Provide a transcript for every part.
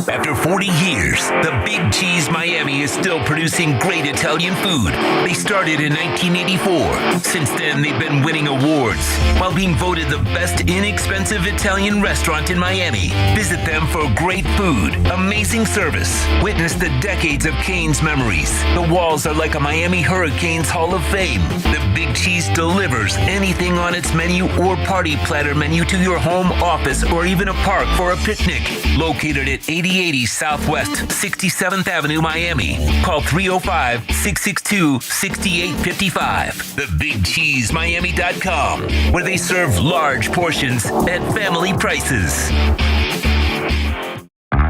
After 40 years, the Big Cheese Miami is still producing great Italian food. They started in 1984. Since then, they've been winning awards while being voted the best inexpensive Italian restaurant in Miami. Visit them for great food, amazing service. Witness the decades of Cane's memories. The walls are like a Miami Hurricanes Hall of Fame. The Big Cheese delivers anything on its menu or party platter menu to your home, office, or even a park for a picnic. Located at 8080 Southwest 67th Avenue, Miami. Call 305-662-6855. TheBigCheeseMiami.com, where they serve large portions at family prices.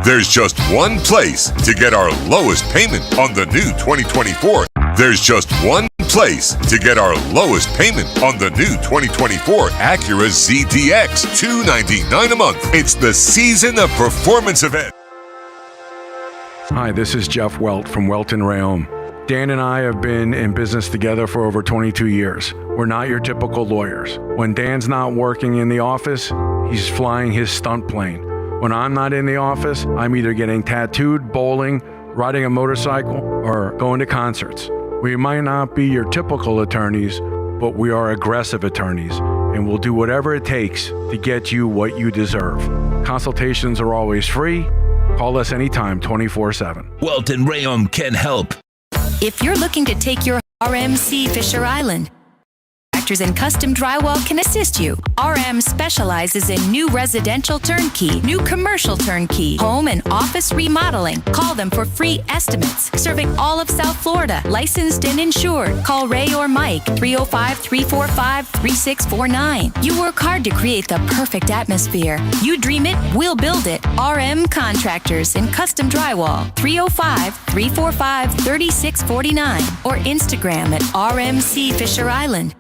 There's just one place to get our lowest payment on the new 2024. There's just one place to get our lowest payment on the new 2024 Acura ZDX, $299 a month. It's the Season of Performance event. Hi, this is Jeff Welt from Welton Rayom. Dan and I have been in business together for over 22 years. We're not your typical lawyers. When Dan's not working in the office, he's flying his stunt plane. When I'm not in the office, I'm either getting tattooed, bowling, riding a motorcycle, or going to concerts. We might not be your typical attorneys, but we are aggressive attorneys, and we'll do whatever it takes to get you what you deserve. Consultations are always free. Call us anytime, 24/7. Welton Rayom can help. If you're looking to take your RMC Fisher Island, Contractors and Custom Drywall can assist you. RM specializes in new residential turnkey, new commercial turnkey, home and office remodeling. Call them for free estimates. Serving all of South Florida, licensed and insured. Call Ray or Mike, 305-345-3649. You work hard to create the perfect atmosphere. You dream it, we'll build it. RM Contractors and Custom Drywall, 305-345-3649 or Instagram at RMC Fisher Island.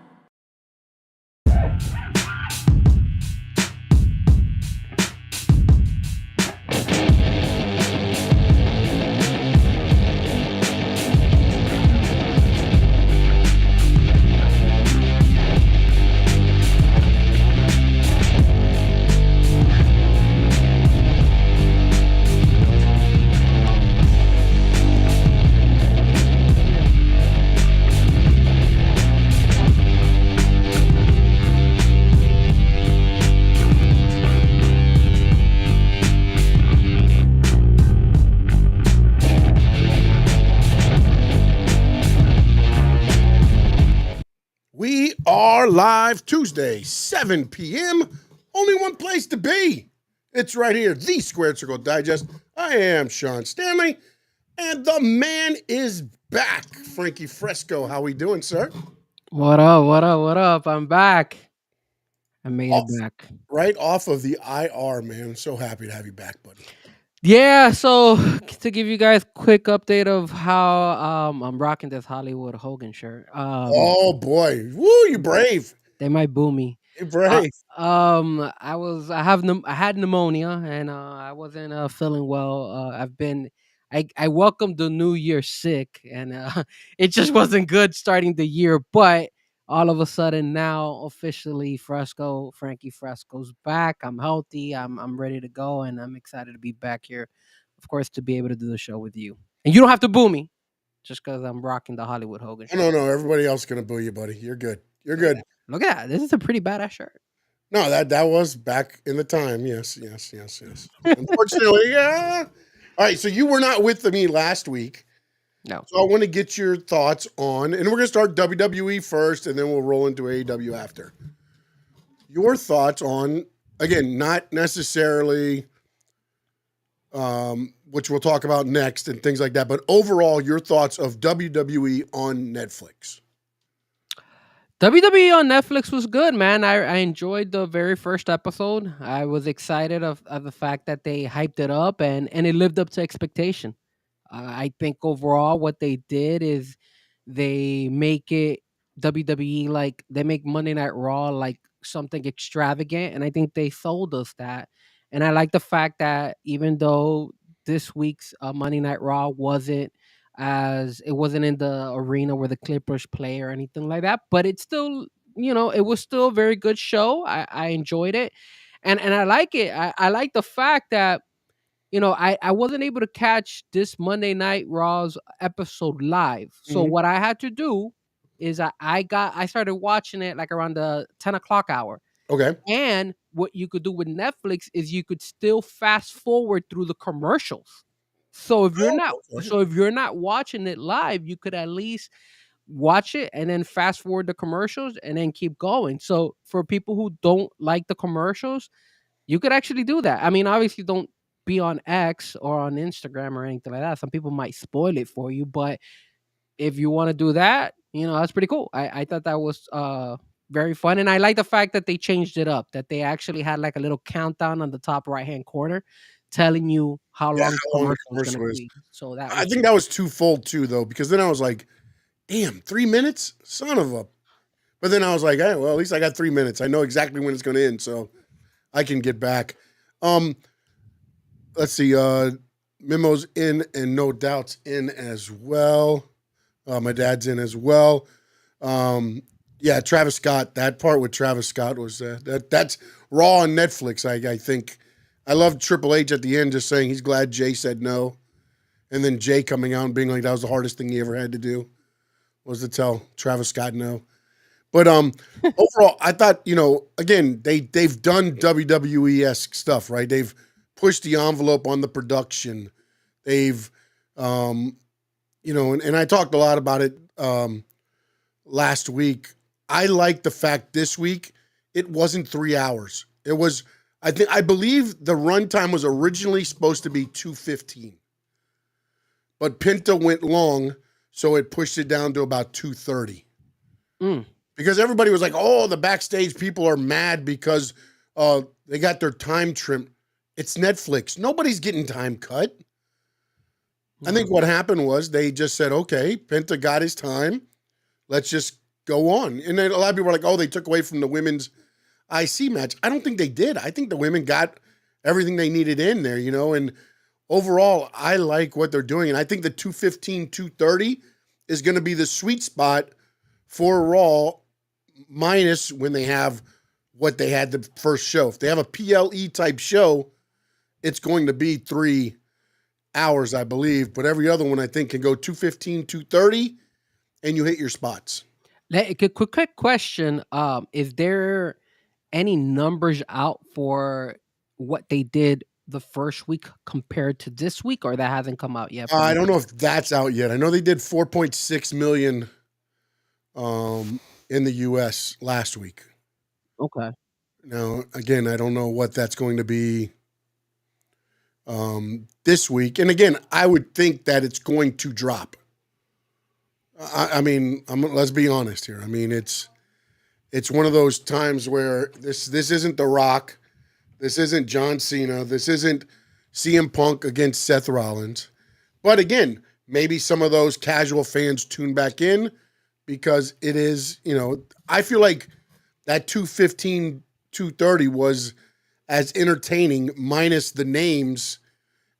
We are live Tuesday, 7 p.m. Only one place to be. It's right here, the Squared Circle Digest. I am Sean Stanley, and the man is back. Frankie Fresco, how we doing, sir? What up, what up, what up? I'm back. I made it back. Right off of the IR, man. I'm so happy to have you back, buddy. Yeah, so to give you guys a quick update of how I'm rocking this Hollywood Hogan shirt. Oh, boy. Woo, you brave. They might boo me. You brave. I had pneumonia and I wasn't feeling well. I welcomed the new year sick and it just wasn't good starting the year, but all of a sudden now officially Frankie Fresco's back. I'm healthy. I'm ready to go and I'm excited to be back here, of course, to be able to do the show with you. And you don't have to boo me just because I'm rocking the Hollywood Hogan shirt. No. Everybody else is going to boo you, buddy. You're good. You're good. Look at that. This is a pretty badass shirt. No, that was back in the time. Yes. Unfortunately, yeah. All right, so you were not with me last week. No. So I want to get your thoughts on, and we're going to start WWE first, and then we'll roll into AEW after. Your thoughts on, again, not necessarily, which we'll talk about next and things like that, but overall, your thoughts of WWE on Netflix. WWE on Netflix was good, man. I enjoyed the very first episode. I was excited of the fact that they hyped it up and it lived up to expectation. I think overall what they did is they make it WWE like they make Monday Night Raw like something extravagant, and I think they sold us that. And I like the fact that even though this week's Monday Night Raw wasn't in the arena where the Clippers play or anything like that, but it's still, it was still a very good show. I enjoyed it, and I like it. I like the fact that I wasn't able to catch this Monday Night Raw's episode live. So Mhm. what I had to do is I started watching it like around the 10 o'clock hour. Okay. And what you could do with Netflix is you could still fast forward through the commercials. So if you're Oh, not okay. so if you're not watching it live, you could at least watch it and then fast forward the commercials and then keep going. So for people who don't like the commercials, you could actually do that. I mean, obviously don't be on X or on Instagram or anything like that. Some people might spoil it for you, but if you want to do that, that's pretty cool. I thought that was very fun. And I like the fact that they changed it up, that they actually had like a little countdown on the top right hand corner telling you how Yeah, long the how long the commercial is gonna commercial is. be. So that I was think that was twofold too, though, because then I was like, damn, 3 minutes? Son of a. But then I was like, hey, well, at least I got 3 minutes. I know exactly when it's going to end, so I can get back. Um, let's see. Memos in and no doubts in as well. My dad's in as well. Yeah, Travis Scott. That part with Travis Scott was that's Raw on Netflix. I think I love Triple H at the end just saying he's glad Jay said no, and then Jay coming out and being like that was the hardest thing he ever had to do was to tell Travis Scott no. But overall, I thought again they've done WWE-esque stuff, right? They've pushed the envelope on the production. They've and I talked a lot about it last week. I like the fact this week it wasn't 3 hours. It was I believe the runtime was originally supposed to be 2:15, but Penta went long, so it pushed it down to about 2:30. Mm. Because everybody was like, "Oh, the backstage people are mad because they got their time trimmed." It's Netflix. Nobody's getting time cut. I think what happened was they just said, "Okay, Penta got his time. Let's just go on." And then a lot of people were like, "Oh, they took away from the women's IC match." I don't think they did. I think the women got everything they needed in there, and overall, I like what they're doing. And I think the 2:15, 2:30 is going to be the sweet spot for Raw, minus when they have what they had the first show. If they have a PLE type show, it's going to be 3 hours, I believe. But every other one, I think, can go 2:15, 2:30, and you hit your spots. Quick question. Is there any numbers out for what they did the first week compared to this week, or that hasn't come out yet? I don't know if that's out yet. I know they did 4.6 million in the U.S. last week. Okay. Now, again, I don't know what that's going to be this week. And again, I would think that it's going to drop. I mean, let's be honest here. I mean, it's one of those times where this isn't The Rock, this isn't John Cena, this isn't CM Punk against Seth Rollins. But again, maybe some of those casual fans tune back in because it is, I feel like that 2:15, 2:30 was as entertaining minus the names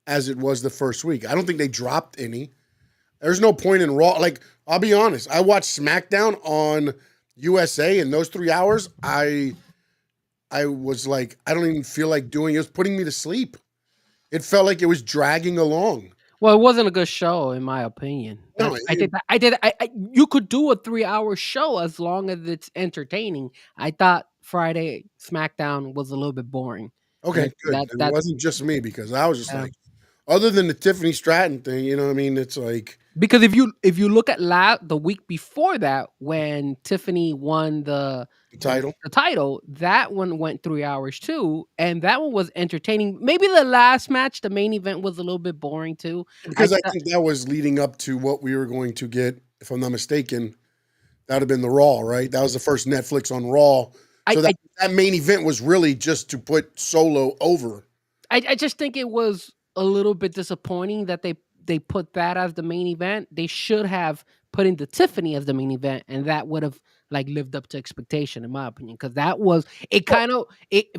as it was the first week. I don't think they dropped any. There's no point in Raw. Like, I'll be honest. I watched SmackDown on USA, and those 3 hours, I was like, I don't even feel like doing it. It was putting me to sleep. It felt like it was dragging along. Well, it wasn't a good show, in my opinion. No, You could do a 3 hour show as long as it's entertaining. I thought Friday SmackDown was a little bit boring. okay, good. That It that wasn't just me because I was just yeah. like, other than the Tiffany Stratton thing, you know what I mean? It's like, Because if you look at the week before that when Tiffany won the title. the title, that one went 3 hours too, and that one was entertaining. Maybe the last match, the main event, was a little bit boring too. Because I think that was leading up to what we were going to get, if I'm not mistaken. That would have been the Raw, right? That was the first Netflix on Raw. So that main event was really just to put Solo over. I just think it was a little bit disappointing that they put that as the main event. They should have put in the Tiffany as the main event, and that would have like lived up to expectation, in my opinion. Because that was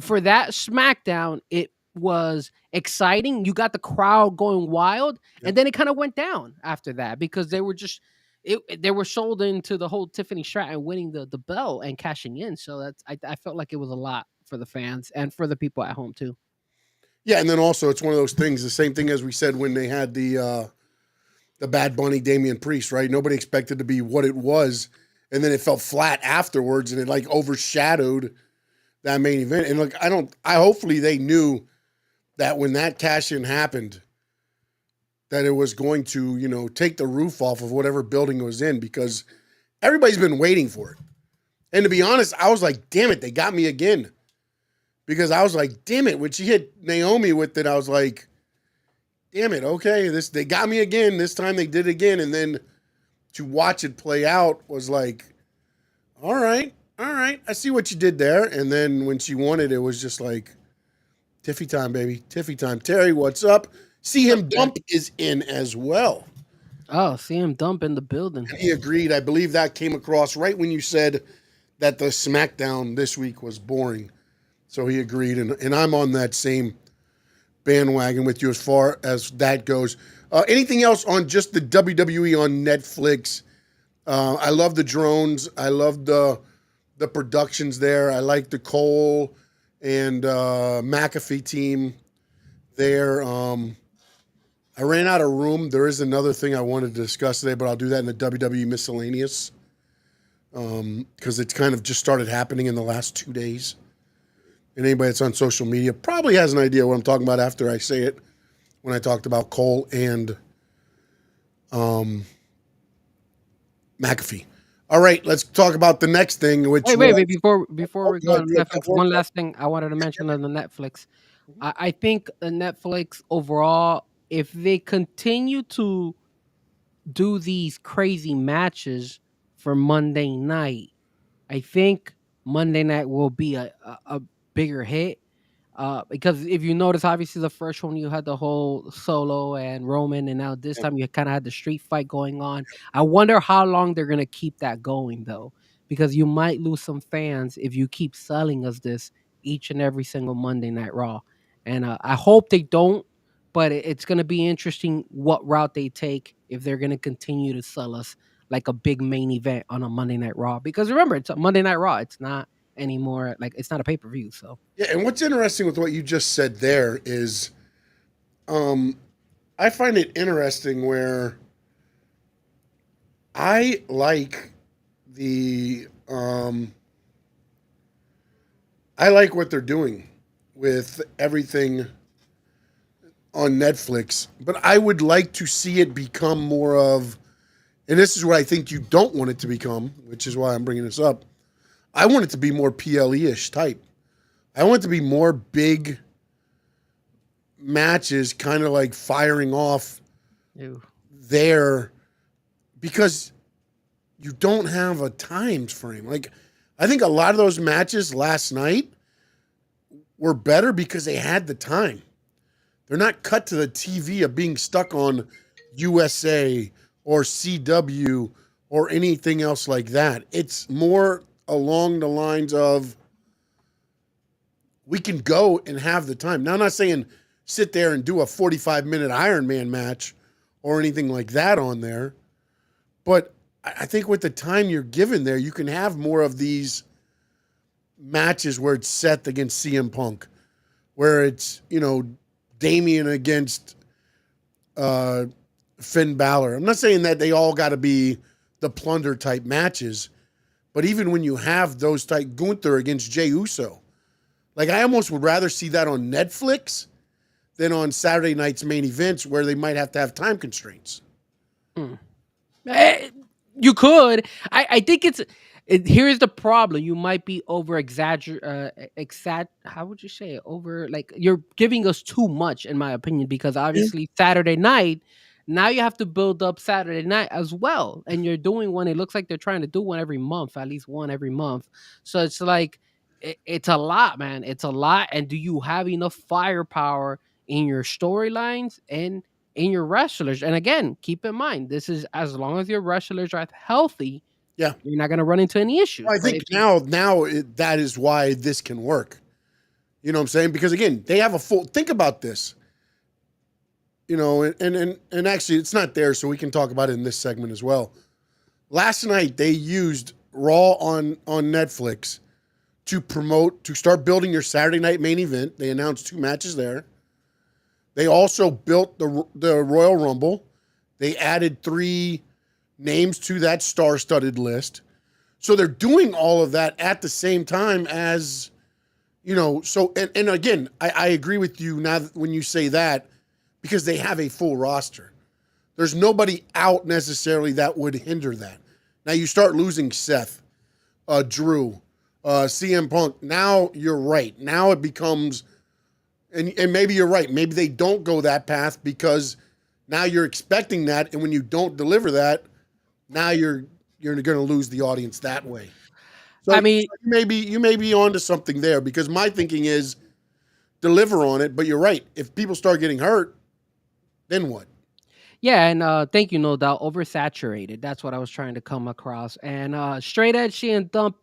for that SmackDown. It was exciting. You got the crowd going wild, and then it kind of went down after that because they were just they were sold into the whole Tiffany Stratton winning the belt and cashing in. So I felt like it was a lot for the fans and for the people at home too. Yeah, and then also it's one of those things, the same thing as we said when they had the Bad Bunny Damian Priest, right? Nobody expected to be what it was, and then it fell flat afterwards, and it like overshadowed that main event. And look, I hopefully they knew that when that cash in happened, that it was going to, take the roof off of whatever building it was in, because everybody's been waiting for it. And to be honest, I was like, damn it, they got me again. Because I was like, damn it, when she hit Naomi with it, I was like, damn it, okay, they got me again. This time they did it again. And then to watch it play out was like, all right, I see what you did there. And then when she won it, it was just like, Tiffy time, baby, Tiffy time. Terry, what's up? See him dump is in as well. Oh, see him dump in the building. And he agreed. I believe that came across right when you said that the SmackDown this week was boring. So he agreed, and I'm on that same bandwagon with you as far as that goes. Anything else on just the WWE on Netflix? I love the drones. I love the productions there. I like the Cole and McAfee team there. I ran out of room. There is another thing I wanted to discuss today, but I'll do that in the WWE miscellaneous because it's kind of just started happening in the last 2 days. And anybody that's on social media probably has an idea what I'm talking about after I say it when I talked about Cole and McAfee. All right, let's talk about the next thing. Which wait, before we go on Netflix, one last thing I wanted to mention on the Netflix. I think the Netflix overall, if they continue to do these crazy matches for Monday night, I think Monday night will be a bigger hit. Because if you notice, obviously the first one you had the whole Solo and Roman, and now this time you kind of had the street fight going on. I wonder how long they're gonna keep that going though, because you might lose some fans if you keep selling us this each and every single Monday Night Raw. And I hope they don't, but it's gonna be interesting what route they take if they're gonna continue to sell us like a big main event on a Monday Night Raw. Because remember, it's a Monday Night Raw. It's not anymore like it's not a pay-per-view. So yeah, and what's interesting with what you just said there is I find it interesting where I like I like what they're doing with everything on Netflix, but I would like to see it become more of, and this is what I think you don't want it to become, which is why I'm bringing this up. I want it to be more PLE-ish type. I want it to be more big matches, kind of like firing off there, because you don't have a time frame. Like, I think a lot of those matches last night were better because they had the time. They're not cut to the TV of being stuck on USA or CW or anything else like that. It's more along the lines of we can go and have the time. Now, I'm not saying sit there and do a 45-minute Iron Man match or anything like that on there, but I think with the time you're given there, you can have more of these matches where it's Seth against CM Punk, where it's, Damian against Finn Balor. I'm not saying that they all got to be the plunder type matches, but even when you have those type, Gunther against Jey Uso, like I almost would rather see that on Netflix than on Saturday night's main events where they might have to have time constraints. You could. I think here's the problem. You might be over how would you say it? Over, like, you're giving us too much, in my opinion, because obviously Saturday night, now you have to build up Saturday night as well. And you're doing one, it looks like they're trying to do one every month, at least one every month. So it's like, it's a lot, man. It's a lot. And do you have enough firepower in your storylines and in your wrestlers? And again, keep in mind, this is as long as your wrestlers are healthy, Yeah, you're not going to run into any issues. I think that is why this can work. You know what I'm saying? Because again, they have a full. Think about this. And actually, it's not there, so we can talk about it in this segment as well. Last night they used Raw on Netflix to start building your Saturday night main event. They announced 2 matches there. They also built the Royal Rumble. They added 3 names to that star-studded list. So they're doing all of that at the same time as, so, and again, I agree with you now when you say that, because they have a full roster. There's nobody out necessarily that would hinder that. Now you start losing Seth, Drew, CM Punk. Now you're right. Now it becomes, and maybe you're right. Maybe they don't go that path because now you're expecting that, and when you don't deliver that, now you're going to lose the audience that way. So I mean, you may be onto something there, because my thinking is deliver on it. But you're right. If people start getting hurt, then what? yeah, and thank you, No Doubt. Oversaturated. That's what I was trying to come across. And Straight Edge, she and Dump,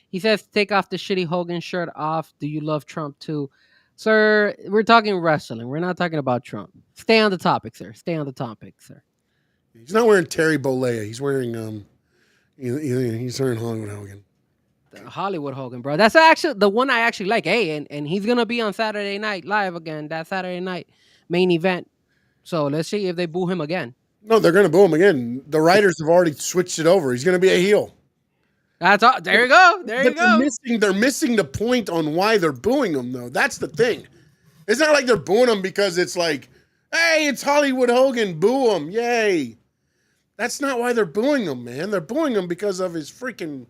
he says, take off the shitty Hogan shirt off. Do you love Trump too? Sir, we're talking wrestling. We're not talking about Trump. Stay on the topic, sir. Stay on the topic, sir. He's not wearing Terry Bollea. He's wearing he's wearing Hollywood Hogan. The Hollywood Hogan, bro. That's actually the one I actually like. Hey, and he's gonna be on Saturday Night Live again. That Saturday night main event. So let's see if they boo him again. No, they're going to boo him again. The writers have already switched it over. He's going to be a heel. That's all. There you go. There you go. They're missing the point on why they're booing him, though. That's the thing. It's not like they're booing him because it's like, hey, it's Hollywood Hogan. Boo him. Yay. That's not why they're booing him, man. They're booing him because of his freaking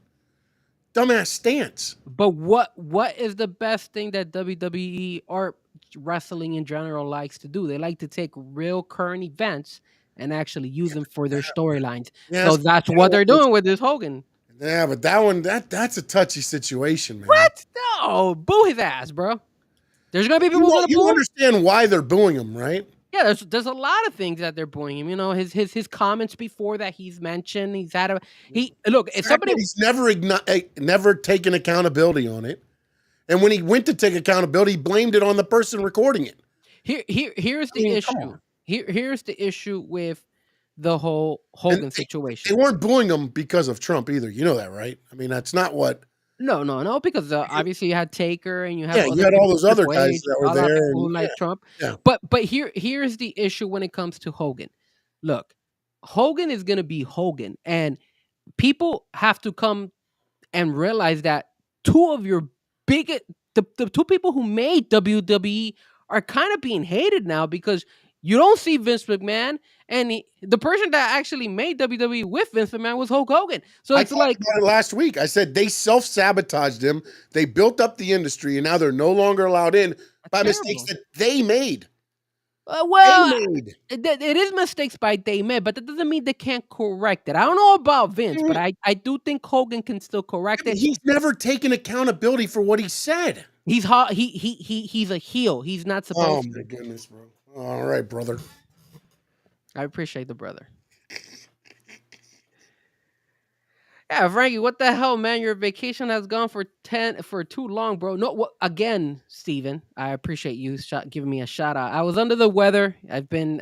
dumbass stance. But what is the best thing that WWE or wrestling in general likes to do? They like to take real current events and actually use them for their storylines. Yeah, so that's what they're doing with this Hogan. Yeah, but that one, that's a touchy situation, man. What? No, boo his ass, bro. There's gonna be people gonna boo You him. understand why they're booing him, right? Yeah, there's a lot of things that they're booing him. His comments before that he's mentioned. He's had if somebody he's never taken accountability on it. And when he went to take accountability, he blamed it on the person recording it. Here's the issue. Here's the issue with the whole Hogan situation. They weren't booing him because of Trump either. You know that, right? I mean, that's not what. No, because obviously you had Taker and you had you had all those other guys that were there who like Trump. Yeah. But here's the issue when it comes to Hogan. Look, Hogan is gonna be Hogan, and people have to come and realize that two of your biggest, the two people who made WWE are kind of being hated now because you don't see Vince McMahon, and the person that actually made WWE with Vince McMahon was Hulk Hogan. So it's like about it last week. I said they self-sabotaged him. They built up the industry, and now they're no longer allowed in by mistakes that they made. It is mistakes by they made, but that doesn't mean they can't correct it. I don't know about Vince, but I do think Hogan can still correct it. He's never taken accountability for what he said. He's a heel. He's not supposed to. Oh my goodness, bro. All right, brother. I appreciate the brother. Yeah, Frankie, what the hell, man? Your vacation has gone for too long, bro. No, again, Steven, I appreciate you giving me a shout out. I was under the weather. I've been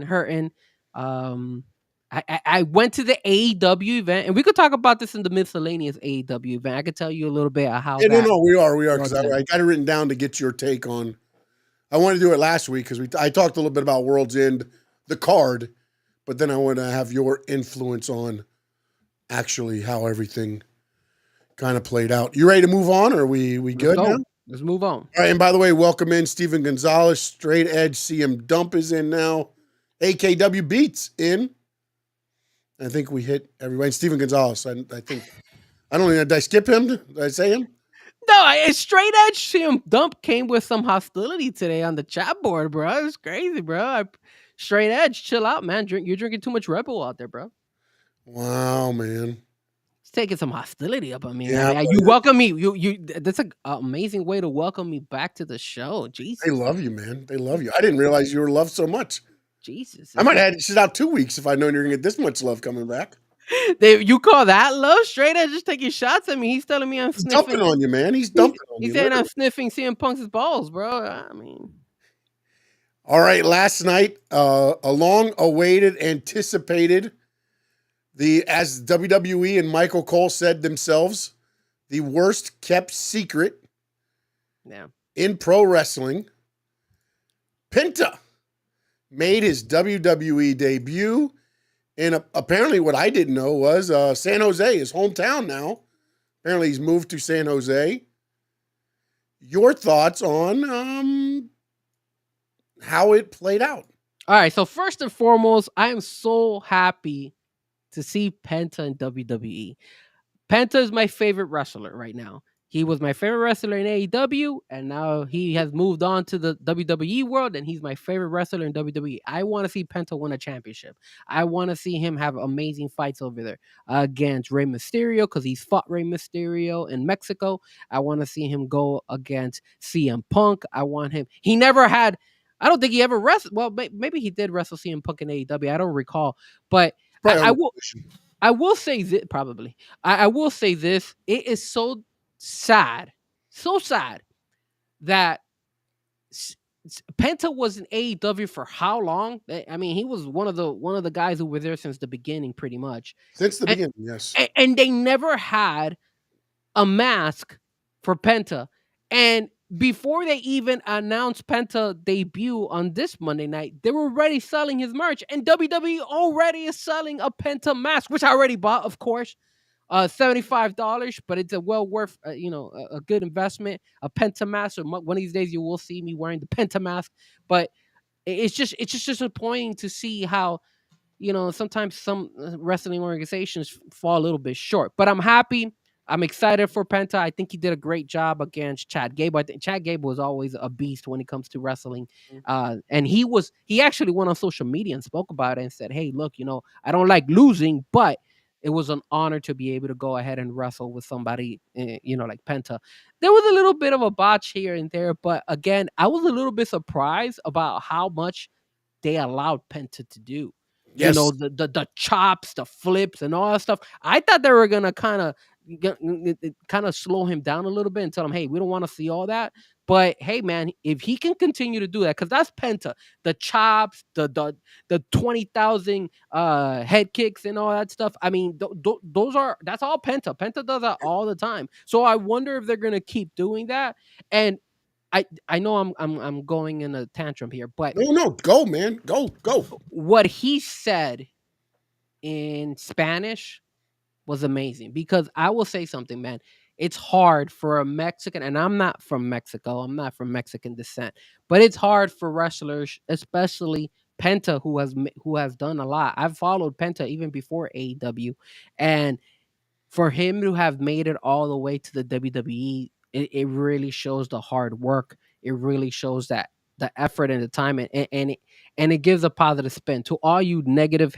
hurting. I went to the AEW event, and we could talk about this in the miscellaneous AEW event. I could tell you a little bit of how. We are, because I got it written down to get your take on. I wanted to do it last week because I talked a little bit about World's End, the card, but then I want to have your influence on actually how everything kind of played out. You ready to move on, or are we good now? Let's move on. All right, and by the way, welcome in Steven Gonzalez, Straight Edge, CM Dump is in now, AKW Beats in. I think we hit everybody. Steven Gonzalez, I think. I don't know, did I skip him? Did I say him? No, it's Straight Edge. CM Dump came with some hostility today on the chat board, bro. It's crazy, bro. Straight Edge, chill out, man. You're drinking too much Red Bull out there, bro. Wow, man. It's taking some hostility up on me. Yeah, man. You welcome me. You. That's an amazing way to welcome me back to the show. Jesus. They love you, man. They love you. I didn't realize you were loved so much. Jesus. I might have had shit out 2 weeks if I'd known you were going to get this much love coming back. You call that love? Straight Edge just taking shots at me. He's telling me I'm sniffing. Dumping on you, man. He's dumping on you. He's saying I'm sniffing CM Punk's balls, bro. I mean. All right, last night, a long-awaited, anticipated, as WWE and Michael Cole said themselves, the worst kept secret in pro wrestling. Penta made his WWE debut. And apparently what I didn't know was San Jose, his hometown now. Apparently he's moved to San Jose. Your thoughts on how it played out? All right, so first and foremost, I am so happy to see Penta in WWE. Penta is my favorite wrestler right now. He was my favorite wrestler in AEW, and now he has moved on to the WWE world, and he's my favorite wrestler in WWE. I want to see Penta win a championship. I want to see him have amazing fights over there against Rey Mysterio, because he's fought Rey Mysterio in Mexico. I want to see him go against CM Punk. I want him. He never had. I don't think he ever wrestled. Well, maybe he did wrestle CM Punk in AEW. I don't recall, but Probably I will. I will say this, probably. I will say this. It is so sad that Penta was in AEW for how long? I mean, he was one of the guys who were there since the beginning, pretty much. Since the beginning, yes. And they never had a mask for Penta. And before they even announced Penta debut on this Monday night, they were already selling his merch, and WWE already is selling a Penta mask, which I already bought, of course. $75, but it's a well worth, a good investment. A Penta mask. So one of these days you will see me wearing the Penta mask. But it's just disappointing to see how, sometimes some wrestling organizations fall a little bit short. But I'm happy. I'm excited for Penta. I think he did a great job against Chad Gable. I think Chad Gable was always a beast when it comes to wrestling. And he actually went on social media and spoke about it and said, hey, look, I don't like losing, but it was an honor to be able to go ahead and wrestle with somebody, like Penta. There was a little bit of a botch here and there, but again, I was a little bit surprised about how much they allowed Penta to do. Yes. The chops, the flips, and all that stuff. I thought they were gonna kind of slow him down a little bit and tell him, hey, we don't want to see all that. But hey, man, if he can continue to do that, because that's Penta, the chops, the 20,000 head kicks and all that stuff. I mean, that's all Penta. Penta does that all the time. So I wonder if they're gonna keep doing that. And I know I'm going in a tantrum here, but No, go, man, go. What he said in Spanish was amazing, because I will say something, man. It's hard for a Mexican, and I'm not from Mexico. I'm not from Mexican descent, but it's hard for wrestlers, especially Penta, who has done a lot. I've followed Penta even before AEW, and for him to have made it all the way to the WWE, it really shows the hard work. It really shows that the effort and the time, and it gives a positive spin to all you negative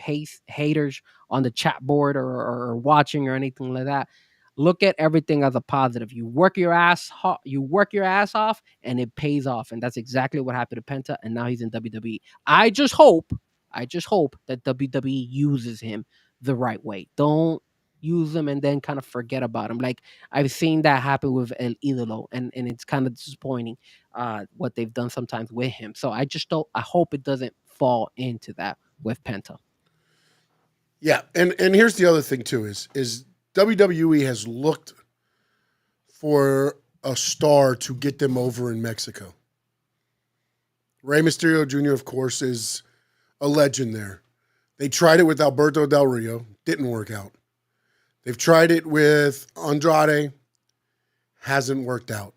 haters on the chat board or watching or anything like that. Look at everything as a positive. You work your ass off, and it pays off, and that's exactly what happened to Penta. And now he's in WWE. I just hope that WWE uses him the right way. Don't use them and then kind of forget about them. Like I've seen that happen with El Idolo, and it's kind of disappointing what they've done sometimes with him. So I hope it doesn't fall into that with Penta. Yeah, and here's the other thing too is WWE has looked for a star to get them over in Mexico. Rey Mysterio Jr., of course, is a legend there. They tried it with Alberto Del Rio, didn't work out. They've tried it with Andrade, hasn't worked out.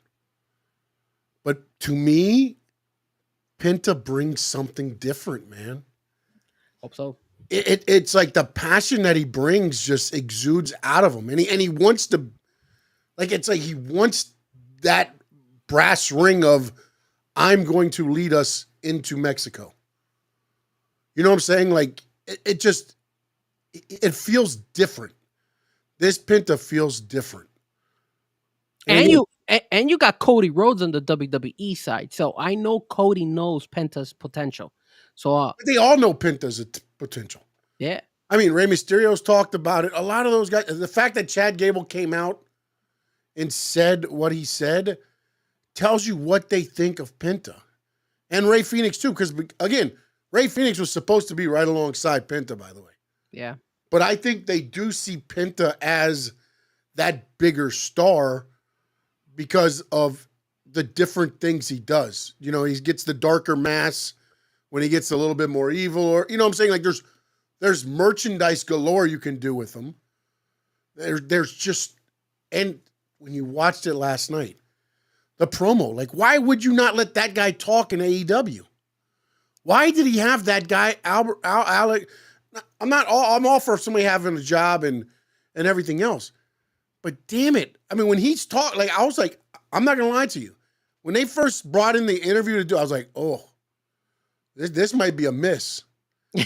But to me, Penta brings something different, man. Hope so. It's like the passion that he brings just exudes out of him. And he wants to, like, it's like he wants that brass ring of, I'm going to lead us into Mexico. You know what I'm saying? Like, it feels different. This Penta feels different. And you got Cody Rhodes on the WWE side. So I know Cody knows Penta's potential. So they all know Penta's potential. Yeah. I mean, Rey Mysterio's talked about it. A lot of those guys, the fact that Chad Gable came out and said what he said tells you what they think of Penta. And Rey Fenix too, because again, Rey Fenix was supposed to be right alongside Penta, by the way. Yeah. But I think they do see Penta as that bigger star because of the different things he does. You know, he gets the darker mask when he gets a little bit more evil, or you know what I'm saying? Like there's merchandise galore you can do with him. There's just, and when you watched it last night, the promo, like why would you not let that guy talk in AEW? Why did he have that guy Alec? I'm all for somebody having a job and everything else. But damn it. I mean, when he's talking, like I was like, I'm not gonna lie to you. When they first brought in the interview to do, I was like, oh, this might be a miss. You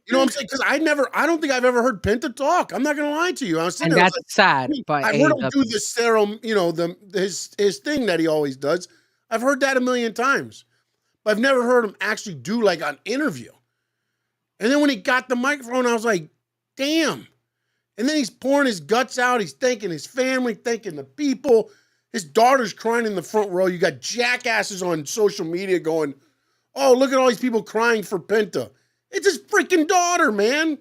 know what I'm saying? Because I don't think I've ever heard Penta talk. I'm not gonna lie to you. I was sitting And there, that's sad. But I've heard him do the serum, you know, his thing that he always does. I've heard that a million times. But I've never heard him actually do like an interview. And then when he got the microphone, I was like, damn. And then he's pouring his guts out. He's thanking his family, thanking the people. His daughter's crying in the front row. You got jackasses on social media going, oh, look at all these people crying for Penta. It's his freaking daughter, man.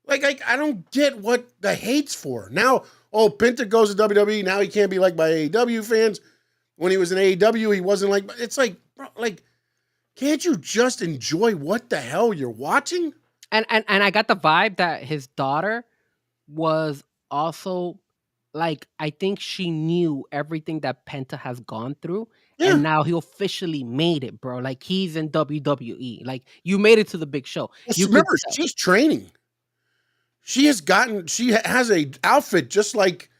Like I don't get what the hate's for. Now, oh, Penta goes to WWE. Now he can't be liked by AEW fans. When he was in AEW, he wasn't like, it's like, bro, like, can't you just enjoy what the hell you're watching? And I got the vibe that his daughter was also like, I think she knew everything that Penta has gone through. Yeah. And now he officially made it, bro. Like he's in WWE. Like you made it to the big show. Well, You remember, could- she's training. She has a outfit just like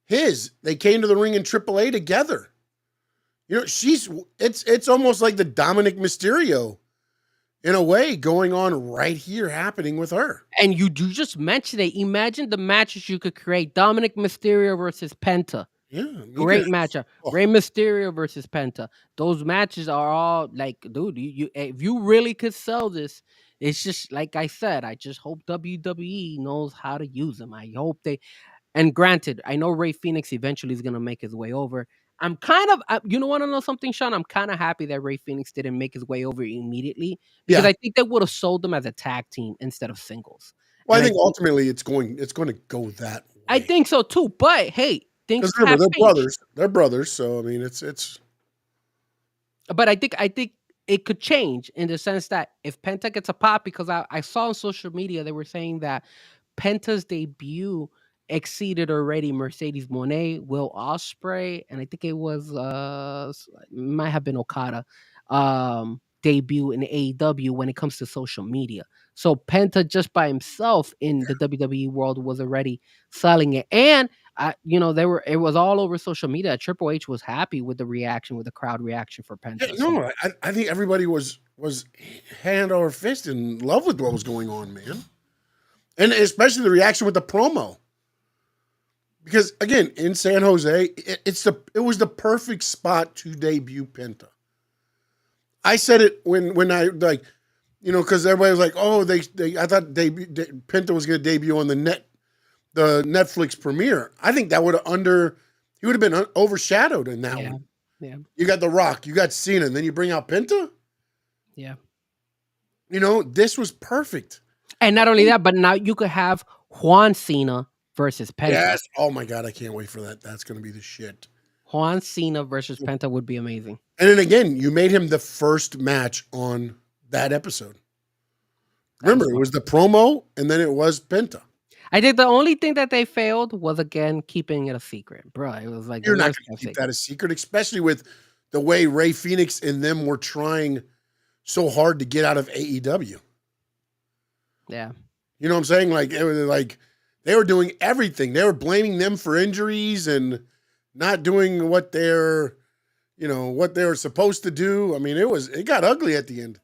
his. They came to the ring in AAA together. You know, it's almost like the Dominic Mysterio in a way going on right here happening with her. And you just mentioned it. Imagine the matches you could create. Dominic Mysterio versus Penta. Yeah. Great matchup. Oh. Rey Mysterio versus Penta. Those matches are all like, dude, you if you really could sell this, it's just like I said, I just hope WWE knows how to use them. I hope they, and granted, I know Rey Fenix eventually is going to make his way over. I'm kind of, you know, want to know something, Sean? I'm kind of happy that Rey Fenix didn't make his way over immediately because I think they would have sold them as a tag team instead of singles. Well, And I think ultimately it's going to go that way. I think so too. But hey, things remember, have they're changed. brothers. They're brothers. So I mean, it's. But I think it could change in the sense that if Penta gets a pop, because I saw on social media they were saying that Penta's debut exceeded already Mercedes Moné, Will Ospreay, and I think it was might have been Okada debut in AEW when it comes to social media. So Penta just by himself in the WWE world was already selling it, and you know, it was all over social media. Triple H was happy with the reaction, with the crowd reaction for Penta. Yeah, no, I think everybody was hand over fist in love with what was going on, man, and especially the reaction with the promo. Because again, in San Jose, it was the perfect spot to debut Penta. I said it when I like, you know, because everybody was like, oh, I thought Penta was going to debut on the Netflix premiere. I think that he would have been overshadowed in that one. Yeah. You got The Rock, you got Cena, and then you bring out Penta. Yeah. You know, this was perfect. And not only that, but now you could have Juan Cena versus Penta. Yes. Oh my God, I can't wait for that. That's going to be the shit. Juan Cena versus Penta would be amazing. And then again, you made him the first match on that episode. Remember, it was the promo, and then it was Penta. I think the only thing that they failed was, again, keeping it a secret. Bro, it was like... You're not going to keep that a secret, especially with the way Rey Fenix and them were trying so hard to get out of AEW. Yeah. You know what I'm saying? Like, it was like they were doing everything. They were blaming them for injuries and not doing what they're supposed to do. I mean, it got ugly at the end.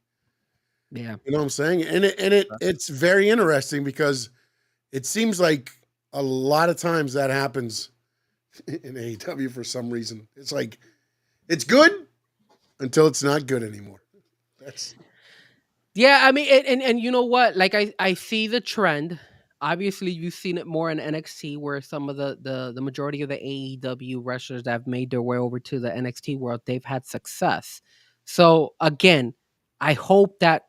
Yeah. You know what I'm saying? And it's very interesting because it seems like a lot of times that happens in AEW for some reason. It's like, it's good until it's not good anymore. Yeah, I mean, and you know what? Like, I see the trend. Obviously, you've seen it more in NXT, where some of the majority of the AEW wrestlers that have made their way over to the NXT world, they've had success. So again, I hope that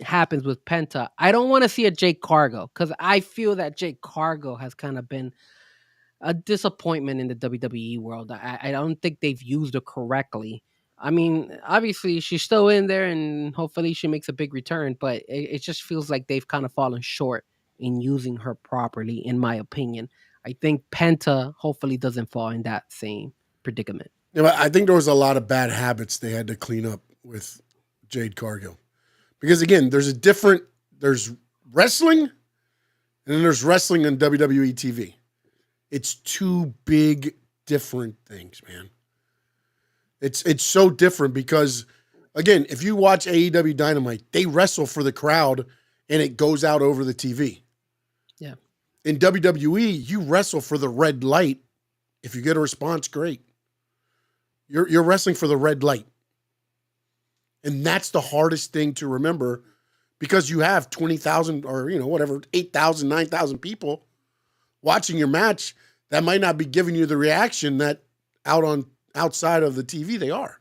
happens with Penta. I don't want to see a Jake Cargo because I feel that Jake Cargo has kind of been a disappointment in the WWE world. I don't think they've used it correctly. I mean, obviously she's still in there, and hopefully she makes a big return. But it just feels like they've kind of fallen short in using her properly, in my opinion. I think Penta hopefully doesn't fall in that same predicament. Yeah, but I think there was a lot of bad habits they had to clean up with Jade Cargill. Because again, there's wrestling and then there's wrestling on WWE TV. It's two big different things, man. It's so different because again, if you watch AEW Dynamite, they wrestle for the crowd and it goes out over the TV. Yeah. In WWE, you wrestle for the red light. If you get a response, great. You're wrestling for the red light. And that's the hardest thing to remember because you have 20,000 or, 8,000, 9,000 people watching your match that might not be giving you the reaction that outside of the TV they are.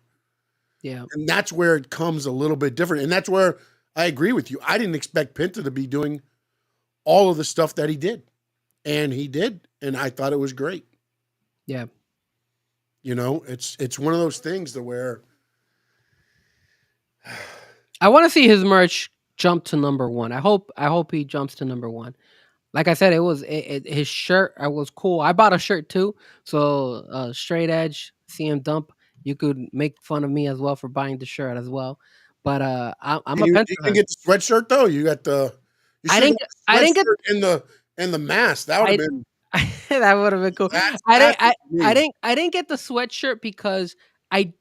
Yeah. And that's where it comes a little bit different. And that's where I agree with you. I didn't expect Penta to be doing all of the stuff that he did. And he did. And I thought it was great. Yeah. It's one of those things to where I want to see his merch jump to number one. I hope he jumps to number one. Like I said, his shirt. I was cool. I bought a shirt too. So straight edge, CM Dump. You could make fun of me as well for buying the shirt as well. But I'm a Penta. You didn't get the sweatshirt though. You got the. I didn't get in the mask. That would have been. That would have been cool. I didn't get the sweatshirt because I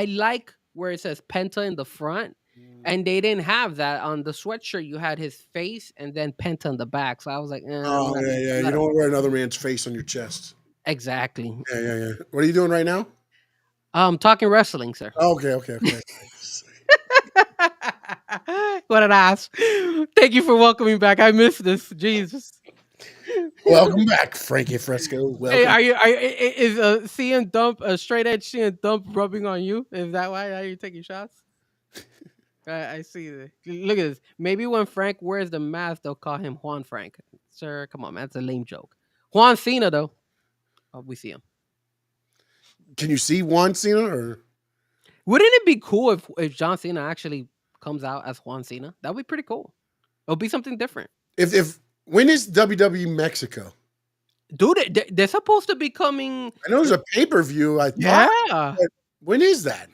like where it says Penta in the front, and they didn't have that on the sweatshirt. You had his face and then Penta on the back. So I was like, oh yeah. You don't wear another man's face on your chest. Exactly. Yeah. What are you doing right now? Talking wrestling, sir. Okay. What an ass. Thank you for welcoming back. I missed this. Jesus. Welcome back, Frankie Fresco. Welcome. Hey, is CM Dump a straight edge CM Dump rubbing on you? Is that why you're taking shots? I see. Look at this. Maybe when Frank wears the mask, they'll call him Juan Frank. Sir, come on, man. That's a lame joke. Juan Cena, though. Oh, we see him. Can you see Juan Cena? Or wouldn't it be cool if John Cena actually comes out as Juan Cena? That would be pretty cool. It'll be something different. When is WWE Mexico? Dude, they're supposed to be coming. I know there's a pay-per-view. Yeah. When is that?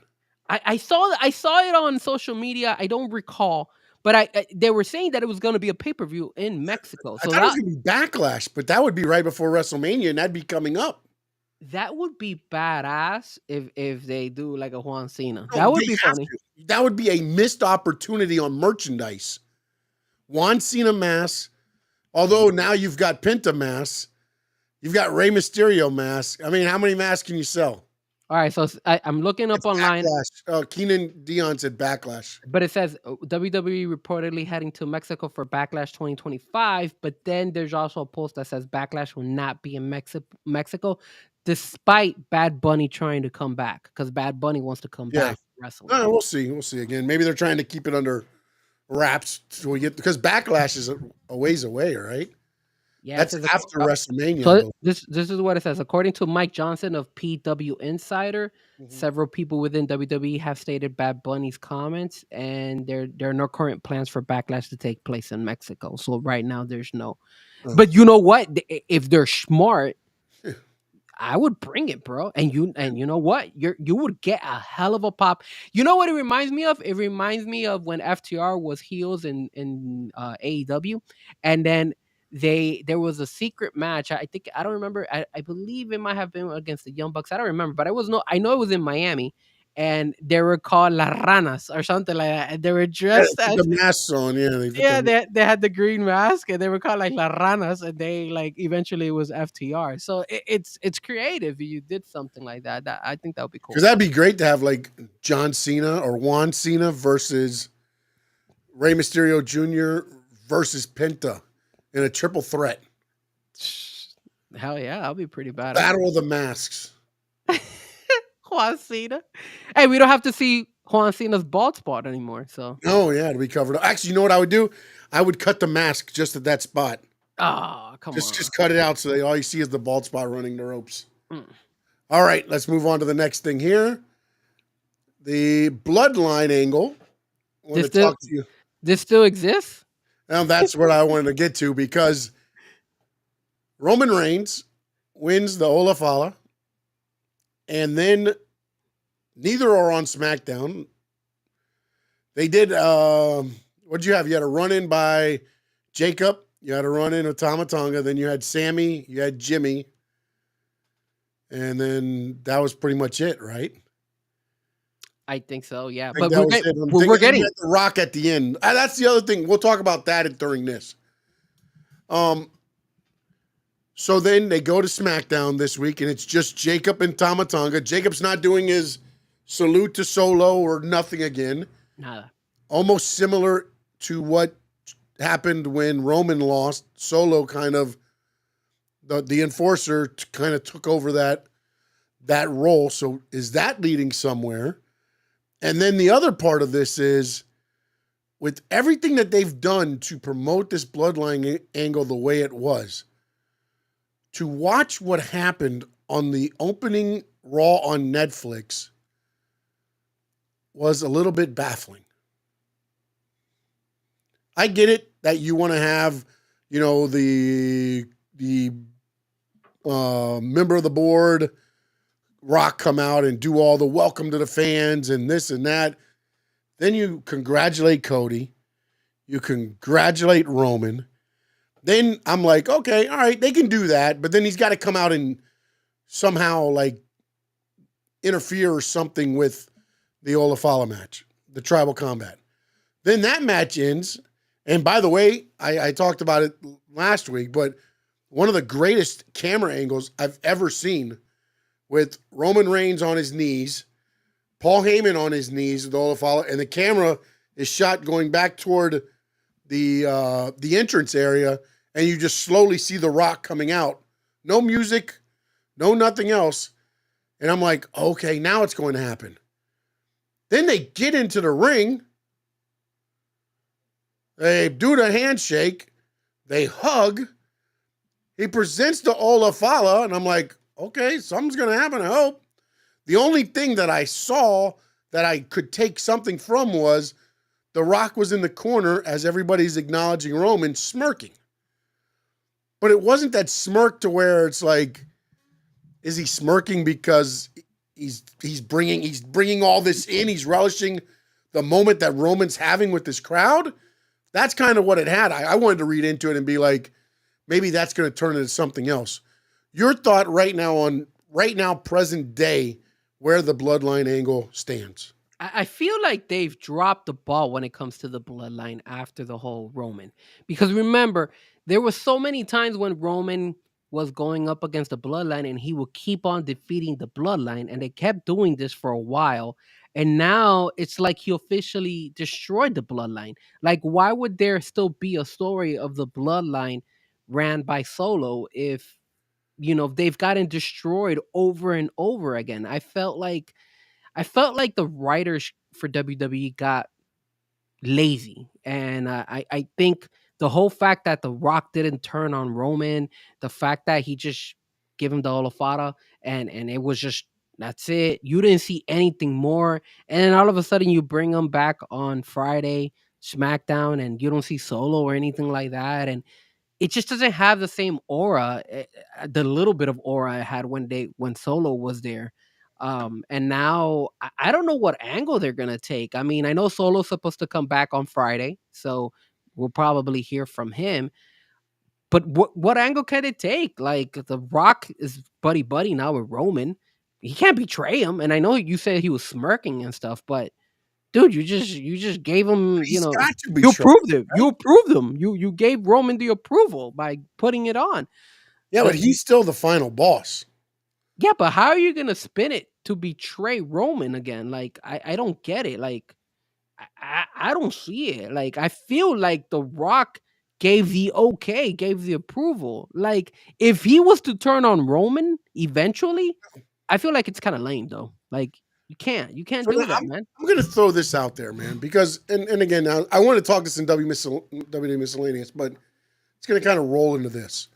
I saw it on social media. I don't recall, but they were saying that it was going to be a pay-per-view in Mexico. So I thought it was going to be Backlash, but that would be right before WrestleMania, and that'd be coming up. That would be badass if they do like a Juan Cena. That would be funny. That would be a missed opportunity on merchandise. Juan Cena mask. Although now you've got Penta masks, you've got Rey Mysterio masks. I mean, how many masks can you sell? All right, so I'm looking up online. Keenan Dion said Backlash. But it says WWE reportedly heading to Mexico for Backlash 2025. But then there's also a post that says Backlash will not be in Mexico, despite Bad Bunny trying to come back. Because Bad Bunny wants to come back to wrestling. We'll see. We'll see again. Maybe they're trying to keep it under wraps till we get, because Backlash is a ways away, right? Yeah, that's after WrestleMania. So this is what it says. According to Mike Johnson of PW Insider, several people within WWE have stated Bad Bunny's comments, and there are no current plans for Backlash to take place in Mexico. So right now there's no. But you know what? If they're smart, I would bring it, bro. And you know what? You would get a hell of a pop. You know what it reminds me of? It reminds me of when FTR was heels in AEW, and then there was a secret match. I don't remember. I believe it might have been against the Young Bucks. I don't remember, but I know it was in Miami, and they were called La Ranas or something like that. And they were dressed as the masks on. They had the green mask, and they were called like La Ranas, and they eventually it was FTR. So it's creative. You did something like that. I think that would be cool. Because that'd be great to have like John Cena or Juan Cena versus Rey Mysterio Jr. versus Penta in a triple threat. Hell yeah, that'll be pretty bad. Battle of the Masks. Juan Cena. Hey, we don't have to see Juan Cena's bald spot anymore. So it'll be covered. Actually, you know what I would do? I would cut the mask just at that spot. Oh, come on. Just cut it out so all you see is the bald spot running the ropes. All right, let's move on to the next thing here. the bloodline angle. I want to talk to you. This still exists? And that's what I wanted to get to, because Roman Reigns wins the Olafala, and then neither are on SmackDown. They did, what'd you have? You had a run-in by Jacob. You had a run-in of Tama Tonga. Then you had Sammy. You had Jimmy. And then that was pretty much it, right? I think so, yeah. But we're getting the Rock at the end. That's the other thing. We'll talk about that during this. So then they go to SmackDown this week, and it's just Jacob and Tama Tonga. Jacob's not doing his salute to Solo or nothing again. Nada. Almost similar to what happened when Roman lost. Solo kind of, the enforcer kind of took over that role. So is that leading somewhere? And then the other part of this is, with everything that they've done to promote this bloodline angle the way it was, to watch what happened on the opening Raw on Netflix was a little bit baffling. I get it that you want to have, the member of the board, Rock, come out and do all the welcome to the fans and this and that. Then you congratulate Cody. You congratulate Roman. Then I'm like, okay, all right, they can do that. But then he's got to come out and somehow interfere or something with the Olafala match, the tribal combat. Then that match ends. And by the way, I talked about it last week, but one of the greatest camera angles I've ever seen, with Roman Reigns on his knees, Paul Heyman on his knees with Olafala, and the camera is shot going back toward the entrance area, and you just slowly see the Rock coming out. No music, no nothing else. And I'm like, okay, now it's going to happen. Then they get into the ring. They do the handshake. They hug. He presents the Olafala, and I'm like, okay, something's going to happen, I hope. The only thing that I saw that I could take something from was The Rock was in the corner as everybody's acknowledging Roman, smirking. But it wasn't that smirk to where it's like, is he smirking because he's bringing all this in, he's relishing the moment that Roman's having with this crowd? That's kind of what it had. I wanted to read into it and be like, maybe that's going to turn into something else. Your thought right now, present day, where the bloodline angle stands. I feel like they've dropped the ball when it comes to the bloodline after the whole Roman. Because remember, there were so many times when Roman was going up against the bloodline and he would keep on defeating the bloodline, and they kept doing this for a while. And now it's like he officially destroyed the bloodline. Like, why would there still be a story of the bloodline ran by Solo if they've gotten destroyed over and over again? I felt like the writers for WWE got lazy, and I think the whole fact that The Rock didn't turn on Roman, the fact that he just gave him the Olafata, and it was just, that's it. You didn't see anything more, and then all of a sudden you bring him back on Friday SmackDown, and you don't see Solo or anything like that, and it just doesn't have the same aura, the little bit of aura it had when Solo was there. And now I don't know what angle they're gonna take. I mean, I know Solo's supposed to come back on Friday, so we'll probably hear from him. But what angle can it take? Like, The Rock is buddy now with Roman. He can't betray him. And I know you said he was smirking and stuff, but dude, you just gave him, He's got to be you trouble, approved it. right? You approved him. You gave Roman the approval by putting it on. Yeah, but he's still the final boss. Yeah, but how are you gonna spin it to betray Roman again? Like, I don't get it. Like, I don't see it. Like, I feel like The Rock gave the okay, gave the approval. Like, if he was to turn on Roman eventually, I feel like it's kind of lame though. Like, you can't So do now that, man. I'm going to throw this out there, man, because, and again, now I want to talk this in WWE Miscellaneous, but it's going to kind of roll into this.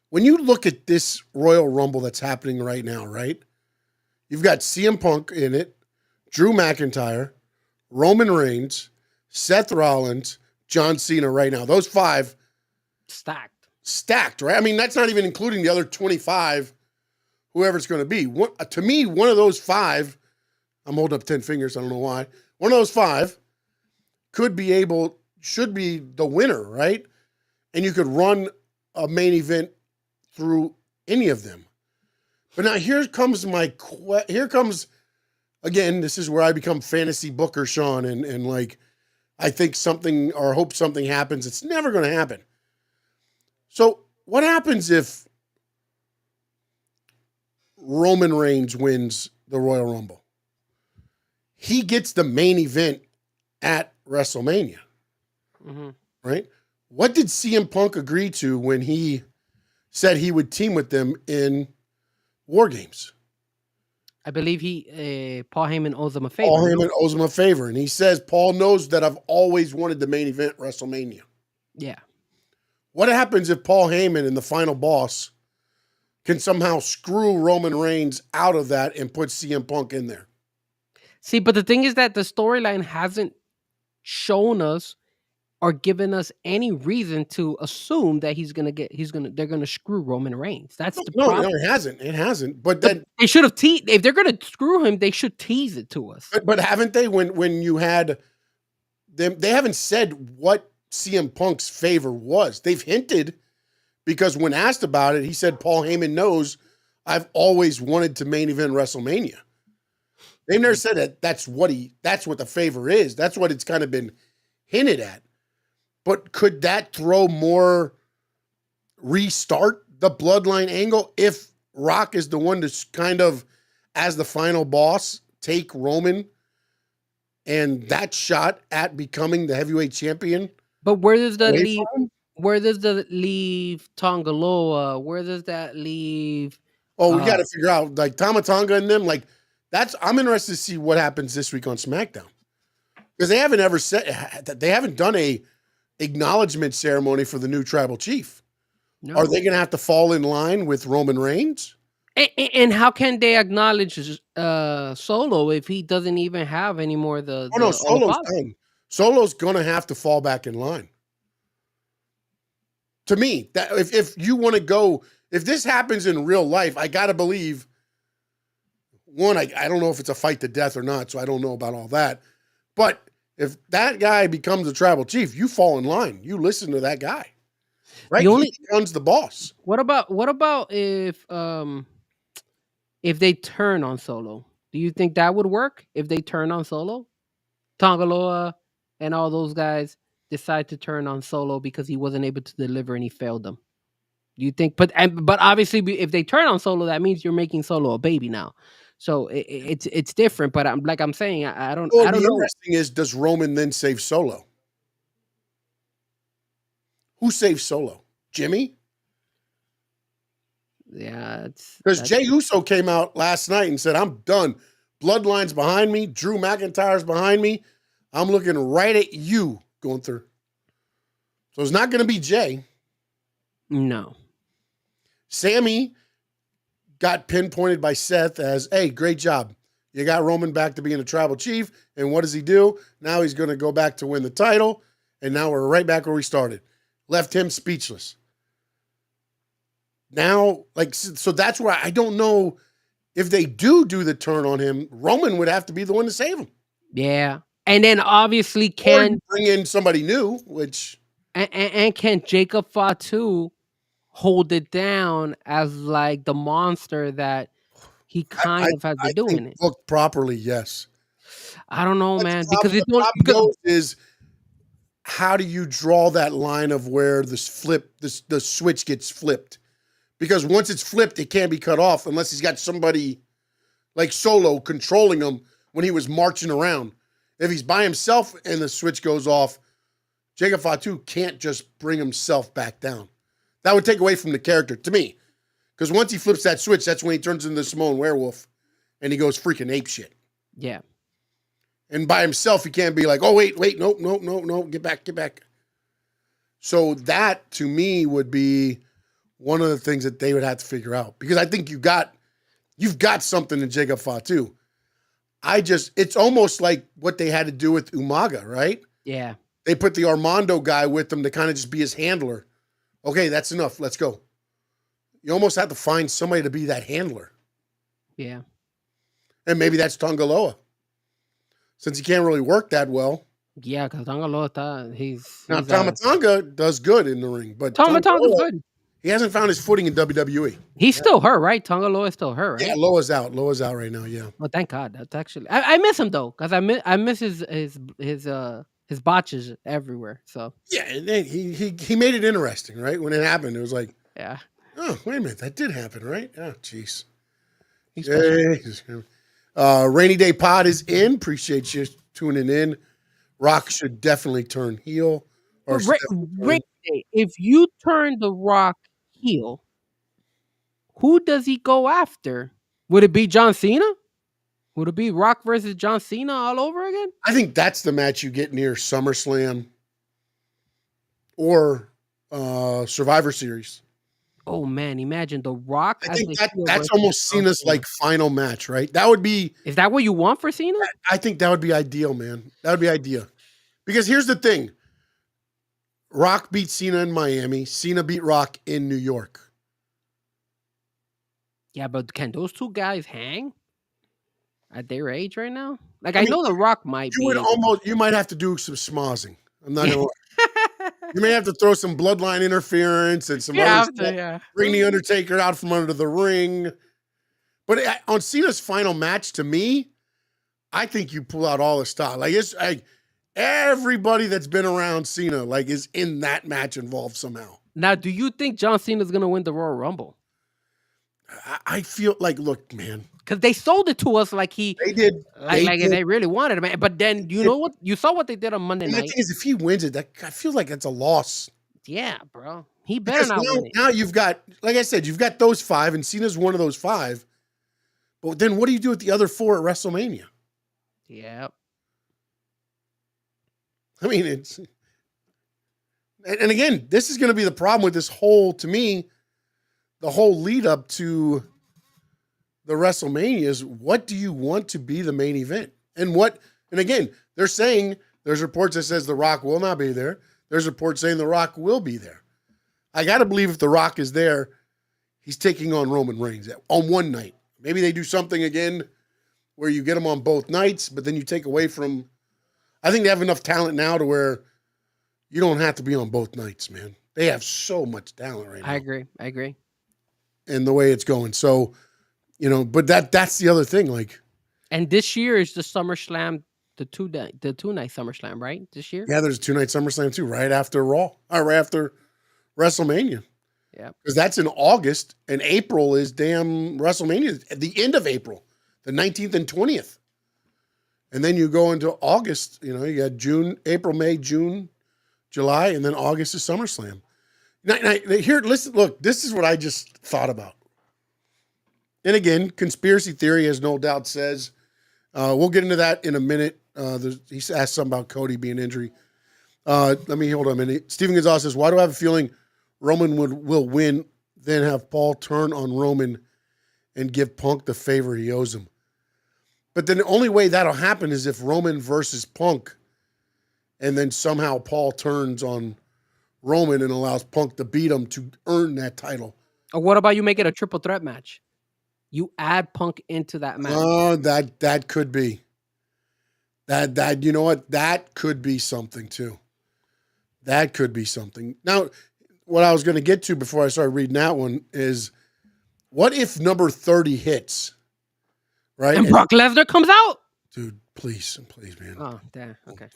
When you look at this Royal Rumble that's happening right now, right? You've got CM Punk in it, Drew McIntyre, Roman Reigns, Seth Rollins, John Cena right now. Those 5 stacked, right? I mean, that's not even including the other 25, whoever it's going to be. To me, one of those 5, I'm holding up 10 fingers, I don't know why. One of those 5 should be the winner, right? And you could run a main event through any of them. But now here comes again, this is where I become fantasy booker, Sean, and like, I think something or hope something happens. It's never going to happen. So what happens if Roman Reigns wins the Royal Rumble? He gets the main event at WrestleMania, right? What did CM Punk agree to when he said he would team with them in War Games? I believe Paul Heyman owes him a favor. Paul Heyman owes him a favor, and he says, Paul knows that I've always wanted the main event WrestleMania. Yeah. What happens if Paul Heyman and the final boss can somehow screw Roman Reigns out of that and put CM Punk in there? See, but the thing is that the storyline hasn't shown us or given us any reason to assume that they're gonna screw Roman Reigns. That's the problem. No, it hasn't. But then they should have if they're gonna screw him, they should tease it to us. But haven't they? When you had them, they haven't said what CM Punk's favor was. They've hinted, because when asked about it, he said Paul Heyman knows I've always wanted to main event WrestleMania. They've never said that that's what the favor is. That's what it's kind of been hinted at. But could that restart the bloodline angle if Rock is the one to kind of, as the final boss, take Roman and that shot at becoming the heavyweight champion? But where does that leave? Where does that leave Tongaloa? Where does that leave? Oh, we got to figure out, like, Tama Tonga and them. Like, I'm interested to see what happens this week on SmackDown, because they haven't ever said that. They haven't done a acknowledgement ceremony for the new tribal chief. No. Are they going to have to fall in line with Roman Reigns? And how can they acknowledge Solo if he doesn't even have any more Solo's done. Solo's going to have to fall back in line. To me, that if you want to go, if this happens in real life, I got to believe, one, I don't know if it's a fight to death or not, so I don't know about all that. But if that guy becomes the tribal chief, you fall in line. You listen to that guy, right? He becomes the boss. What about if they turn on Solo? Do you think that would work if they turn on Solo? Tongaloa and all those guys decide to turn on Solo because he wasn't able to deliver and he failed them. Do you think? But obviously, if they turn on Solo, that means you're making Solo a baby now. So it's different. But I'm saying, I don't. Well, I don't the know. interesting is, does Roman then save Solo? Who saves Solo? Jimmy? Yeah, because Jey Uso came out last night and said, "I'm done. Bloodline's behind me. Drew McIntyre's behind me. I'm looking right at you, Gunther." So it's not going to be Jey. No. Sammy got pinpointed by Seth as, "Hey, great job. You got Roman back to being a tribal chief." And what does he do? Now he's going to go back to win the title. And now we're right back where we started. Left him speechless. Now, so that's where I don't know if they do the turn on him. Roman would have to be the one to save him. Yeah. And then obviously bring in somebody new, which. And can Jacob Fatu hold it down as like the monster that he kind of has been doing it? Booked properly, yes. I don't know, man, because the problem is, how do you draw that line of where the switch gets flipped? Because once it's flipped, it can't be cut off unless he's got somebody like Solo controlling him when he was marching around. If he's by himself and the switch goes off, Jacob Fatu can't just bring himself back down. That would take away from the character to me. Because once he flips that switch, that's when he turns into the Samoan werewolf and he goes freaking ape shit. Yeah. And by himself, he can't be like, "Oh, wait, no, get back. So that, to me, would be one of the things that they would have to figure out. Because I think you've got something in Jacob Fatu. it's almost like what they had to do with Umaga, right? Yeah. They put the Armando guy with them to kind of just be his handler. Okay, that's enough. Let's go. You almost have to find somebody to be that handler. Yeah. And maybe that's Tongaloa. Since he can't really work that well. Yeah, because Tongaloa, he's Now, Tama does good in the ring, but Tonga's good. He hasn't found his footing in WWE. He's still hurt, right? Tongaloa is still hurt, right? Yeah, Loa's out. Loa's out right now, yeah. Well, thank God. That's actually I miss him though, because I miss his botches everywhere. So Yeah, and then he made it interesting, right? When it happened, it was like, yeah. oh, wait a minute, that did happen, right? Oh, jeez. He's Rainy Day Pod is in. Appreciate you tuning in. Rock should definitely turn heel. Or Rick, if you turn The Rock heel, who does he go after? Would it be John Cena? Would it be Rock versus John Cena all over again? I think that's the match you get near SummerSlam or Survivor Series. Oh man, imagine The Rock. I think that's almost Cena's like final match, right? That would be. Is that what you want for Cena? I think that would be ideal, man. That would be ideal. Because here's the thing. Rock beat Cena in Miami. Cena beat Rock in New York. Yeah, but can those two guys hang at their age right now? Like I know The Rock might be. You might have to do some schmozzing. I'm not gonna. You may have to throw some bloodline interference and some other stuff. Bring the Undertaker out from under the ring. But on Cena's final match, to me, I think you pull out all the style. Like it's like everybody that's been around Cena like is in that match involved somehow. Now, do you think John Cena's gonna win the Royal Rumble? I feel like, look, man, because they sold it to us like they did, they really wanted it, man. But then you know what? You saw what they did on Monday night. The thing is, if he wins it, I feel like that's a loss. Yeah, bro, he better not win it. Now you've got, like I said, you've got those 5, and Cena's one of those 5. But then, what do you do with the other 4 at WrestleMania? Yeah, I mean, it's, and again, this is going to be the problem with this whole, to me, the whole lead up to the WrestleMania is, what do you want to be the main event? And again, they're saying, there's reports that says The Rock will not be there. There's reports saying The Rock will be there. I got to believe if The Rock is there, he's taking on Roman Reigns on one night. Maybe they do something again where you get him on both nights, but then you take away from, I think they have enough talent now to where you don't have to be on both nights, man. They have so much talent right now. I agree. And the way it's going. So, but that's the other thing. Like, and this year is the SummerSlam, the two night SummerSlam, right? This year? Yeah, there's a 2-night SummerSlam too, right after Raw, or right after WrestleMania. Yeah. Because that's in August, and April is damn WrestleMania at the end of April, the 19th and 20th. And then you go into August, you got June, April, May, June, July, and then August is SummerSlam. Now, here, listen, look, this is what I just thought about. And again, conspiracy theory, as no doubt says, we'll get into that in a minute. He asked something about Cody being injured. Let me hold on a minute. Steven Gonzalez says, why do I have a feeling Roman will win, then have Paul turn on Roman and give Punk the favor he owes him? But then the only way that'll happen is if Roman versus Punk, and then somehow Paul turns on Roman and allows Punk to beat him to earn that title. Or what about you make it a triple threat match? You add Punk into that match. Oh, that could be. That you know what? That could be something too. That could be something. Now, what I was going to get to before I started reading that one is, what if number 30 hits? Right? And Brock Lesnar comes out? Dude, please, man. Oh, damn. Okay.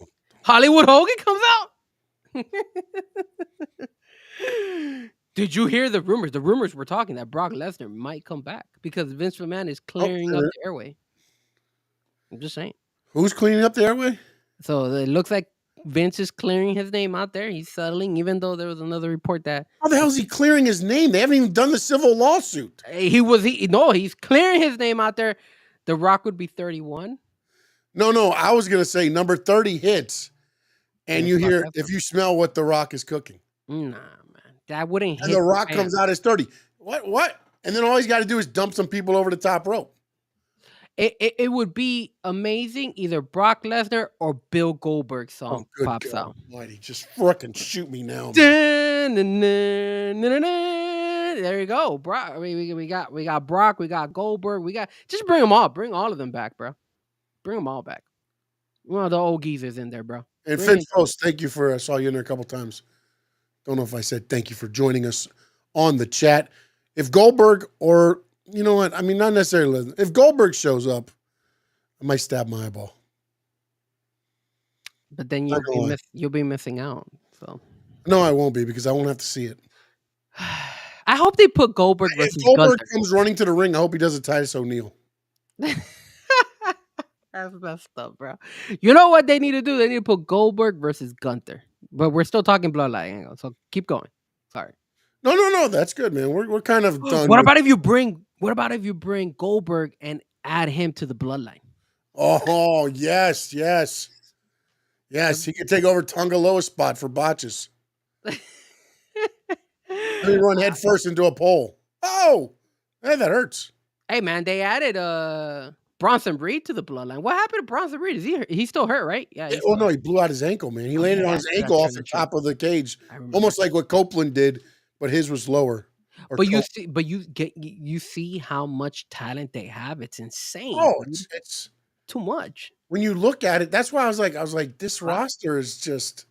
Hollywood Hogan comes out? Did you hear the rumors? The rumors were talking that Brock Lesnar might come back because Vince McMahon is clearing up the airway. I'm just saying. Who's cleaning up the airway? So it looks like Vince is clearing his name out there. He's settling, even though there was another report that... How the hell is he clearing his name? They haven't even done the civil lawsuit. He's clearing his name out there. The Rock would be 31. No, I was going to say number 30 hits, and you hear, if you smell what The Rock is cooking. Nah, man. That wouldn't hit. And The Rock comes out as 30. What? And then all he's got to do is dump some people over the top rope. It would be amazing. Either Brock Lesnar or Bill Goldberg Oh, song good pops God out. Almighty! Just frickin' shoot me now, man. Dun, dun, dun, dun, dun, dun. There you go, Brock. I mean, we got Brock, we got Goldberg, we got just bring them all, bring all of them back, bro. Bring them all back. One of the old geezers in there, bro. And Bring Finch it. Post, thank you for. I saw you in there a couple times. Don't know if I said thank you for joining us on the chat. If Goldberg or you know what, I mean, not necessarily. If Goldberg shows up, I might stab my eyeball. But then Not gonna lie. you'll be missing out. So No, I won't be because I won't have to see it. I hope they put Goldberg If versus Goldberg Gunther. comes running to the ring, I hope he does a Titus O'Neil. That's messed up, bro. You know what they need to do? They need to put Goldberg versus Gunther. But we're still talking bloodline, so keep going. Sorry. No, that's good, man. We're kind of done. What about if you bring Goldberg and add him to the bloodline? Oh, yes. He could take over Tongaloa's spot for botches. Let me run head first into a pole. Oh, hey, that hurts. Hey man, they added Bronson Reed to the bloodline. What happened to Bronson Reed? Is he's still hurt, right? Yeah. No, he blew out his ankle, man. He landed on his ankle off the top of the cage, almost like what Copeland did, but his was lower. But you see how much talent they have. It's insane. Oh, it's too much. When you look at it, that's why I was like, this roster is just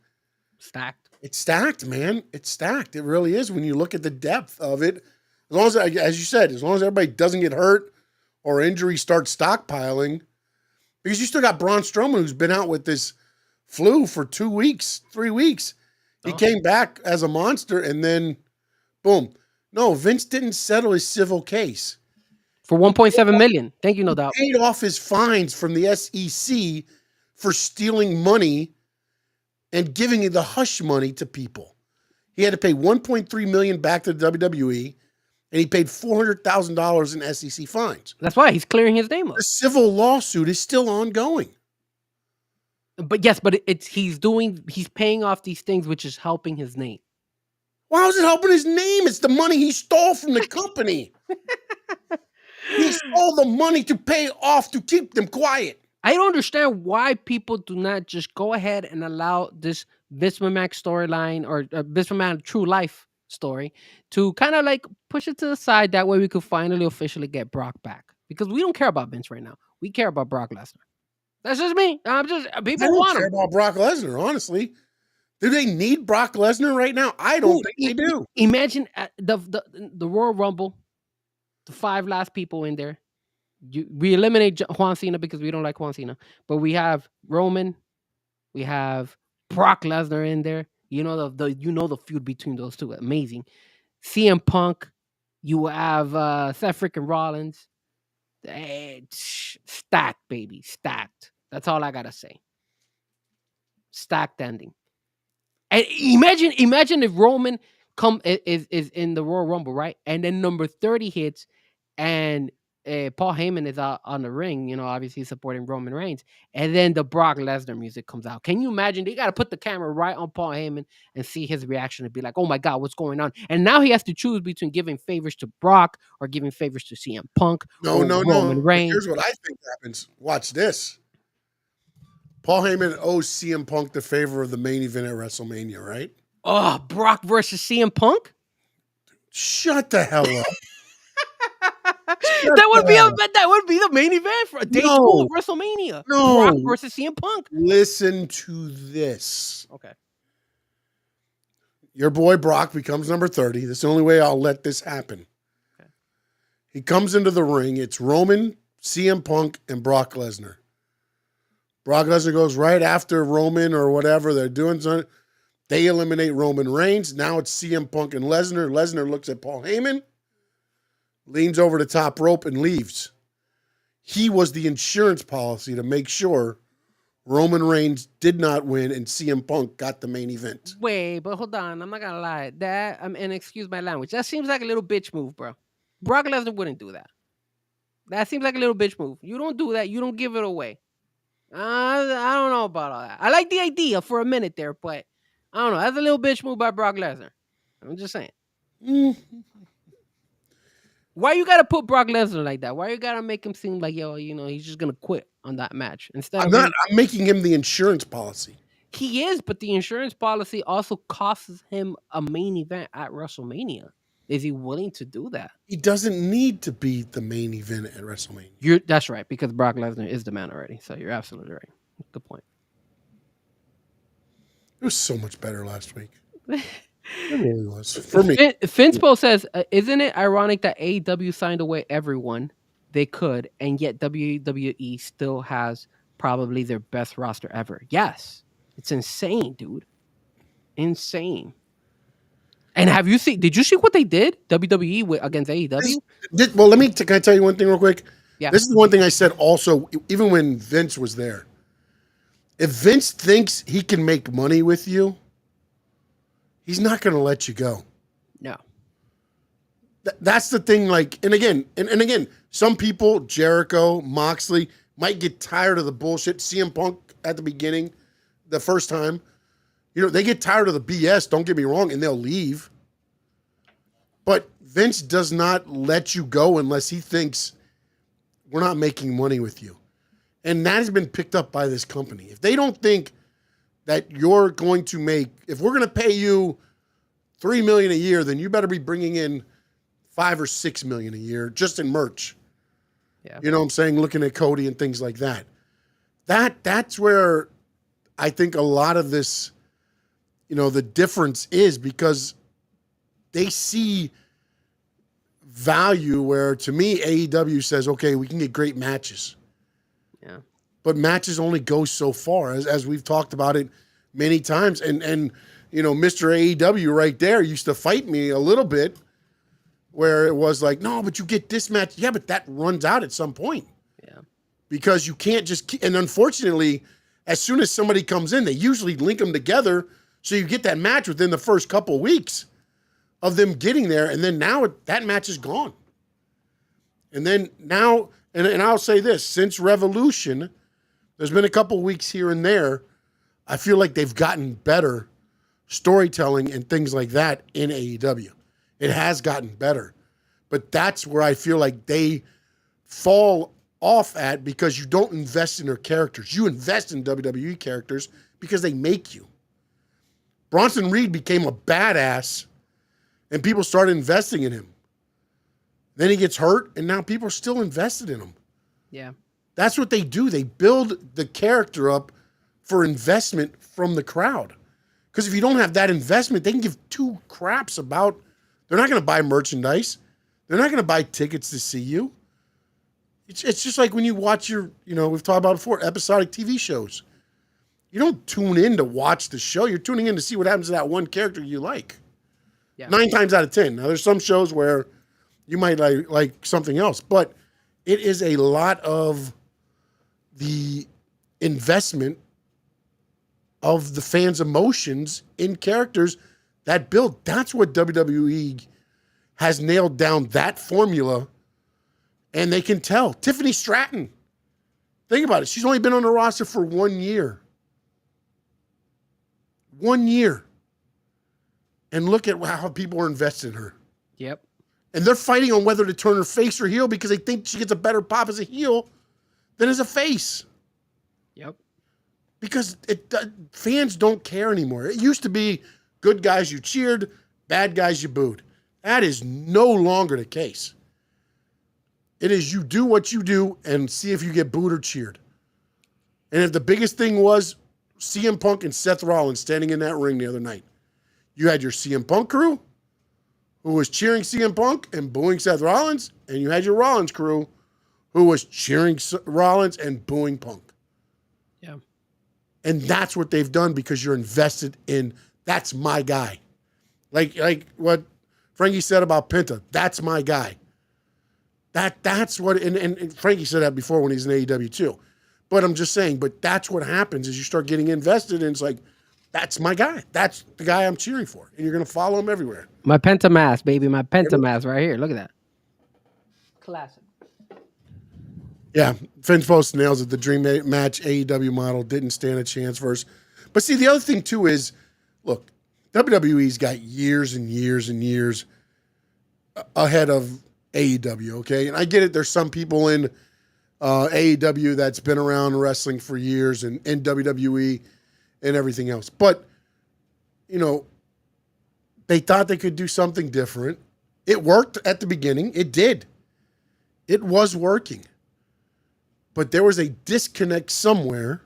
stacked. It's stacked, man. It's stacked. It really is. When you look at the depth of it, as long as you said, as long as everybody doesn't get hurt or injury starts stockpiling, because you still got Braun Strowman who's been out with this flu for 2 weeks, 3 weeks. He came back as a monster and then boom. No, Vince didn't settle his civil case. For $1.7 million. Thank you, no doubt. Paid off his fines from the SEC for stealing money and giving the hush money to people. He had to pay $1.3 million back to the WWE, and he paid $400,000 in SEC fines. That's why he's clearing his name up. The civil lawsuit is still ongoing. But yes, but he's paying off these things, which is helping his name. Why is it helping his name? It's the money he stole from the company. He stole the money to pay off to keep them quiet. I don't understand why people do not just go ahead and allow this Vince McMahon storyline or Vince McMahon true life story to kind of like push it to the side. That way we could finally officially get Brock back. Because we don't care about Vince right now. We care about Brock Lesnar. That's just me. People want him. I don't care about Brock Lesnar, honestly. Do they need Brock Lesnar right now? I don't think they do. Imagine the Royal Rumble, the 5 last people in there. We eliminate Juan Cena because we don't like Juan Cena, but we have Roman, we have Brock Lesnar in there. You know the feud between those two, amazing. CM Punk, you have Seth freaking Rollins. Stacked, baby, stacked. That's all I gotta say. Stacked ending. And imagine if Roman is in the Royal Rumble, right? And then number 30 hits, and Paul Heyman is out on the ring, obviously supporting Roman Reigns, and then the Brock Lesnar music comes out. Can you imagine? They got to put the camera right on Paul Heyman and see his reaction and be like, "Oh my God, what's going on?" And now he has to choose between giving favors to Brock or giving favors to CM Punk. No. Roman Reigns. Here's what I think happens. Watch this. Paul Heyman owes CM Punk the favor of the main event at WrestleMania, right? Oh, Brock versus CM Punk? Shut the hell up. That would be the main event for day 2 of WrestleMania. No. Brock versus CM Punk. Listen to this. Okay. Your boy Brock becomes number 30. That's the only way I'll let this happen. Okay. He comes into the ring. It's Roman, CM Punk, and Brock Lesnar. Brock Lesnar goes right after Roman or whatever. They're doing something. They eliminate Roman Reigns. Now it's CM Punk and Lesnar. Lesnar looks at Paul Heyman, leans over the top rope, and leaves. He was the insurance policy to make sure Roman Reigns did not win and CM Punk got the main event. Wait, but hold on. I'm not going to lie. And excuse my language, that seems like a little bitch move, bro. Brock Lesnar wouldn't do that. That seems like a little bitch move. You don't do that. You don't give it away. I don't know about all that. I like the idea for a minute there, but I don't know. That's a little bitch move by Brock Lesnar. I'm just saying. Why you gotta put Brock Lesnar like that? Why you gotta make him seem like, yo, he's just gonna quit on that match instead of him? I'm making him the insurance policy. He is, but the insurance policy also costs him a main event at WrestleMania. Is he willing to do that? He doesn't need to be the main event at WrestleMania. That's right, because Brock Lesnar is the man already. So you're absolutely right. Good point. It was so much better last week. It really was. For me. Finspo says, isn't it ironic that AEW signed away everyone they could, and yet WWE still has probably their best roster ever? Yes. It's insane, dude. Insane. And did you see what they did? WWE against AEW? Well, can I tell you one thing real quick? Yeah. This is the one thing I said also, even when Vince was there. If Vince thinks he can make money with you, he's not going to let you go. No. That's the thing. Like, and again, some people, Jericho, Moxley, might get tired of the bullshit. CM Punk at the beginning, the first time, they get tired of the BS. Don't get me wrong, and they'll leave. But Vince does not let you go unless he thinks we're not making money with you. And that has been picked up by this company. If they don't think that you're going to if we're going to pay you $3 million a year, then you better be bringing in $5 or $6 million a year just in merch. Yeah. You know what I'm saying? Looking at Cody and things like that. That's where I think a lot of this, the difference is, because they see value where, to me, AEW says, okay, we can get great matches. Yeah. But matches only go so far, as we've talked about it many times. And Mr. AEW right there used to fight me a little bit, where it was like, no, but you get this match. Yeah, but that runs out at some point. Yeah. Because you can't just and unfortunately, as soon as somebody comes in, they usually link them together, so you get that match within the first couple of weeks of them getting there, and then now that match is gone. And then now, and I'll say this, since Revolution, there's been a couple of weeks here and there, I feel like they've gotten better storytelling and things like that in AEW. It has gotten better. But that's where I feel like they fall off at, because you don't invest in their characters. You invest in WWE characters because they make you. Bronson Reed became a badass, and people started investing in him. Then he gets hurt, and now people are still invested in him. Yeah. That's what they do. They build the character up for investment from the crowd. Because if you don't have that investment, they can give two craps about. They're not going to buy merchandise. They're not going to buy tickets to see you. It's just like when you watch we've talked about before, episodic TV shows. You don't tune in to watch the show. You're tuning in to see what happens to that one character you like. Yeah. 9 times out of 10. Now, there's some shows where you might like something else, but it is a lot of the investment of the fans' emotions in characters that build. That's what WWE has nailed down, that formula, and they can tell. Tiffany Stratton, think about it. She's only been on the roster for 1 year. 1 year. And look at how people are invested in her. Yep. And they're fighting on whether to turn her face or heel because they think she gets a better pop as a heel than as a face. Yep. Because fans don't care anymore. It used to be good guys you cheered, bad guys you booed. That is no longer the case. It is you do what you do and see if you get booed or cheered. And if the biggest thing was CM Punk and Seth Rollins standing in that ring the other night, you had your CM Punk crew who was cheering CM Punk and booing Seth Rollins, and you had your Rollins crew who was cheering Rollins and booing Punk. Yeah. And that's what they've done because you're invested in, that's my guy. Like what Frankie said about Penta, that's my guy. That's what, and Frankie said that before when he's in AEW too. But I'm just saying, but that's what happens is you start getting invested, and it's like, that's my guy. That's the guy I'm cheering for. And you're going to follow him everywhere. My Penta mask, baby. My Penta mask right here. Look at that. Classic. Yeah, Finn's Post nails it. The dream match AEW model didn't stand a chance versus. But see, the other thing too is, look, WWE's got years and years and years ahead of AEW, okay? And I get it. There's some people in AEW that's been around wrestling for years and in WWE and everything else. But, you know, they thought they could do something different. It worked at the beginning. It did. It was working. But there was a disconnect somewhere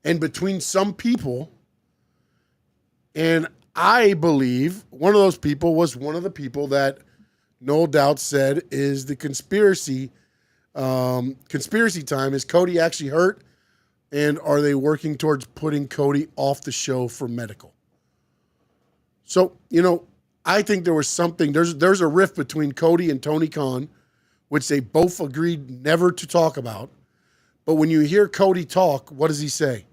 and between some people. And I believe one of those people was one of the people that No Doubt said is the conspiracy time. Is Cody actually hurt? And are they working towards putting Cody off the show for medical? So, you know, I think there was something. There's a rift between Cody and Tony Khan, which they both agreed never to talk about. But when you hear Cody talk, what does he say?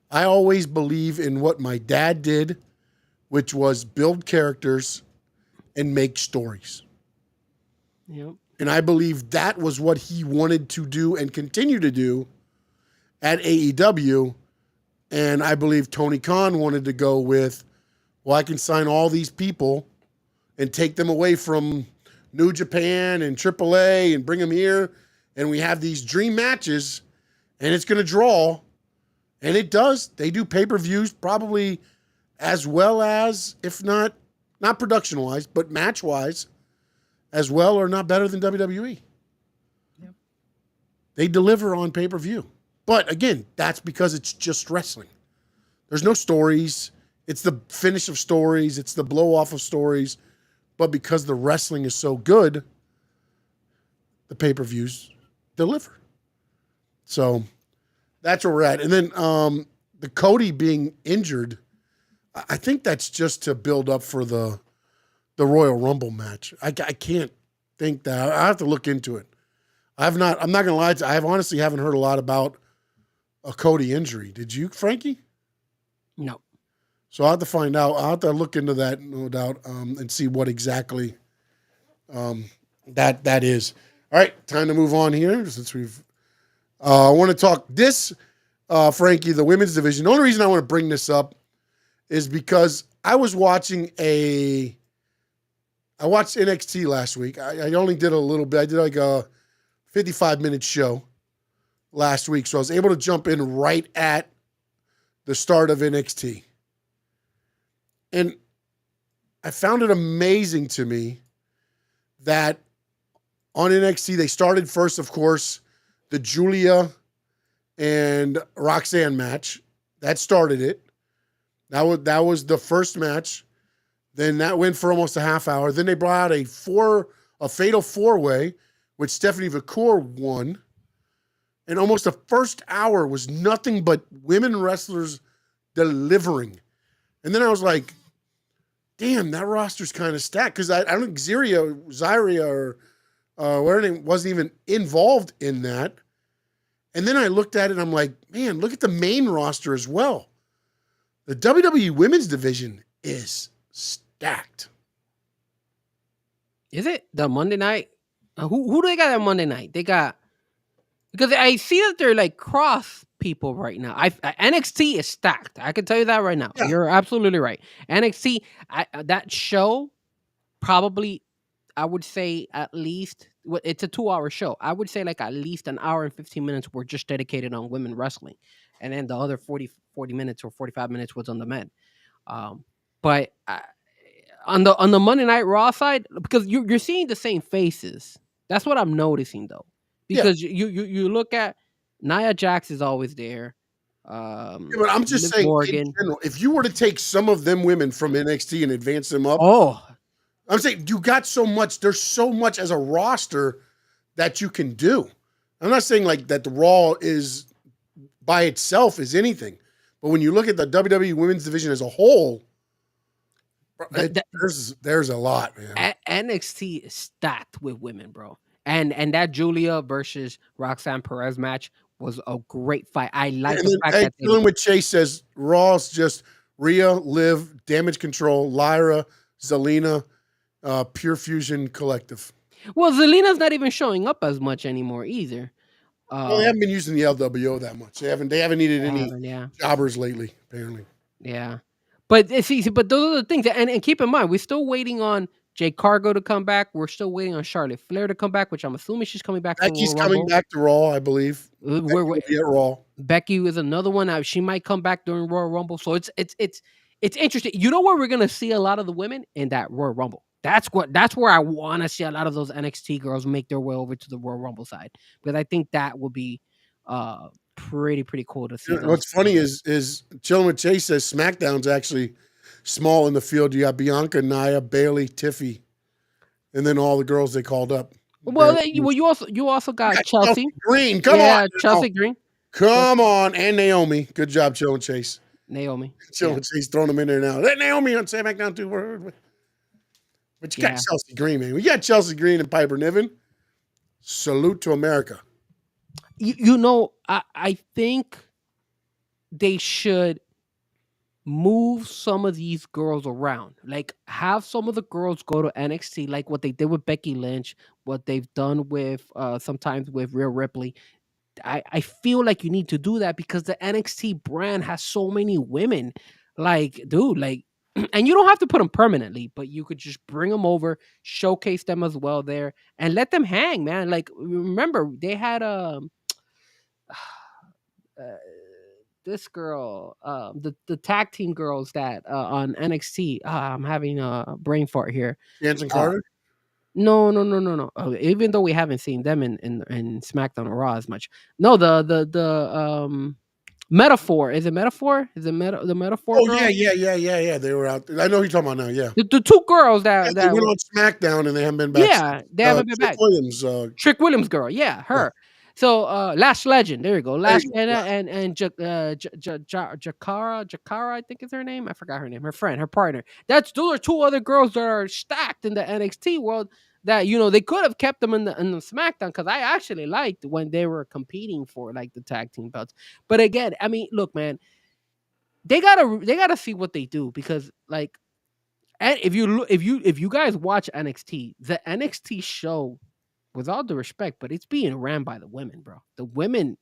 I always believe in what my dad did, which was build characters and make stories. Yep. And I believe that was what he wanted to do and continue to do at AEW. And I believe Tony Khan wanted to go with, well, I can sign all these people and take them away from New Japan and AAA and bring them here. And we have these dream matches and it's going to draw. And it does. They do pay-per-views probably as well as, if not production-wise, but match-wise, as well or not better than WWE. Yep. They deliver on pay-per-view. But again, that's because it's just wrestling. There's no stories. It's the finish of stories. It's the blow-off of stories. But because the wrestling is so good, the pay-per-views deliver. So that's where we're at. And then the Cody being injured, I think that's just to build up for the Royal Rumble match. I can't think that. I have to look into it. I'm not going to lie to you. I honestly haven't heard a lot about a Cody injury. Did you, Frankie? No. So I'll have to find out. I'll have to look into that, no doubt, and see what exactly that is. All right, time to move on here since we've I want to talk this, Frankie, the women's division. The only reason I want to bring this up is because I was watching I watched NXT last week. I only did a little bit. I did like a 55-minute show last week, so I was able to jump in right at the start of NXT. And I found it amazing to me that on NXT, they started first, of course, the Julia and Roxanne match. That started it. That was the first match. Then that went for almost a half hour. Then they brought out a fatal four-way, which Stephanie Vacour won. And almost the first hour was nothing but women wrestlers delivering. And then I was like, damn, that roster's kind of stacked. Because I don't think Zyria or whatever name wasn't even involved in that. And then I looked at it and I'm like, man, look at the main roster as well. The WWE women's division is stacked. Is it the Monday night? Who do they got on Monday night? They got, because I see that they're like cross people right now. NXT is stacked. I can tell you that right now. Yeah. You're absolutely right. NXT, that show probably, I would say at least, it's a 2-hour show. I would say like at least an hour and 15 minutes were just dedicated on women wrestling. And then the other 40 minutes or 45 minutes was on the men. But on the Monday Night Raw side, because you're seeing the same faces. That's what I'm noticing though. Because you look at Nia Jax is always there. But I'm just saying, Morgan, in general, if you were to take some of them women from NXT and advance them up, I'm saying you got so much. There's so much as a roster that you can do. I'm not saying like that the Raw is by itself is anything, but when you look at the WWE women's division as a whole, there's a lot, man. NXT is stacked with women, bro. And that Julia versus Roxanne Perez match was a great fight. I like the fact that dealing with Chase says Raw's just Rhea, Liv, Damage Control, Lyra, Zelina, Pure Fusion Collective. Well, Zelina's not even showing up as much anymore either. They haven't been using the LWO that much. They haven't needed any jobbers lately, apparently. Yeah. But those are the things. And keep in mind, we're still waiting on Jade Cargo to come back. We're still waiting on Charlotte Flair to come back, which I'm assuming she's coming back for Becky's Royal coming Rumble. back to Raw, I believe. Becky will be at Raw. Becky is another one. She might come back during Royal Rumble. So it's interesting. You know where we're gonna see a lot of the women in that Royal Rumble. That's where I want to see a lot of those NXT girls make their way over to the Royal Rumble side, because I think that will be pretty cool to see. What's funny is Chilling with Chase says SmackDown's actually small in the field. You got Bianca, Nia, Bailey, Tiffy, and then all the girls they called up. Well, you also got Chelsea Green. Come on, Chelsea Green. Come on, and Naomi. Good job, Chilling Chase. Naomi. Chilling Chase throwing them in there now. Let Naomi on SmackDown too. But you got Chelsea Green, man. We got Chelsea Green and Piper Niven. Salute to America. You know, I think they should move some of these girls around. Like, have some of the girls go to NXT, like what they did with Becky Lynch, what they've done with sometimes with Rhea Ripley. I feel like you need to do that because the NXT brand has so many women. Like, dude, like, and you don't have to put them permanently, but you could just bring them over, showcase them as well there, and let them hang, man. Like, remember they had this girl, the tag team girls that on NXT. I'm having a brain fart here. Jansen Carter. No. Even though we haven't seen them in SmackDown or Raw as much. No, the Metaphor. Is it Metaphor? Is it the Metaphor? Oh girl? yeah. They were out there. I know who you're talking about now. Yeah. The two girls that they went on SmackDown and they haven't been back. Yeah, they haven't been back. Trick Williams girl. Yeah, her. Yeah. So Lash Legend, there you go. Lash and Jakara, I think is her name. I forgot her name. Her friend, her partner. Those are two other girls that are stacked in the NXT world that, you know, they could have kept them in the SmackDown, because I actually liked when they were competing for like the tag team belts. But again, I mean, look, man, they gotta see what they do, because like, and if you guys watch NXT, the NXT show, with all due respect, but it's being ran by the women, bro. The women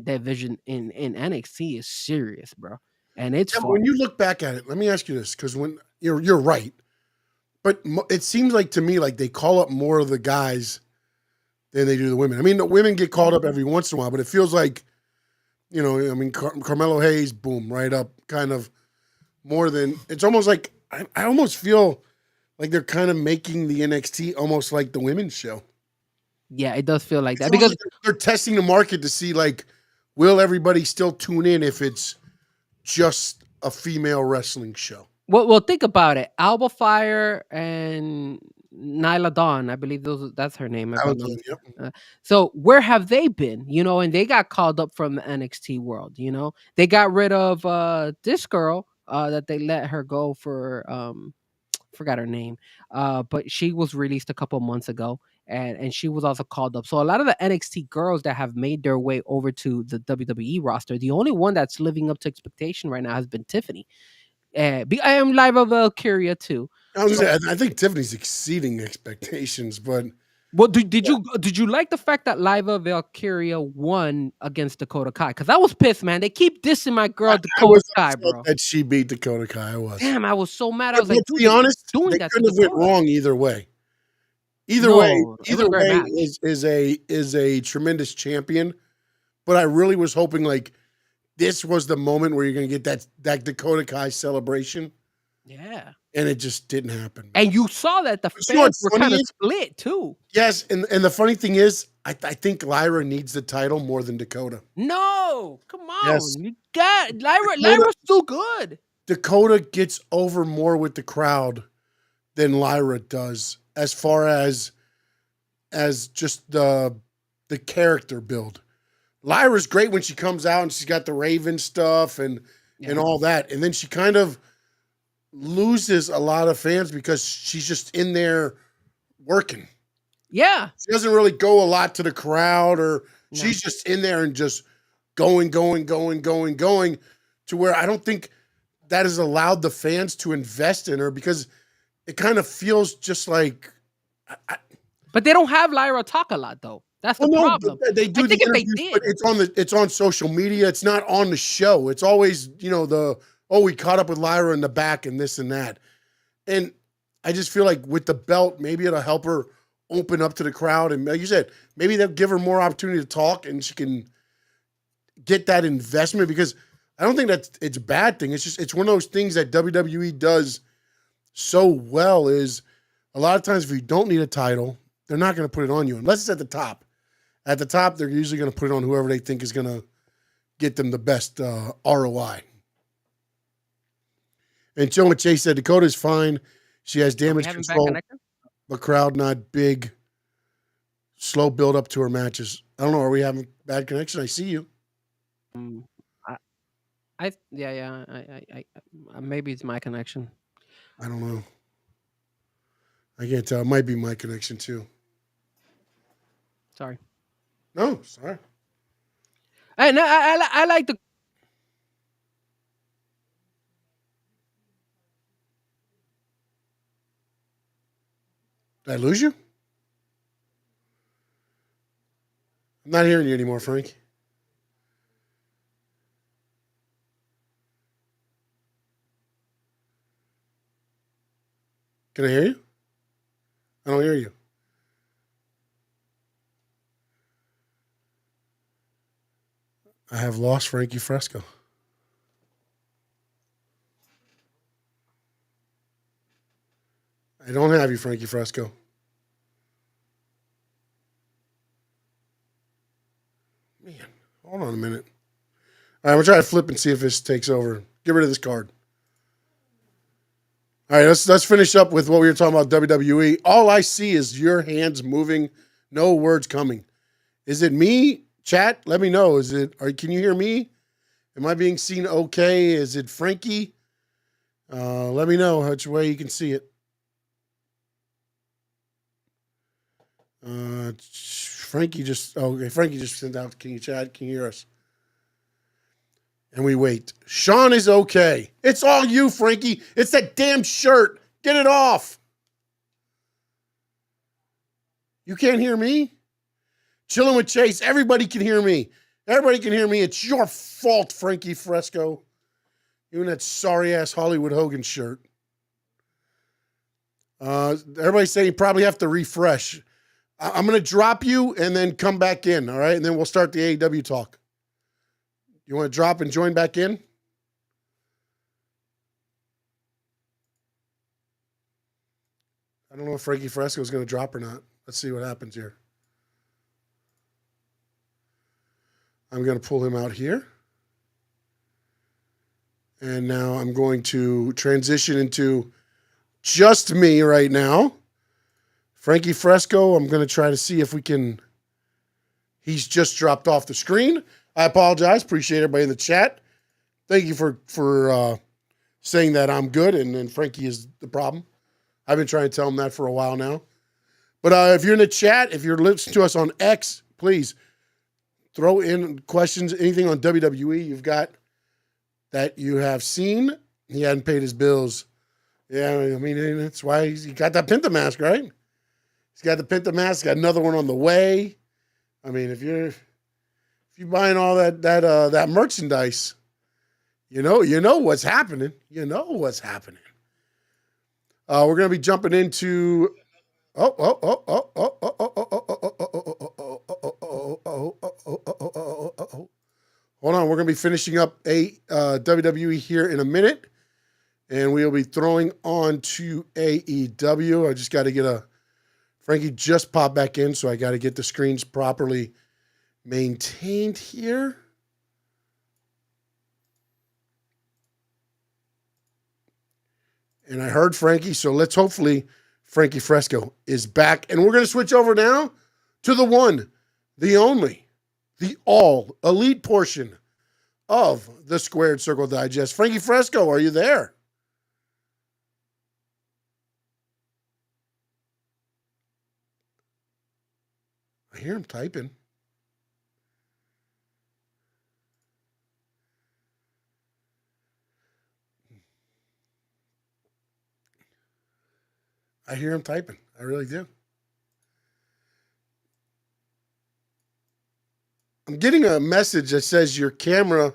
division in NXT is serious, bro. And it's when you look back at it, let me ask you this, because when you're right, but it seems like to me like they call up more of the guys than they do the women. I mean, the women get called up every once in a while, but it feels like, you know, I mean, Carmelo Hayes, boom, right up, kind of more than. It's almost like I almost feel like they're kind of making the NXT almost like the women's show. Yeah, it does feel like that, because they're testing the market to see, like, will everybody still tune in if it's just a female wrestling show? Well, think about it. Alba Fire and Nyla Dawn, I believe that's her name. Yep. So where have they been? You know, and they got called up from the NXT world. You know, they got rid of this girl that they let her go for. Forgot her name, but she was released a couple months ago, and she was also called up. So a lot of the NXT girls that have made their way over to the WWE roster, the only one that's living up to expectation right now has been Tiffany. I am live of Valkyria too. I think Tiffany's exceeding expectations, but well, did you like the fact that Liva Valkyria won against Dakota Kai? Because I was pissed, man. They keep dissing my girl Dakota Kai, bro. That she beat Dakota Kai. Damn, I was so mad. I was like, to be honest, they couldn't have went wrong either way. Either way is a tremendous champion. But I really was hoping like this was the moment where you're going to get that Dakota Kai celebration. Yeah. And it just didn't happen. And you saw that the fans were kind of split too. Yes, and the funny thing is, I think Lyra needs the title more than Dakota. No, come on. Yes. You got Lyra's still good. Dakota gets over more with the crowd than Lyra does, as far as just the character build. Lyra's great when she comes out and she's got the Raven stuff and all that. And then she kind of loses a lot of fans because she's just in there working. Yeah. She doesn't really go a lot to the crowd, or she's just in there and just going to where I don't think that has allowed the fans to invest in her, because it kind of feels just like. But they don't have Lyra talk a lot though. That's the problem. They do the interviews, but it's on social media. It's not on the show. It's always, we caught up with Lyra in the back and this and that. And I just feel like with the belt, maybe it'll help her open up to the crowd. And like you said, maybe they'll give her more opportunity to talk and she can get that investment, because I don't think that it's a bad thing. It's just, it's one of those things that WWE does so well is a lot of times if you don't need a title, they're not going to put it on you unless it's at the top. At the top, they're usually going to put it on whoever they think is going to get them the best ROI. And Jonah Chase said Dakota's fine. She has damage control, but crowd not big. Slow build up to her matches. I don't know. Are we having bad connection? I see you. Maybe it's my connection. I don't know. I can't tell. It might be my connection too. Sorry. No, sorry. I like the. Did I lose you? I'm not hearing you anymore, Frank. Can I hear you? I don't hear you. I have lost Frankie Fresco. I don't have you, Frankie Fresco. Man, hold on a minute. All right, I'm going to try to flip and see if this takes over. Get rid of this card. All right, let's finish up with what we were talking about WWE. All I see is your hands moving, no words coming. Is it me? Chat, let me know. Can you hear me? Am I being seen okay? Is it Frankie? Let me know which way you can see it. Frankie just sent out, can you chat? Can you hear us? And we wait. Sean is okay. It's all you, Frankie. It's that damn shirt. Get it off. You can't hear me? Chilling with Chase. Everybody can hear me. Everybody can hear me. It's your fault, Frankie Fresco. You in that sorry-ass Hollywood Hogan shirt. Everybody's saying you probably have to refresh. I'm going to drop you and then come back in, all right? And then we'll start the AEW talk. You want to drop and join back in? I don't know if Frankie Fresco is going to drop or not. Let's see what happens here. I'm going to pull him out here. And now I'm going to transition into just me right now. Frankie Fresco, I'm going to try to see if we can... He's just dropped off the screen. I apologize. Appreciate everybody in the chat. Thank you for saying that I'm good and Frankie is the problem. I've been trying to tell him that for a while now. But if you're in the chat, if you're listening to us on X, please throw in questions, anything on WWE you've got that you have seen. He hadn't paid his bills. Yeah, I mean, that's why he got that Penta mask, right? He's got the Penta mask, got another one on the way. I mean, if you're buying all that merchandise, you know what's happening. You know what's happening. We're gonna be jumping into hold on. We're gonna be finishing up WWE here in a minute, and we'll be throwing on to AEW. I just got to get Frankie just popped back in, so I got to get the screens properly maintained here. And I heard Frankie, so let's hopefully Frankie Fresco is back. And we're going to switch over now to the one, the only, the all elite portion of the Squared Circle Digest. Frankie Fresco, are you there? I hear him typing. I hear him typing. I really do. I'm getting a message that says your camera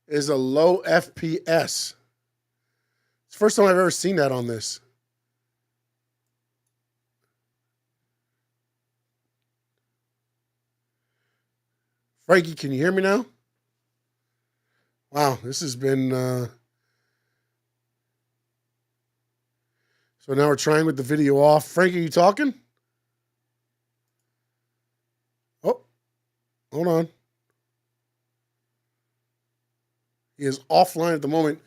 is a low FPS. It's the first time I've ever seen that on this. Frankie, can you hear me now? Wow, this has been... So now we're trying with the video off. Frankie, you talking? Oh, hold on. He is offline at the moment.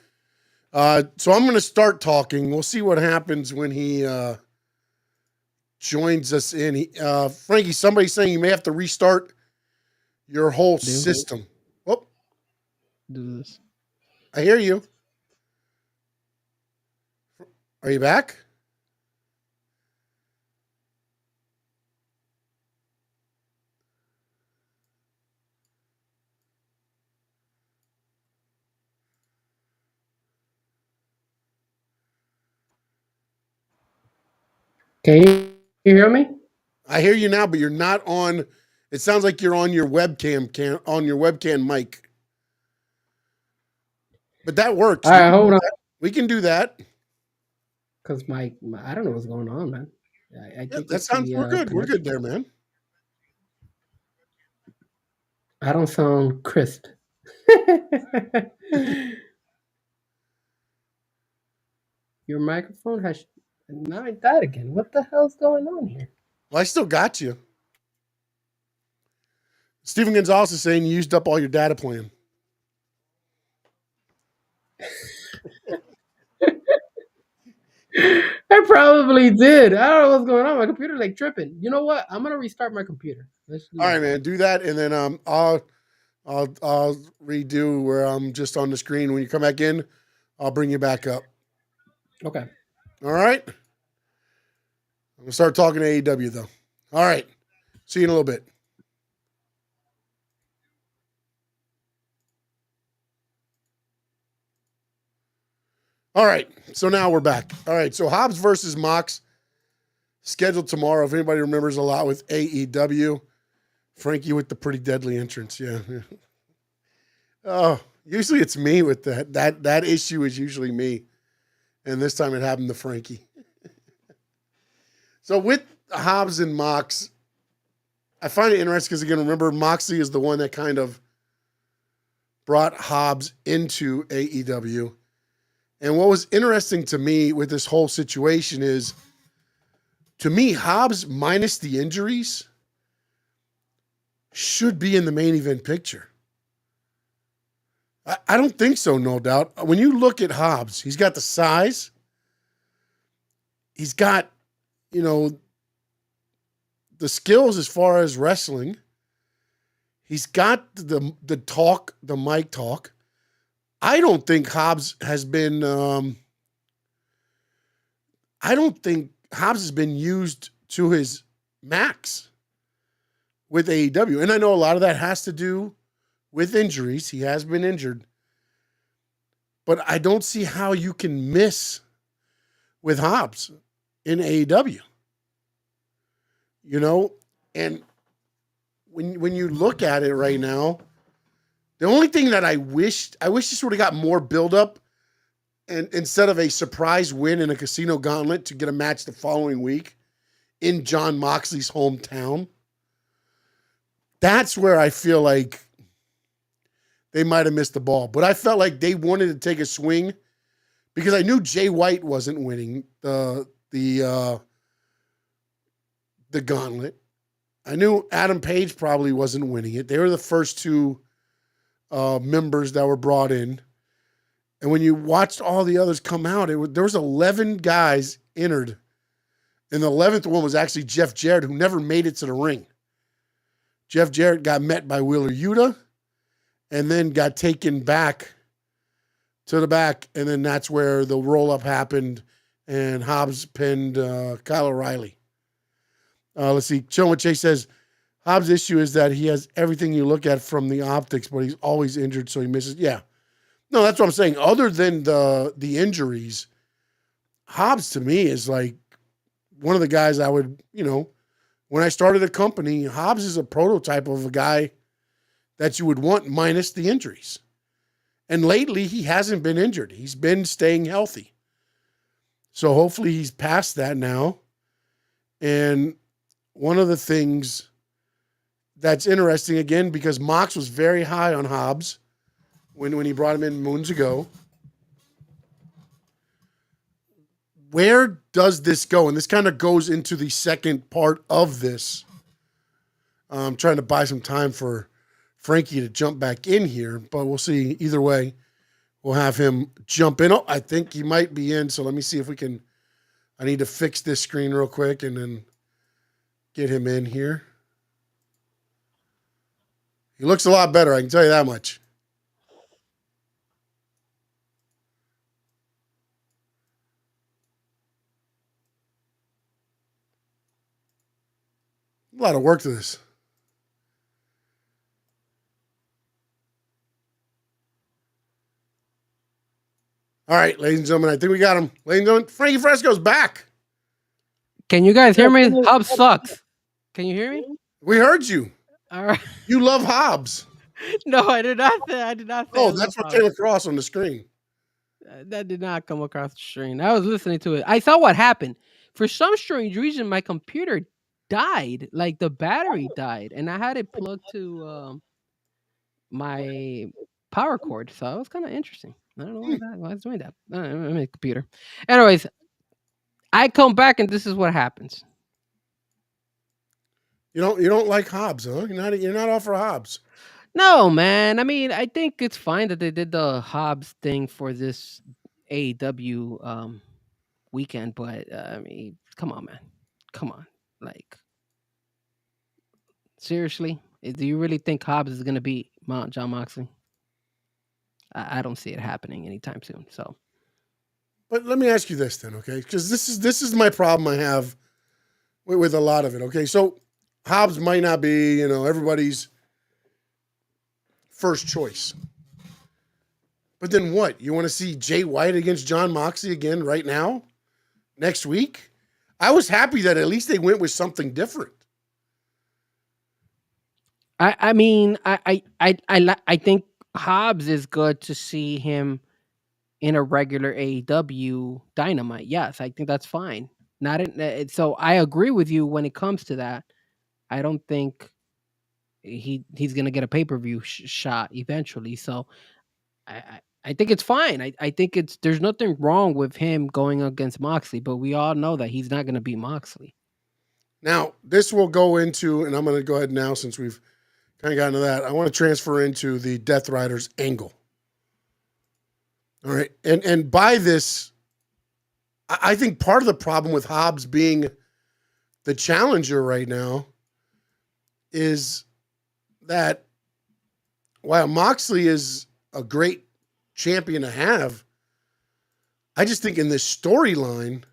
So I'm going to start talking. We'll see what happens when he joins us in. Frankie, somebody's saying you may have to restart your whole system. Oh, Do this. I hear you. Are you back? Can you hear me? I hear you now, but you're not on. It sounds like you're on your webcam mic. But that works. All right, hold on. We can do that. Because my I don't know what's going on, man. I think That sounds. We're good. We're good there, man. I don't sound crisp. Your microphone has now it died again. What the hell's going on here? Well, I still got you. Steven Gonzalez is saying you used up all your data plan. I probably did. I don't know what's going on. My computer's like tripping. You know what? I'm gonna restart my computer. All right, man. Do that, and then I'll redo where I'm just on the screen. When you come back in, I'll bring you back up. Okay. All right. I'm gonna start talking to AEW though. All right. See you in a little bit. All right. So now we're back. All right. So Hobbs versus Mox scheduled tomorrow. If anybody remembers a lot with AEW, Frankie with the pretty deadly entrance. Yeah. Oh, usually it's me with that. That issue is usually me. And this time it happened to Frankie. So with Hobbs and Mox, I find it interesting because, again, remember, Moxley is the one that kind of brought Hobbs into AEW. And what was interesting to me with this whole situation is, to me, Hobbs, minus the injuries, should be in the main event picture. I don't think so, no doubt. When you look at Hobbs, he's got the size. He's got, the skills as far as wrestling. He's got the talk, the mic talk. I don't think Hobbs has been used to his max with AEW. And I know a lot of that has to do with injuries. He has been injured. But I don't see how you can miss with Hobbs in AEW. And when you look at it right now, the only thing that I wish this would have got more buildup, and instead of a surprise win in a casino gauntlet to get a match the following week in Jon Moxley's hometown. That's where I feel like they might have missed the ball. But I felt like they wanted to take a swing because I knew Jay White wasn't winning the gauntlet. I knew Adam Page probably wasn't winning it. They were the first two members that were brought in. And when you watched all the others come out, there was 11 guys entered. And the 11th one was actually Jeff Jarrett, who never made it to the ring. Jeff Jarrett got met by Wheeler Yuta and then got taken back to the back. And then that's where the roll-up happened and Hobbs pinned Kyle O'Reilly. Let's see. Chillin' with Chase says, Hobbs' issue is that he has everything you look at from the optics, but he's always injured, so he misses. Yeah. No, that's what I'm saying. Other than the injuries, Hobbs to me is like one of the guys I would, when I started a company, Hobbs is a prototype of a guy that you would want minus the injuries. And lately, he hasn't been injured. He's been staying healthy. So hopefully he's past that now. And one of the things that's interesting again because Mox was very high on Hobbs when he brought him in moons ago. Where does this go? And this kind of goes into the second part of this. I'm trying to buy some time for Frankie to jump back in here, but we'll see. Either way, we'll have him jump in. Oh, I think he might be in, so let me see if we can. I need to fix this screen real quick and then get him in here. He looks a lot better, I can tell you that much. A lot of work to this. All right, ladies and gentlemen, I think we got him. Ladies and gentlemen, Frankie Fresco's back. Can you guys hear me? Hobbs sucks. Can you hear me? We heard you. All right. You love Hobbs. No, I did not say. I did not say. Oh, that's what came across on the screen. That did not come across the screen. I was listening to it. I saw what happened. For some strange reason, my computer died. Like the battery died, and I had it plugged to my power cord. So it was kind of interesting. I don't know why it's doing that. I'm a computer. Anyways, I come back, and this is what happens. You don't like Hobbs, huh? You're not all for Hobbs. No, man. I mean, I think it's fine that they did the Hobbs thing for this AEW weekend, but I mean, come on, man. Come on. Like, seriously? Do you really think Hobbs is going to beat John Moxley? I don't see it happening anytime soon. So, but let me ask you this then, okay? Because this is my problem I have with a lot of it. Okay, so Hobbs might not be everybody's first choice, but then what? You want to see Jay White against John Moxley again right now, next week? I was happy that at least they went with something different. I mean, I think Hobbs is good to see him in a regular AEW Dynamite. Yes, I think that's fine. So I agree with you when it comes to that. I don't think he's gonna get a pay-per-view shot eventually. So I think it's fine. I think there's nothing wrong with him going against Moxley, but we all know that he's not gonna beat Moxley. Now this will go into, and I'm gonna go ahead now since we've kind of gotten to that. I want to transfer into the Death Riders angle. All right. And by this, I think part of the problem with Hobbs being the challenger right now is that while Moxley is a great champion to have, I just think in this storyline,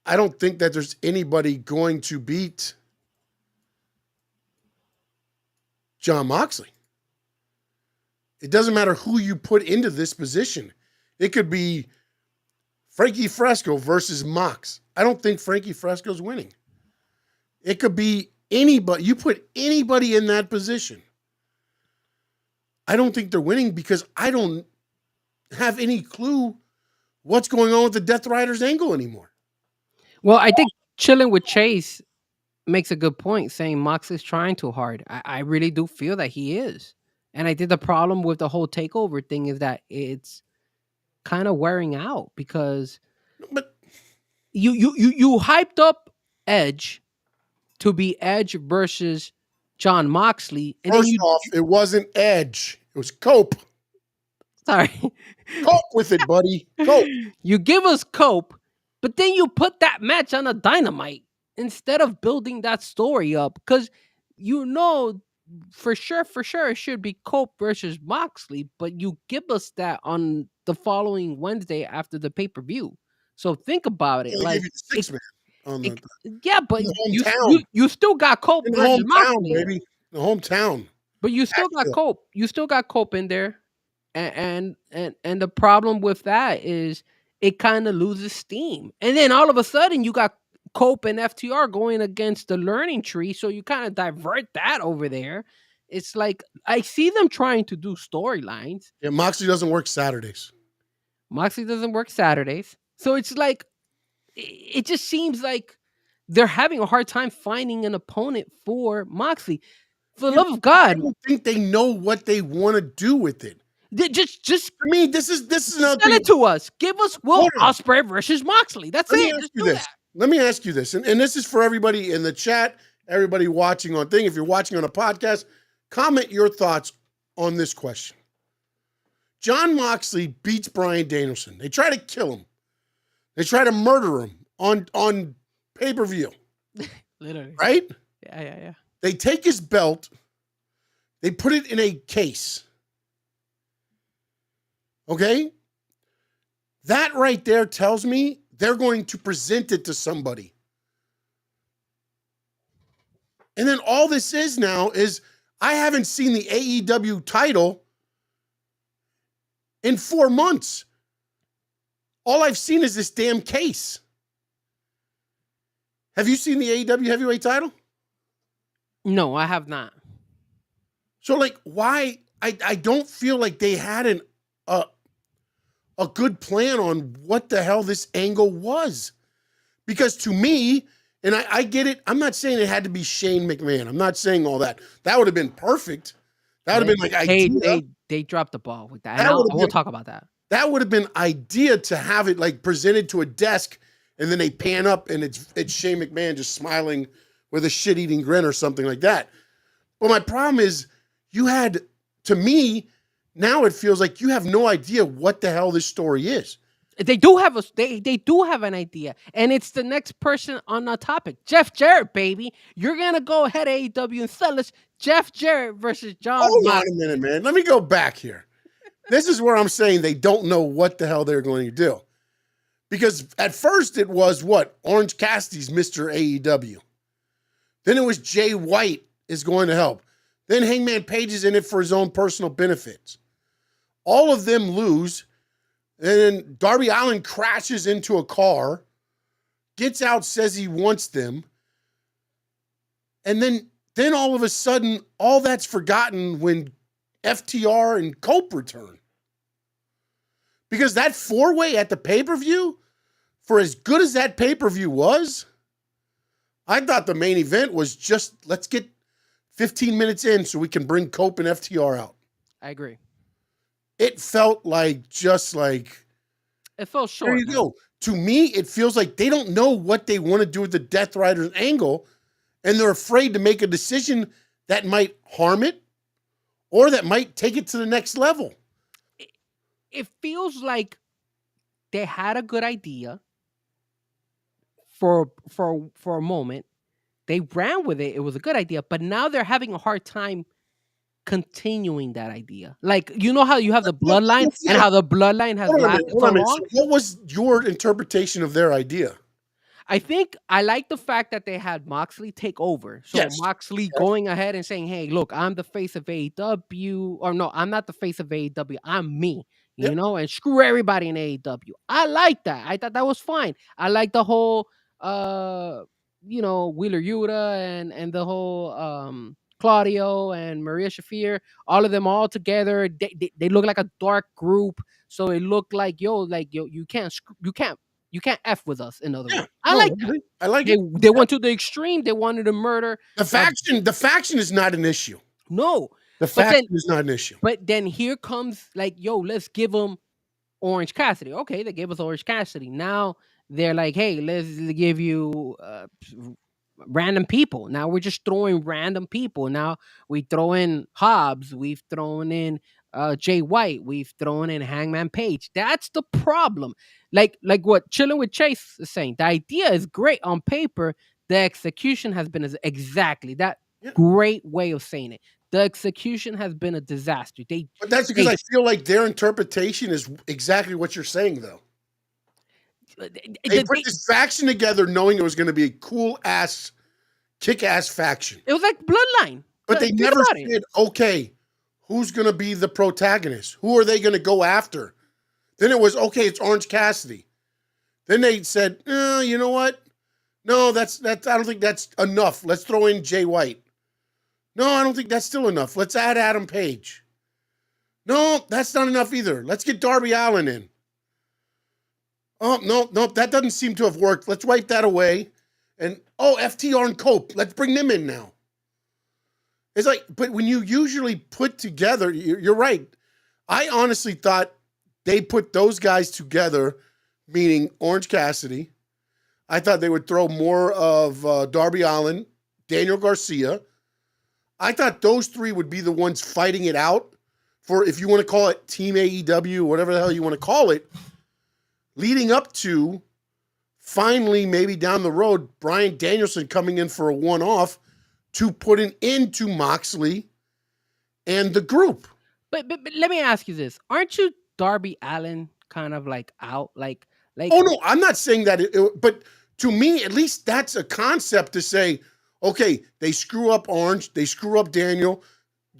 I don't think that there's anybody going to beat John Moxley. It doesn't matter who you put into this position. It could be Frankie Fresco versus Mox. I don't think Frankie Fresco's winning. It could be anybody. You put anybody in that position. I don't think they're winning because I don't have any clue what's going on with the Death Riders angle anymore. Well, I think chilling with Chase makes a good point, saying Moxley's trying too hard. I really do feel that he is. And I think the problem with the whole takeover thing is that it's kind of wearing out because but you hyped up Edge to be Edge versus John Moxley. And first off, it wasn't Edge. It was Cope. Sorry. Cope with it, buddy. Cope. You give us Cope, but then you put that match on a Dynamite instead of building that story up because for sure it should be Cope versus Moxley, but you give us that on the following Wednesday after the pay-per-view. So think about it. Like give you on the yeah, but you still got Cope in versus the hometown, Moxley. baby. The hometown. But you still got Cope. You still got Cope in there. And the problem with that is it kind of loses steam. And then all of a sudden you got Cope and FTR going against the learning tree, so you kind of divert that over there. It's like I see them trying to do storylines. Yeah, Moxley doesn't work Saturdays. So it's like it just seems like they're having a hard time finding an opponent for Moxley. For the Yeah, love of I God, don't think they know what they want to do with it. just I mean, this is another sell thing. it to us. Give us Will Hold on. Ospreay versus Moxley. That's Let me it. ask Just you do this. Let me ask you this, and this is for everybody in the chat, everybody watching on thing. If you're watching on a podcast, comment your thoughts on this question. John Moxley beats Bryan Danielson. They try to kill him. They try to murder him on pay-per-view, Literally. right? Yeah. They take his belt, they put it in a case. Okay? That right there tells me they're going to present it to somebody. And then all this is now is I haven't seen the AEW title in 4 months. All I've seen is this damn case. Have you seen the AEW heavyweight title? No, I have not. So, like, why? I don't feel like they had a good plan on what the hell this angle was. Because to me, and I get it, I'm not saying it had to be Shane McMahon. I'm not saying all that. That would have been perfect. That would have been like idea. They dropped the ball with that. That And would've we'll been- talk about that. That would have been idea to have it like presented to a desk, and then they pan up and it's Shane McMahon just smiling with a shit-eating grin or something like that. But my problem is you had, to me, now it feels like you have no idea what the hell this story is. They do have they do have an idea, and it's the next person on the topic. Jeff Jarrett, baby. You're gonna go ahead AEW and sell us Jeff Jarrett versus John Hold on Moxley. a minute, man. Let me go back here. This is where I'm saying they don't know what the hell they're going to do. Because at first it was what? Orange Cassidy's Mr. AEW. Then it was Jay White is going to help. Then Hangman Page is in it for his own personal benefits. All of them lose. And then Darby Allin crashes into a car, gets out, says he wants them. And then all of a sudden, all that's forgotten when FTR and Cope return. Because that four-way at the pay-per-view, for as good as that pay-per-view was, I thought the main event was just, let's get 15 minutes in so we can bring Cope and FTR out. I agree. It felt like It felt short. there you go. To me, it feels like they don't know what they want to do with the Death Riders angle, and they're afraid to make a decision that might harm it or that might take it to the next level. It feels like they had a good idea for a moment. They ran with it. It was a good idea, but now they're having a hard time continuing that idea. Like, you know how you have the bloodline and how the bloodline has lasted so long? So what was your interpretation of their idea? I think I like the fact that they had Moxley take over. So Yes. Moxley going ahead and saying, hey, look, I'm the face of AEW. Or no, I'm not the face of AEW. I'm me, you know, and screw everybody in AEW. I like that. I thought that was fine. I like the whole, Wheeler Yuta and the whole Claudio and Maria Shafir, all of them all together. They look like a dark group. So it looked like, you can't F with us, in other words. I like that. I like it. They went to the extreme. They wanted to murder. The faction is not an issue. No. The faction is not an issue. But then here comes let's give them Orange Cassidy. Okay, they gave us Orange Cassidy. Now they're like, hey, let's give you random people. Now we're just throwing random people. Now we throw in Hobbs. We've thrown in Jay White. We've thrown in Hangman Page. That's the problem. Like what Chilling with Chase is saying. The idea is great on paper. The execution has been exactly that. Great way of saying it. The execution has been a disaster. But that's because I feel like their interpretation is exactly what you're saying, though. They put this faction together knowing it was going to be a cool-ass, kick-ass faction. It was like Bloodline. But they never said, okay, who's going to be the protagonist? Who are they going to go after? Then it was, okay, it's Orange Cassidy. Then they said, you know what? No, that's I don't think that's enough. Let's throw in Jay White. No, I don't think that's still enough. Let's add Adam Page. No, that's not enough either. Let's get Darby Allin in. Oh, no, that doesn't seem to have worked. Let's wipe that away. And FTR and Cope, let's bring them in now. It's like, but when you usually put together, you're right. I honestly thought they put those guys together, meaning Orange Cassidy. I thought they would throw more of Darby Allin, Daniel Garcia. I thought those three would be the ones fighting it out for, if you want to call it Team AEW, whatever the hell you want to call it, leading up to finally, maybe down the road, Bryan Danielson coming in for a one-off to put an end to Moxley and the group. But let me ask you this: aren't you Darby Allin kind of like out? Like? Oh no, I'm not saying that. But to me, at least that's a concept to say, okay, they screw up Orange, they screw up Daniel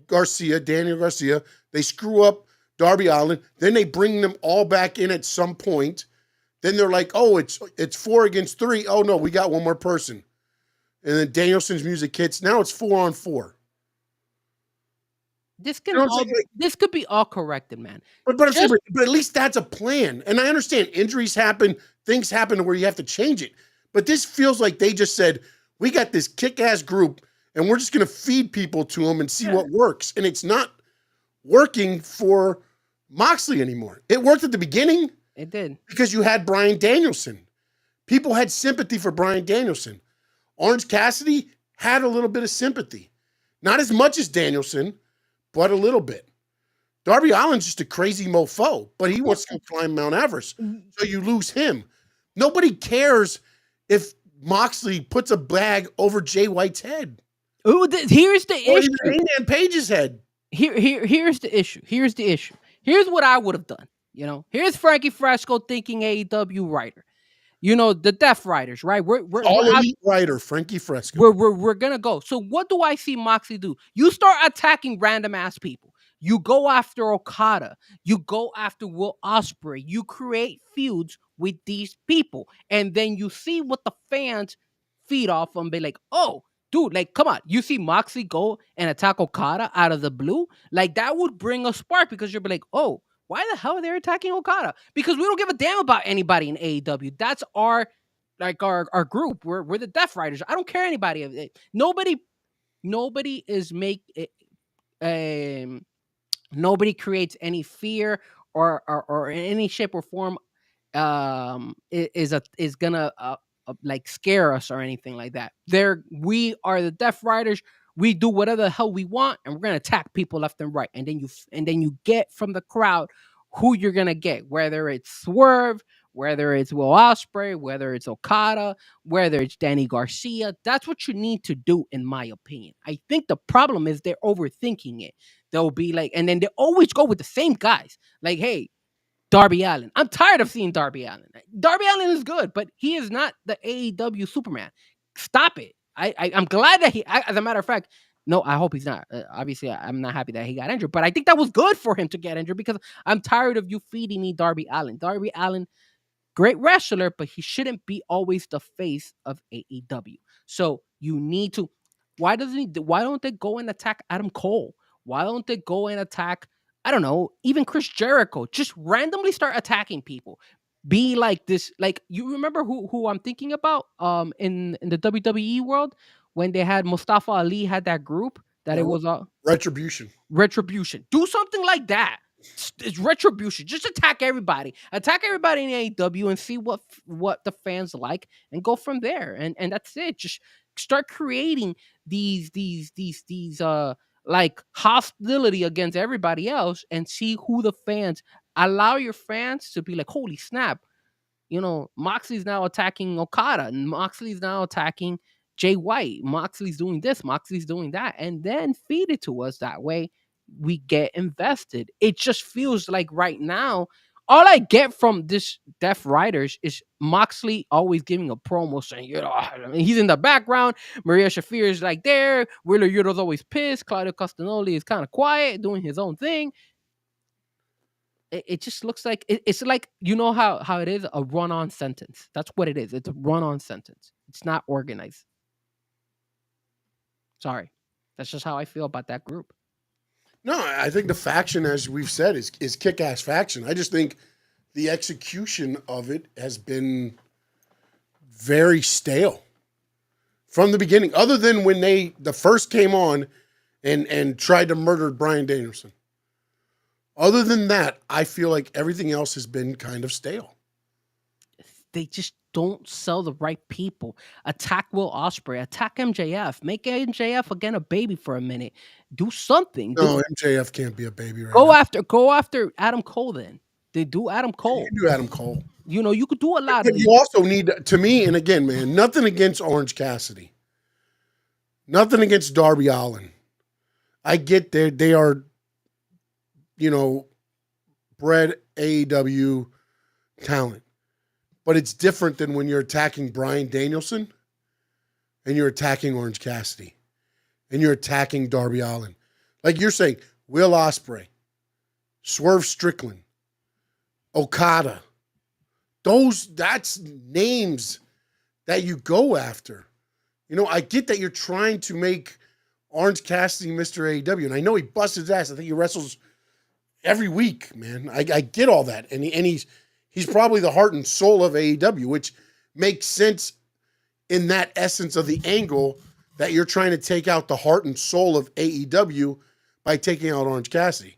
Garcia, they screw up Darby Allin, then they bring them all back in at some point. Then they're like, oh, it's 4 against 3. Oh no, we got one more person. And then Danielson's music hits. Now it's 4-on-4. This could be all corrected, man. But at least that's a plan. And I understand injuries happen, things happen where you have to change it. But this feels like they just said, we got this kick-ass group, and we're just going to feed people to them and see what works. And it's not working for Moxley anymore. It worked at the beginning. It did. Because you had Bryan Danielson. People had sympathy for Bryan Danielson. Orange Cassidy had a little bit of sympathy. Not as much as Danielson, but a little bit. Darby Allin's just a crazy mofo, but he wants to climb Mount Everest. So you lose him. Nobody cares if Moxley puts a bag over Jay White's head. Ooh, here's the issue. Or even Hangman Page's head. Here's the issue. Here's what I would have done. Here's Frankie Fresco thinking AEW writer. The Death Riders, right? We're elite writer, Frankie Fresco. We're gonna go. So what do I see Moxley do? You start attacking random ass people. You go after Okada. You go after Will Ospreay. You create feuds with these people, and then you see what the fans feed off and be like, oh, dude, like, come on. You see Moxley go and attack Okada out of the blue, like that would bring a spark because you'll be like, oh. Why the hell are they attacking Okada? Because we don't give a damn about anybody in AEW. That's our group. We're the Death Riders. I don't care anybody. Nobody creates any fear or in any shape or form is gonna like scare us or anything like that. We are the Death Riders. We do whatever the hell we want, and we're gonna attack people left and right. And then you get from the crowd who you're gonna get, whether it's Swerve, whether it's Will Ospreay, whether it's Okada, whether it's Danny Garcia. That's what you need to do, in my opinion. I think the problem is they're overthinking it. They'll be like, and then they always go with the same guys. Like, hey, Darby Allin. I'm tired of seeing Darby Allin. Darby Allin is good, but he is not the AEW Superman. Stop it. I'm glad that as a matter of fact, no, I hope he's not. Obviously, I'm not happy that he got injured, but I think that was good for him to get injured because I'm tired of you feeding me Darby Allin. Darby Allin, great wrestler, but he shouldn't be always the face of AEW. So you need to. Why don't they go and attack Adam Cole? Why don't they go and attack, I don't know, even Chris Jericho? Just randomly start attacking people. Be like this, like, you remember who I'm thinking about in the WWE world when they had Mustafa Ali had that group that it was Retribution. Do something like that. It's Retribution. Just attack everybody in AEW and see what the fans like and go from there. And that's it. Just start creating these like hostility against everybody else and see who the fans. Allow your fans to be like, holy snap, Moxley's now attacking Okada, and Moxley's now attacking Jay White. Moxley's doing this, Moxley's doing that, and then feed it to us. That way we get invested. It just feels like right now, all I get from this Death Riders is Moxley always giving a promo saying, he's in the background. Maria Shafir is like there. Wheeler Yuta's always pissed. Claudio Castagnoli is kind of quiet, doing his own thing. It just looks like it's like, how it is, a run-on sentence. That's what it is. It's a run-on sentence. It's not organized. Sorry. That's just how I feel about that group. No, I think the faction, as we've said, is kick-ass faction. I just think the execution of it has been very stale. from the beginning, other than when the first came on and tried to murder Bryan Danielson. Other than that, I feel like everything else has been kind of stale. They just don't sell the right people. Attack Will Ospreay, attack MJF, make MJF again a baby for a minute. Do something. No, MJF can't be a baby right Go now. after Adam Cole then. They do Adam Cole. You can do Adam Cole. You know, you could do a lot But of you these. also need, to me, and again, man, nothing against Orange Cassidy. Nothing against Darby Allin. I get they are, bred AEW talent. But it's different than when you're attacking Bryan Danielson and you're attacking Orange Cassidy and you're attacking Darby Allin. Like you're saying, Will Ospreay, Swerve Strickland, Okada. That's names that you go after. I get that you're trying to make Orange Cassidy Mr. AEW, and I know he busts his ass. I think he wrestles every week, man. I get all that, and he's probably the heart and soul of AEW, which makes sense in that essence of the angle that you're trying to take out the heart and soul of AEW by taking out Orange Cassidy.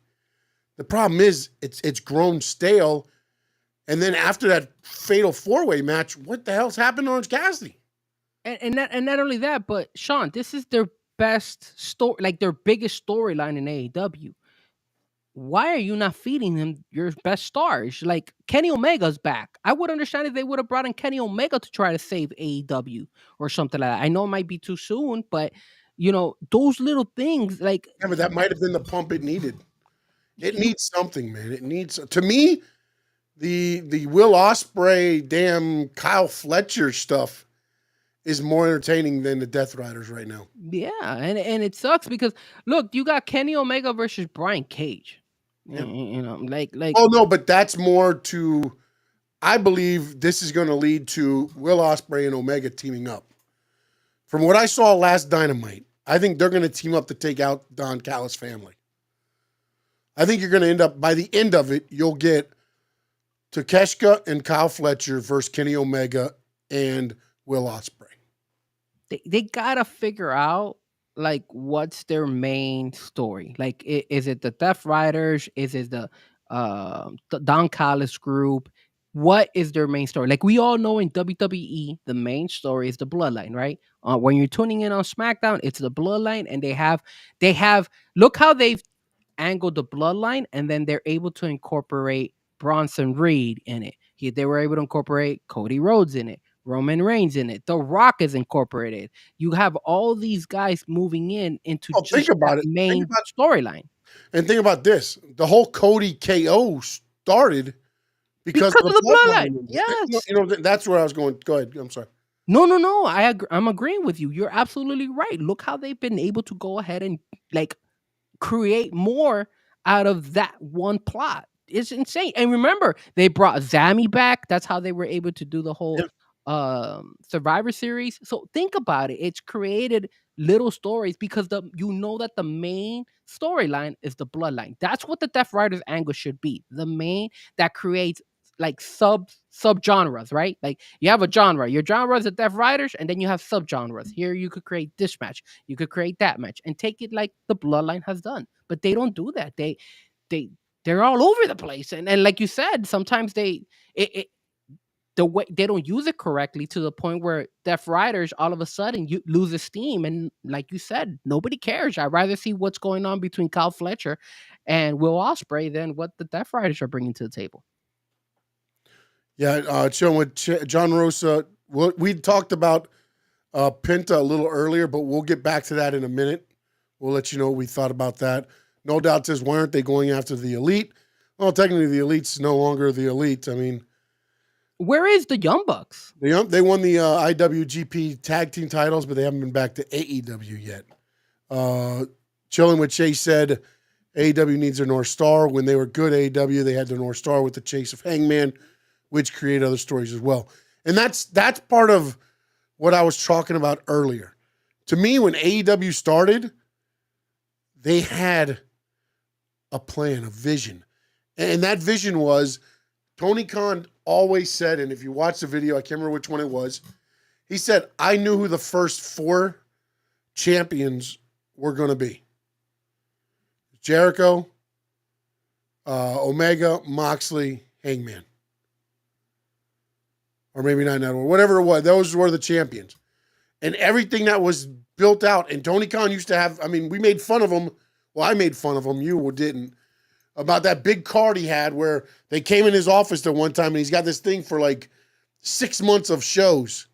The problem is it's grown stale, and then after that fatal 4-way match, what the hell's happened to Orange Cassidy? And not only that, but Sean, this is their best story, like their biggest storyline in AEW. Why are you not feeding them your best stars? Like Kenny Omega's back. I would understand if they would have brought in Kenny Omega to try to save AEW or something like that. I know it might be too soon, but those little things like Yeah, but that might have been the pump it needed. It needs something, man. It needs, to me, the Will Ospreay, damn Kyle Fletcher stuff is more entertaining than the Death Riders right now. Yeah, and it sucks because look, you got Kenny Omega versus Brian Cage. Yeah. Like Oh no, but that's more to, I believe this is going to lead to Will Ospreay and Omega teaming up. From what I saw last Dynamite, I think they're going to team up to take out Don Callis' family. I think you're going to end up, by the end of it, you'll get Takeshita and Kyle Fletcher versus Kenny Omega and Will Ospreay. they gotta figure out like what's their main story. Like, is it the Death Riders? Is it the Don Callis group? What is their main story? Like we all know in WWE, the main story is the Bloodline, right? When you're tuning in on SmackDown, it's the Bloodline, and they have look how they've angled the Bloodline, and then they're able to incorporate Bronson Reed in it. They were able to incorporate Cody Rhodes in it. Roman Reigns in it. The Rock is incorporated. You have all these guys moving into Think about it. main storyline. And think about this. The whole Cody KO started because of the Bloodline. Yes. That's where I was going. Go ahead. I'm sorry. No. I'm agreeing with you. You're absolutely right. Look how they've been able to go ahead and like create more out of that one plot. It's insane. And remember, they brought Zami back. That's how they were able to do the whole Survivor Series. So think about it. It's created little stories because that the main storyline is the Bloodline. That's what the Death Riders angle should be. The main that creates like sub genres, right? Like you have a genre. Your genre is the Death Riders, and then you have sub genres. Here you could create this match, you could create that match, and take it like the Bloodline has done. But they don't do that. They're all over the place, and like you said, sometimes the way they don't use it correctly to the point where Death Riders all of a sudden you lose steam, and like you said, nobody cares. I'd rather see what's going on between Kyle Fletcher and Will Ospreay than what the Death Riders are bringing to the table. Yeah, chilling with John Rosa. We talked about Penta a little earlier, but we'll get back to that in a minute. We'll let you know what we thought about that. No Doubt says, why aren't they going after the Elite? Well, technically, the Elite's no longer the Elite. I mean, where is the Young Bucks? They won the IWGP tag team titles, but they haven't been back to AEW yet. Chilling with Chase said AEW needs their North Star. When they were good AEW, they had their North Star with the chase of Hangman, which create other stories as well. And that's part of what I was talking about earlier. To me, when AEW started, they had a plan, a vision. And that vision was, Tony Khan always said, and if you watch the video, I can't remember which one it was, He said, I knew who the first 4 champions were going to be. Jericho, Omega, Moxley, Hangman. Or maybe not that one. Whatever it was, those were the champions. And everything that was built out. And Tony Khan used to have, I mean, we made fun of him. Well, I made fun of him. You didn't. About that big card he had where they came in his office the one time and he's got this thing for like 6 months of shows.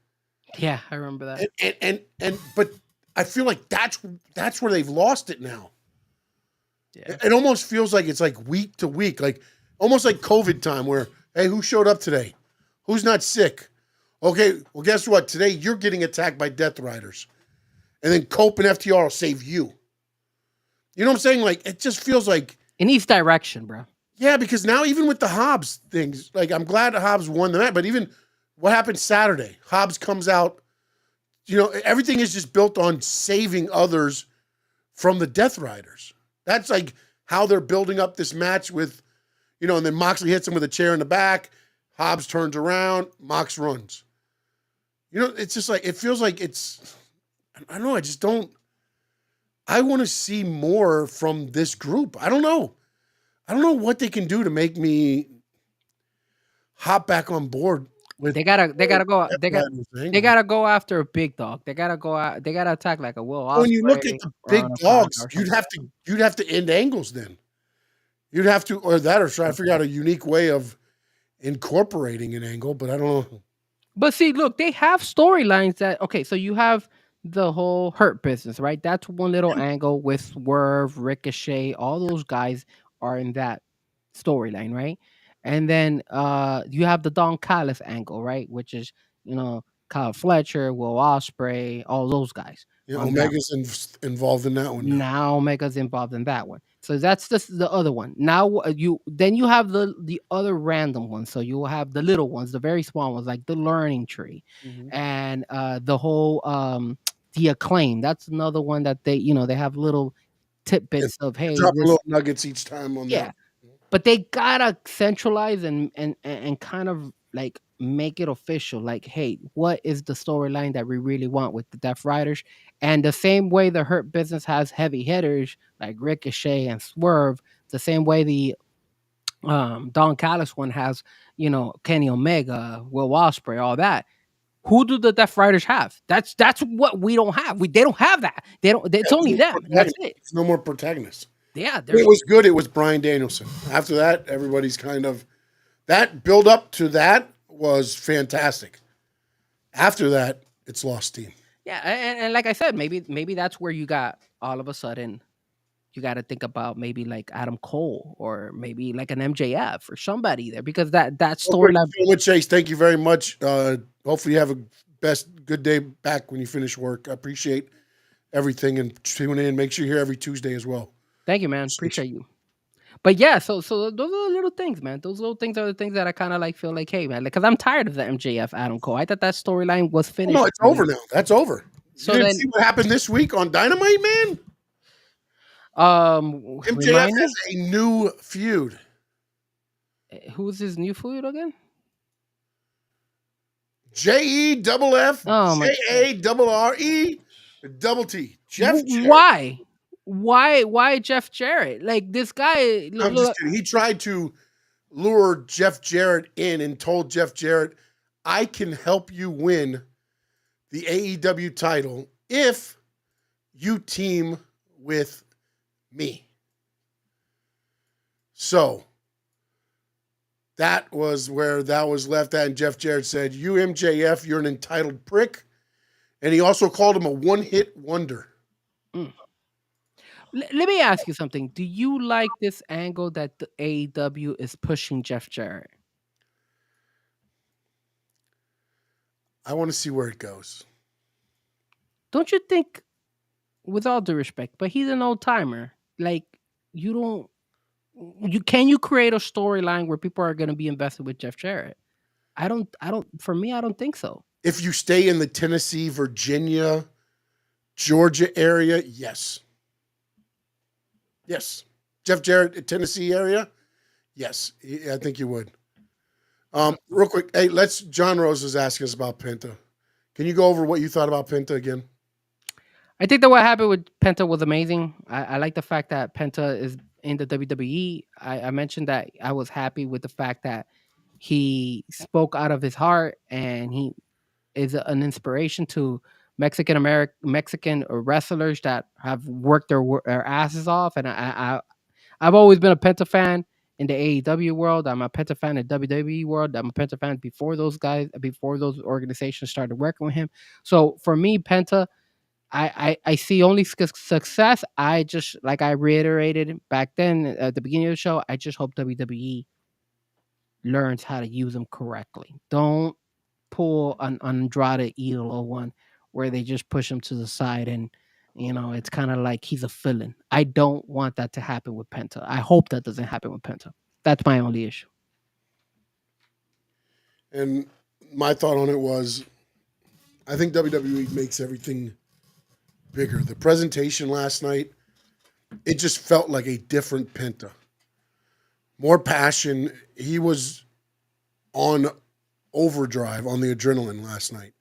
Yeah, I remember that. But I feel like that's where they've lost it now. Yeah. It almost feels like it's like week to week, like almost like COVID time where, hey, who showed up today? Who's not sick? Okay, well, guess what? Today you're getting attacked by Death Riders. And then Cope and FTR will save you. You know what I'm saying? Like, it just feels like... It needs direction, bro. Yeah, because now even with the Hobbs things, like, I'm glad Hobbs won the match, but even what happened Saturday, Hobbs comes out, you know, everything is just built on saving others from the Death Riders. That's like how they're building up this match with, you know, and then Moxley hits him with a chair in the back. Hobbs turns around. Mox runs. You know, it's just like, it feels like it's, I don't know. I just don't, I want to see more from this group. I don't know. I don't know what they can do to make me hop back on board. They gotta go after a big dog. They gotta go out. They gotta attack like a Will Ospreay. When you look at the big dogs, you'd have to end angles then. You'd have to, or that, or try to figure out a unique way of incorporating an angle. But I don't know. But see, look, they have storylines that, okay, so you have the whole Hurt Business, right? That's one little angle with Swerve, Ricochet, all those guys are in that storyline, right? And then you have the Don Callis angle, right? Which is, you know, Kyle Fletcher, Will Ospreay, all those guys. Yeah, Omega's involved in that one. Now Omega's involved in that one. So that's just the other one. Now you have the other random ones. So you will have the little ones, the very small ones, like the Learning Tree, and the whole the Acclaim. That's another one that they have little tidbits of, hey, drop little nuggets each time on that. But they gotta centralize and kind of like make it official. Like, hey, what is the storyline that we really want with the Death Riders? And the same way the Hurt Business has heavy hitters like Ricochet and Swerve, the same way the Don Callis one has, you know, Kenny Omega, Will Ospreay, all that. Who do the Death Riders have? That's what we don't have. They don't have that. They don't. It's only them. That's it. It's no more protagonists. Yeah, it was good. It was Bryan Danielson. After that, everybody's kind of that build up to that was fantastic. After that, it's lost steam. Yeah, and like I said, maybe that's where you got all of a sudden you got to think about maybe like Adam Cole or maybe like an MJF or somebody there, because that storyline. Chase, thank you very much. Hopefully you have a good day back when you finish work. I appreciate everything, and tune in. Make sure you're here every Tuesday as well. Thank you, man. Appreciate you. But yeah, so those are the little things, man. Those little things are the things that I kind of like feel like, hey, man, because I'm tired of the MJF Adam Cole. I thought that storyline was finished. No, it's over now. That's over. So you didn't see what happened this week on Dynamite, man? MJF has a new feud. Who's his new feud again? JEFF JARRE Jeff Jarrett. Why Jeff Jarrett? Like, this guy. I'm just kidding. He tried to lure Jeff Jarrett in and told Jeff Jarrett, I can help you win the AEW title if you team with me. So that was where that was left at. And Jeff Jarrett said, you MJF, you're an entitled prick. And he also called him a one-hit wonder. Let me ask you something. Do you like this angle that the AEW is pushing Jeff Jarrett? I want to see where it goes. Don't you think, with all due respect, but he's an old timer. Like, can you create a storyline where people are going to be invested with Jeff Jarrett? For me, I don't think so. If you stay in the Tennessee, Virginia, Georgia area, yes. Yes. Jeff Jarrett, Tennessee area? Yes. I think you would. Real quick, hey, John Rose is asking us about Penta. Can you go over what you thought about Penta again? I think that what happened with Penta was amazing. I like the fact that Penta is in the WWE. I mentioned that I was happy with the fact that he spoke out of his heart and he is an inspiration to Mexican wrestlers that have worked their asses off. And I've always been a Penta fan in the AEW world. I'm a Penta fan in WWE world. I'm a Penta fan before those organizations started working with him. So for me, Penta, I see only success. I just, like I reiterated back then at the beginning of the show, I just hope WWE learns how to use them correctly. Don't pull an Andrade Idolo one where they just push him to the side and it's kind of like he's a villain. I don't want that to happen with Penta. I hope that doesn't happen with Penta. That's my only issue. And my thought on it was, I think WWE makes everything bigger. The presentation last night, it just felt like a different Penta. More passion. He was on overdrive on the adrenaline last night.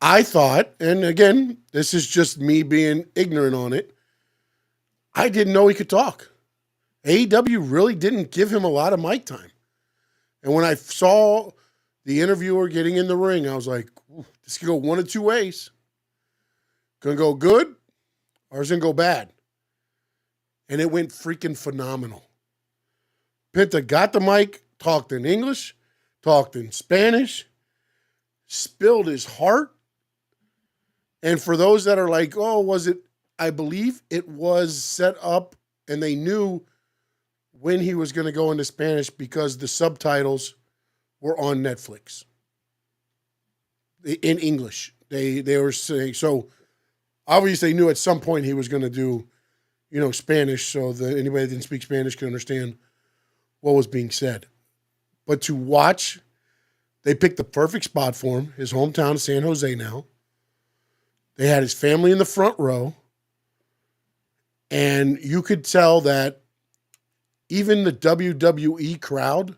I thought, and again, this is just me being ignorant on it, I didn't know he could talk. AEW really didn't give him a lot of mic time. And when I saw the interviewer getting in the ring, I was like, this could go one of two ways. Gonna go good or it's gonna go bad. And it went freaking phenomenal. Penta got the mic, talked in English, talked in Spanish, spilled his heart. And for those that are like, oh, was it? I believe it was set up and they knew when he was going to go into Spanish because the subtitles were on Netflix in English. They were saying, so obviously they knew at some point he was going to do, Spanish so that anybody that didn't speak Spanish could understand what was being said. But to watch, they picked the perfect spot for him, his hometown, San Jose now. They had his family in the front row. And you could tell that even the WWE crowd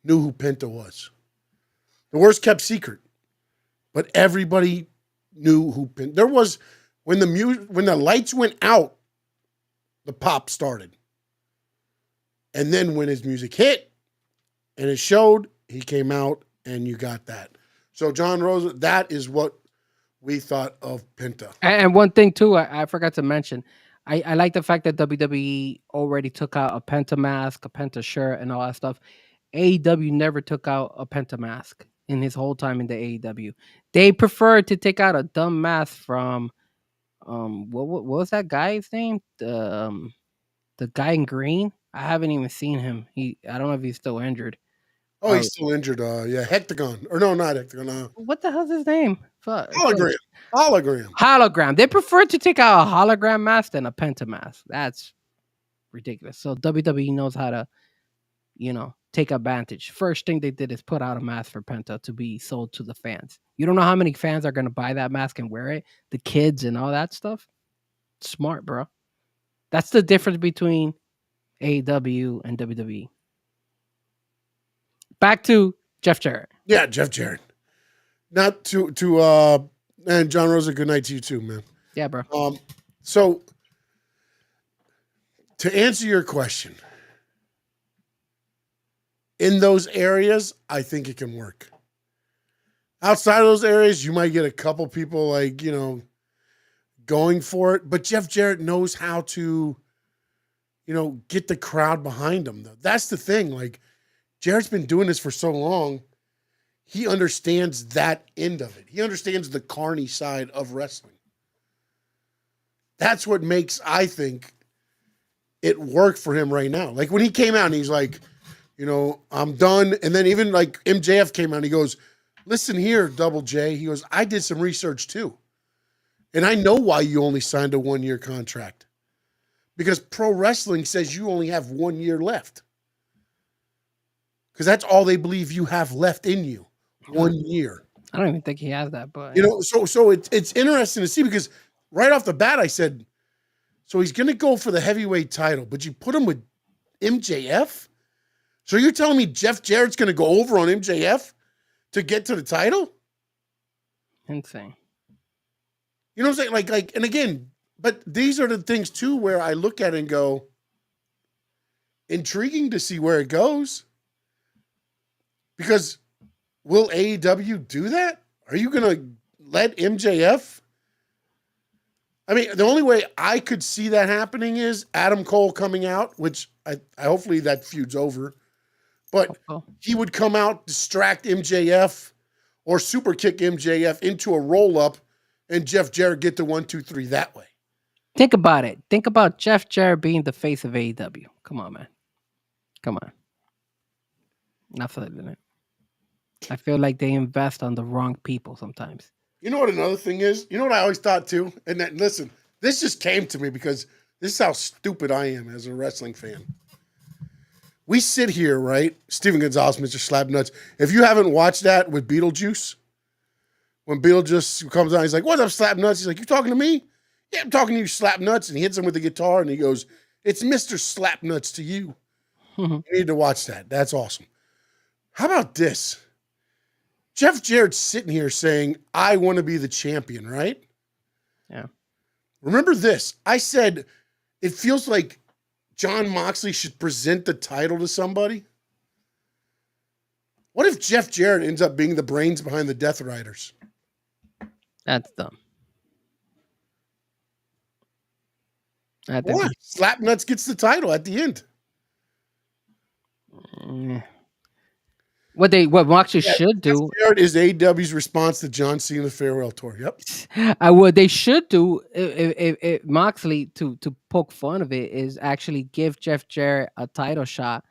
knew who Penta was. The worst kept secret. But everybody knew who Penta. There was, when the lights went out, the pop started. And then when his music hit and it showed, he came out and you got that. So John Rosa, that is what we thought of Penta. And one thing too, I forgot to mention, I like the fact that WWE already took out a Penta mask, a Penta shirt, and all that stuff. AEW never took out a Penta mask in his whole time in the AEW. They preferred to take out a dumb mask from what was that guy's name? The guy in green. I haven't even seen him. I don't know if he's still injured. Oh, he's still injured. Yeah, Hectagon. Or no, not Hectagon. What the hell's his name? Hologram. They prefer to take out a hologram mask than a Penta mask. That's ridiculous. So WWE knows how to, take advantage. First thing they did is put out a mask for Penta to be sold to the fans. You don't know how many fans are going to buy that mask and wear it. The kids and all that stuff. Smart, bro. That's the difference between AEW and WWE. Back to Jeff Jarrett. Yeah, Jeff Jarrett. Not to and John Rosa, good night to you too, man. Yeah, bro. So to answer your question, in those areas, I think it can work. Outside of those areas, you might get a couple people going for it, but Jeff Jarrett knows how to, get the crowd behind him. Though. That's the thing. Like, Jarrett's been doing this for so long. He understands that end of it. He understands the carny side of wrestling. That's what makes, I think, it work for him right now. Like when he came out and he's like, I'm done. And then even like MJF came out and he goes, listen here, Double J. He goes, I did some research too. And I know why you only signed a 1-year contract. Because pro wrestling says you only have 1 year left. Because that's all they believe you have left in you. 1 year. I don't even think he has that, but so it's interesting to see because right off the bat I said, so he's gonna go for the heavyweight title, but you put him with MJF? So you're telling me Jeff Jarrett's gonna go over on MJF to get to the title? Insane. You know what I'm saying? Like, and again, but these are the things too where I look at it and go, intriguing to see where it goes. Because will AEW do that? Are you going to let MJF? I mean, the only way I could see that happening is Adam Cole coming out, which I hopefully that feud's over. But he would come out, distract MJF, or super kick MJF into a roll-up, and Jeff Jarrett get the 1, 2, 3 that way. Think about it. Think about Jeff Jarrett being the face of AEW. Come on, man. Come on. Not feeling it. I feel like they invest on the wrong people sometimes. You know what another thing is? You know what I always thought too? And that, listen, this just came to me because this is how stupid I am as a wrestling fan. We sit here, right? Steven Gonzalez, Mr. Slapnuts. If you haven't watched that with Beetlejuice, when Beetlejuice comes on, he's like, "What's up, Slapnuts?" He's like, "You talking to me?" "Yeah, I'm talking to you, Slapnuts." And he hits him with the guitar and he goes, "It's Mr. Slapnuts to you." You need to watch that. That's awesome. How about this? Jeff Jarrett's sitting here saying, "I want to be the champion," right? Yeah. Remember this. I said, it feels like Jon Moxley should present the title to somebody. What if Jeff Jarrett ends up being the brains behind the Death Riders? That's dumb. What? Slapnuts gets the title at the end. What Moxley should do. Jeff Jarrett is AEW's response to John Cena farewell tour. Yep. What they should do if Moxley to poke fun of it is actually give Jeff Jarrett a title shot,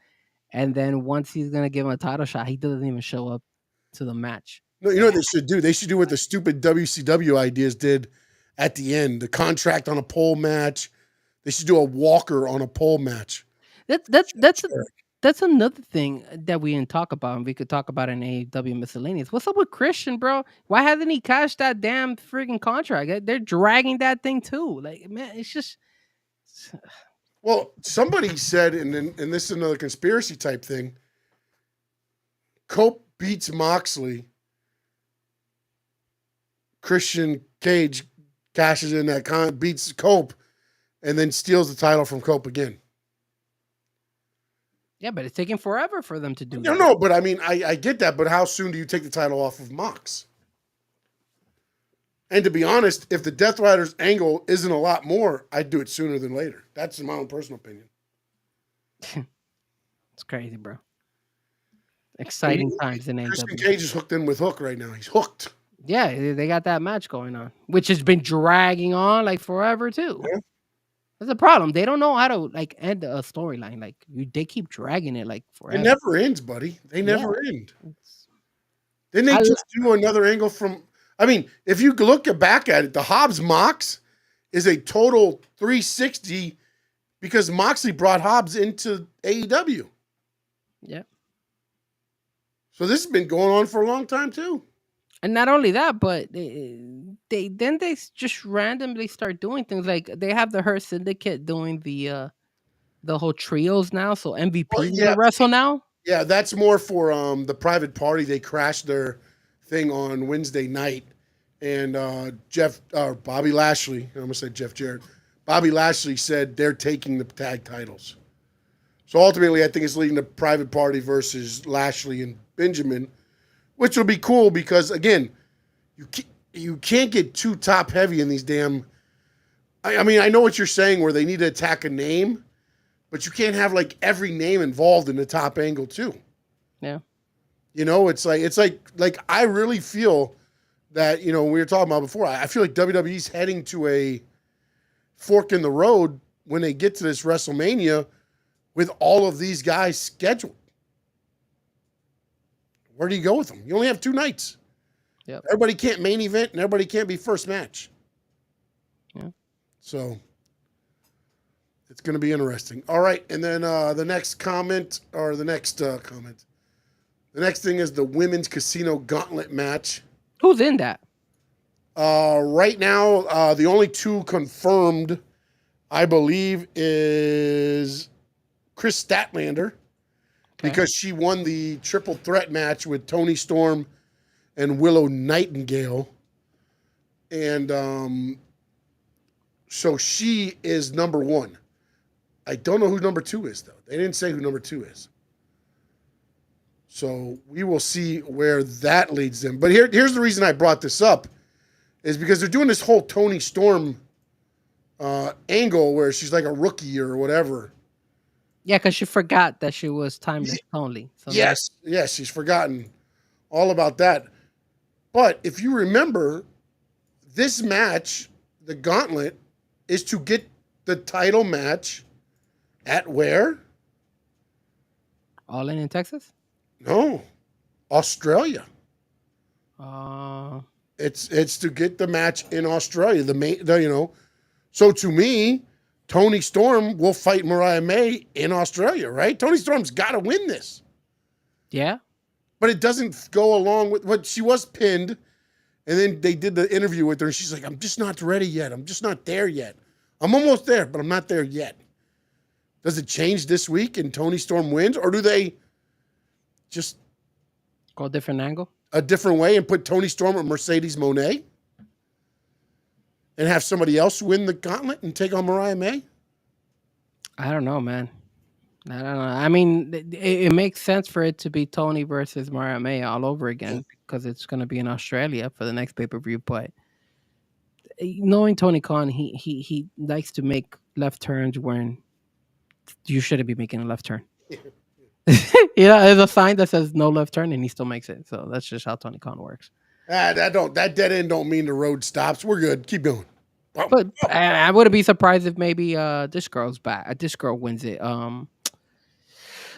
and then once he's gonna give him a title shot, he doesn't even show up to the match. No, you know what they should do? They should do what the stupid WCW ideas did at the end. The contract on a pole match. They should do a walker on a pole match. That's another thing that we didn't talk about, and we could talk about in AEW miscellaneous. What's up with Christian, bro? Why hasn't he cashed that damn freaking contract? They're dragging that thing too. Like, man, it's just. Well, somebody said, and this is another conspiracy type thing. Cope beats Moxley. Christian Cage cashes in that beats Cope, and then steals the title from Cope again. Yeah, but it's taking forever for them to do that. No, but I mean, I get that, but how soon do you take the title off of Mox? And to be honest, if the Death Riders angle isn't a lot more, I'd do it sooner than later. That's my own personal opinion. It's crazy, bro. Exciting times in AEW. Christian Cage is hooked in with Hook right now. He's hooked. Yeah, they got that match going on, which has been dragging on like forever too. Yeah. That's the problem. They don't know how to like end a storyline. Like they keep dragging it like forever. It never ends, buddy. They never end. Then they just do another angle from. I mean, if you look back at it, the Hobbs Mox is a total 360 because Moxley brought Hobbs into AEW. Yeah. So this has been going on for a long time too. And not only that, but they just randomly start doing things like they have the Hurt Syndicate doing the whole trios now. So MVP gonna wrestle now. Yeah, that's more for the Private Party. They crashed their thing on Wednesday night, and Bobby Lashley. I'm gonna say Jeff Jarrett. Bobby Lashley said they're taking the tag titles. So ultimately, I think it's leading to Private Party versus Lashley and Benjamin. Which will be cool because, again, you can't get too top heavy in these damn. I mean, I know what you're saying where they need to attack a name, but you can't have like every name involved in the top angle too. Yeah. You know, it's like I really feel that, you know, we were talking about before. I feel like WWE's heading to a fork in the road when they get to this WrestleMania with all of these guys scheduled. Where do you go with them? You only have 2 nights. Yep. Everybody can't main event and everybody can't be first match. Yeah. So it's going to be interesting. All right. And then the next comment. The next thing is the Women's Casino Gauntlet match. Who's in that? Right now, the only 2 confirmed, I believe, is Chris Statlander. Okay. Because she won the triple threat match with Toni Storm and Willow Nightingale. And so she is number one. I don't know who number two is, though. They didn't say who number two is. So we will see where that leads them. But here's the reason I brought this up is because they're doing this whole Toni Storm angle where she's like a rookie or whatever. Yeah, because she forgot that she was timeless only. So Yes, she's forgotten all about that. But if you remember, this match, the gauntlet, is to get the title match at where? All in Texas? No, Australia. Uh, It's to get the match in Australia. So to me, Toni Storm will fight Mariah May in Australia, right? Toni Storm's got to win this. yeah. But it doesn't go along with what she was pinned. And then they did the interview with her, and she's like, I'm just not ready yet. I'm just not there yet. I'm almost there, but I'm not there yet. Does it change this week and Toni Storm wins? Or do they just Go a different angle? a different way and put Toni Storm or Mercedes Moné and have somebody else win the gauntlet and take on Mariah May? I don't know, man. I don't know. I mean, it makes sense for it to be Tony versus Mariah May all over again because it's going to be in Australia for the next pay-per-view. But knowing Tony Khan, he likes to make left turns when you shouldn't be making a left turn. Yeah, there's a sign that says no left turn, and he still makes it. So that's just how Tony Khan works. That dead end don't mean the road stops. We're good. Keep going. But I wouldn't be surprised if maybe this girl's back. This girl wins it.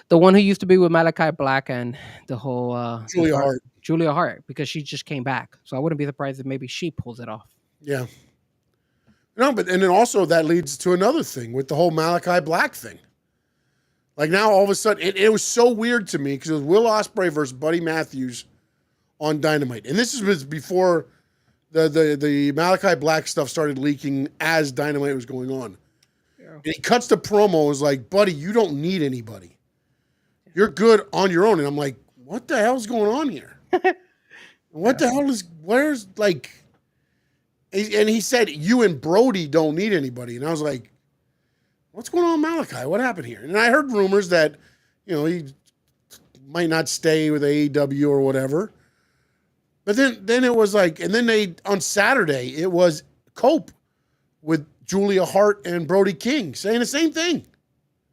The one who used to be with Malachi Black and the whole Julia Hart, because she just came back. So I wouldn't be surprised if maybe she pulls it off. Yeah. No, and then also that leads to another thing with the whole Malachi Black thing. Like now, all of a sudden, it was so weird to me because it was Will Ospreay versus Buddy Matthews on Dynamite, and this was before the Malachi Black stuff started leaking as Dynamite was going on. Yeah. And he cuts the promo, is like, "Buddy, you don't need anybody. You're good on your own." And I'm like, "What the hell's going on here? Where's like?" And he said, "You and Brody don't need anybody," and I was like, what's going on with Malachi? What happened here? And I heard rumors that, he might not stay with AEW or whatever. But then it was like, and then on Saturday, it was Cope with Julia Hart and Brody King saying the same thing.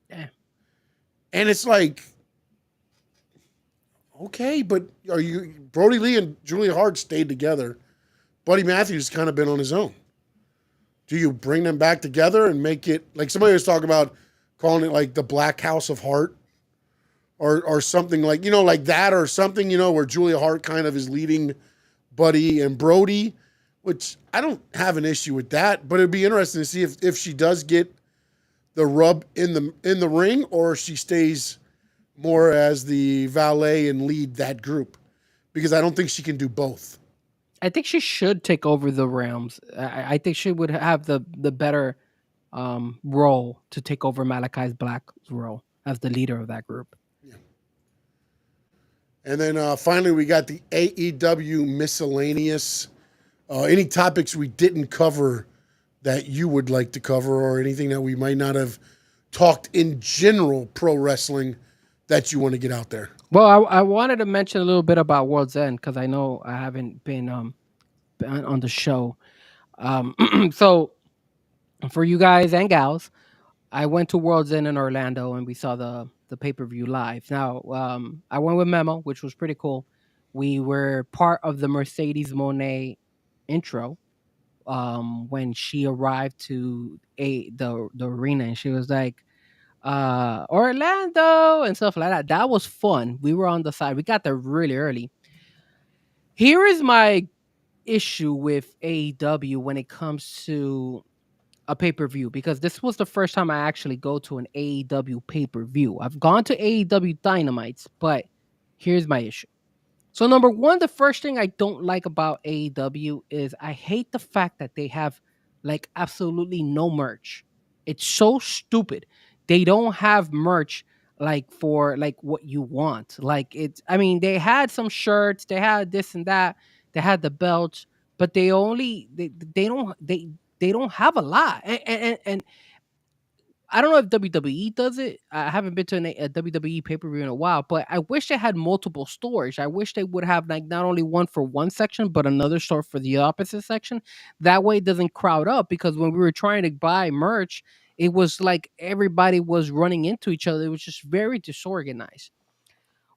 Yeah. And it's like, okay, but Brody Lee and Julia Hart stayed together. Buddy Matthews kind of been on his own. Do you bring them back together and make it like somebody was talking about calling it like the Black House of Hart or something like, like that or something, where Julia Hart kind of is leading Buddy and Brody, which I don't have an issue with that, but it'd be interesting to see if she does get the rub in the ring or she stays more as the valet and lead that group, because I don't think she can do both. I think she should take over the realms. I think she would have the better role to take over Malachi's Black's role as the leader of that group. Yeah. And then finally, we got the AEW miscellaneous. Any topics we didn't cover that you would like to cover, or anything that we might not have talked in general pro wrestling that you want to get out there? Well, I wanted to mention a little bit about World's End because I know I haven't been on the show. So for you guys and gals, I went to World's End in Orlando and we saw the pay-per-view live. Now, I went with Memo, which was pretty cool. We were part of the Mercedes Moné intro when she arrived to the arena, and she was like, Orlando and stuff like that. That was fun. We were on the side. We got there really early. Here is my issue with AEW when it comes to a pay-per-view, because this was the first time I actually go to an AEW pay-per-view. I've gone to AEW Dynamites, but here's my issue. So number one, the first thing I don't like about AEW is I hate the fact that they have like absolutely no merch. It's so stupid. They don't have merch like for like what you want. Like they had some shirts, they had this and that, they had the belts, but they don't have a lot. And I don't know if WWE does it. I haven't been to a WWE pay per view in a while, but I wish they had multiple stores. I wish they would have like not only one for one section, but another store for the opposite section. That way, it doesn't crowd up. Because when we were trying to buy merch, it was like everybody was running into each other. It was just very disorganized.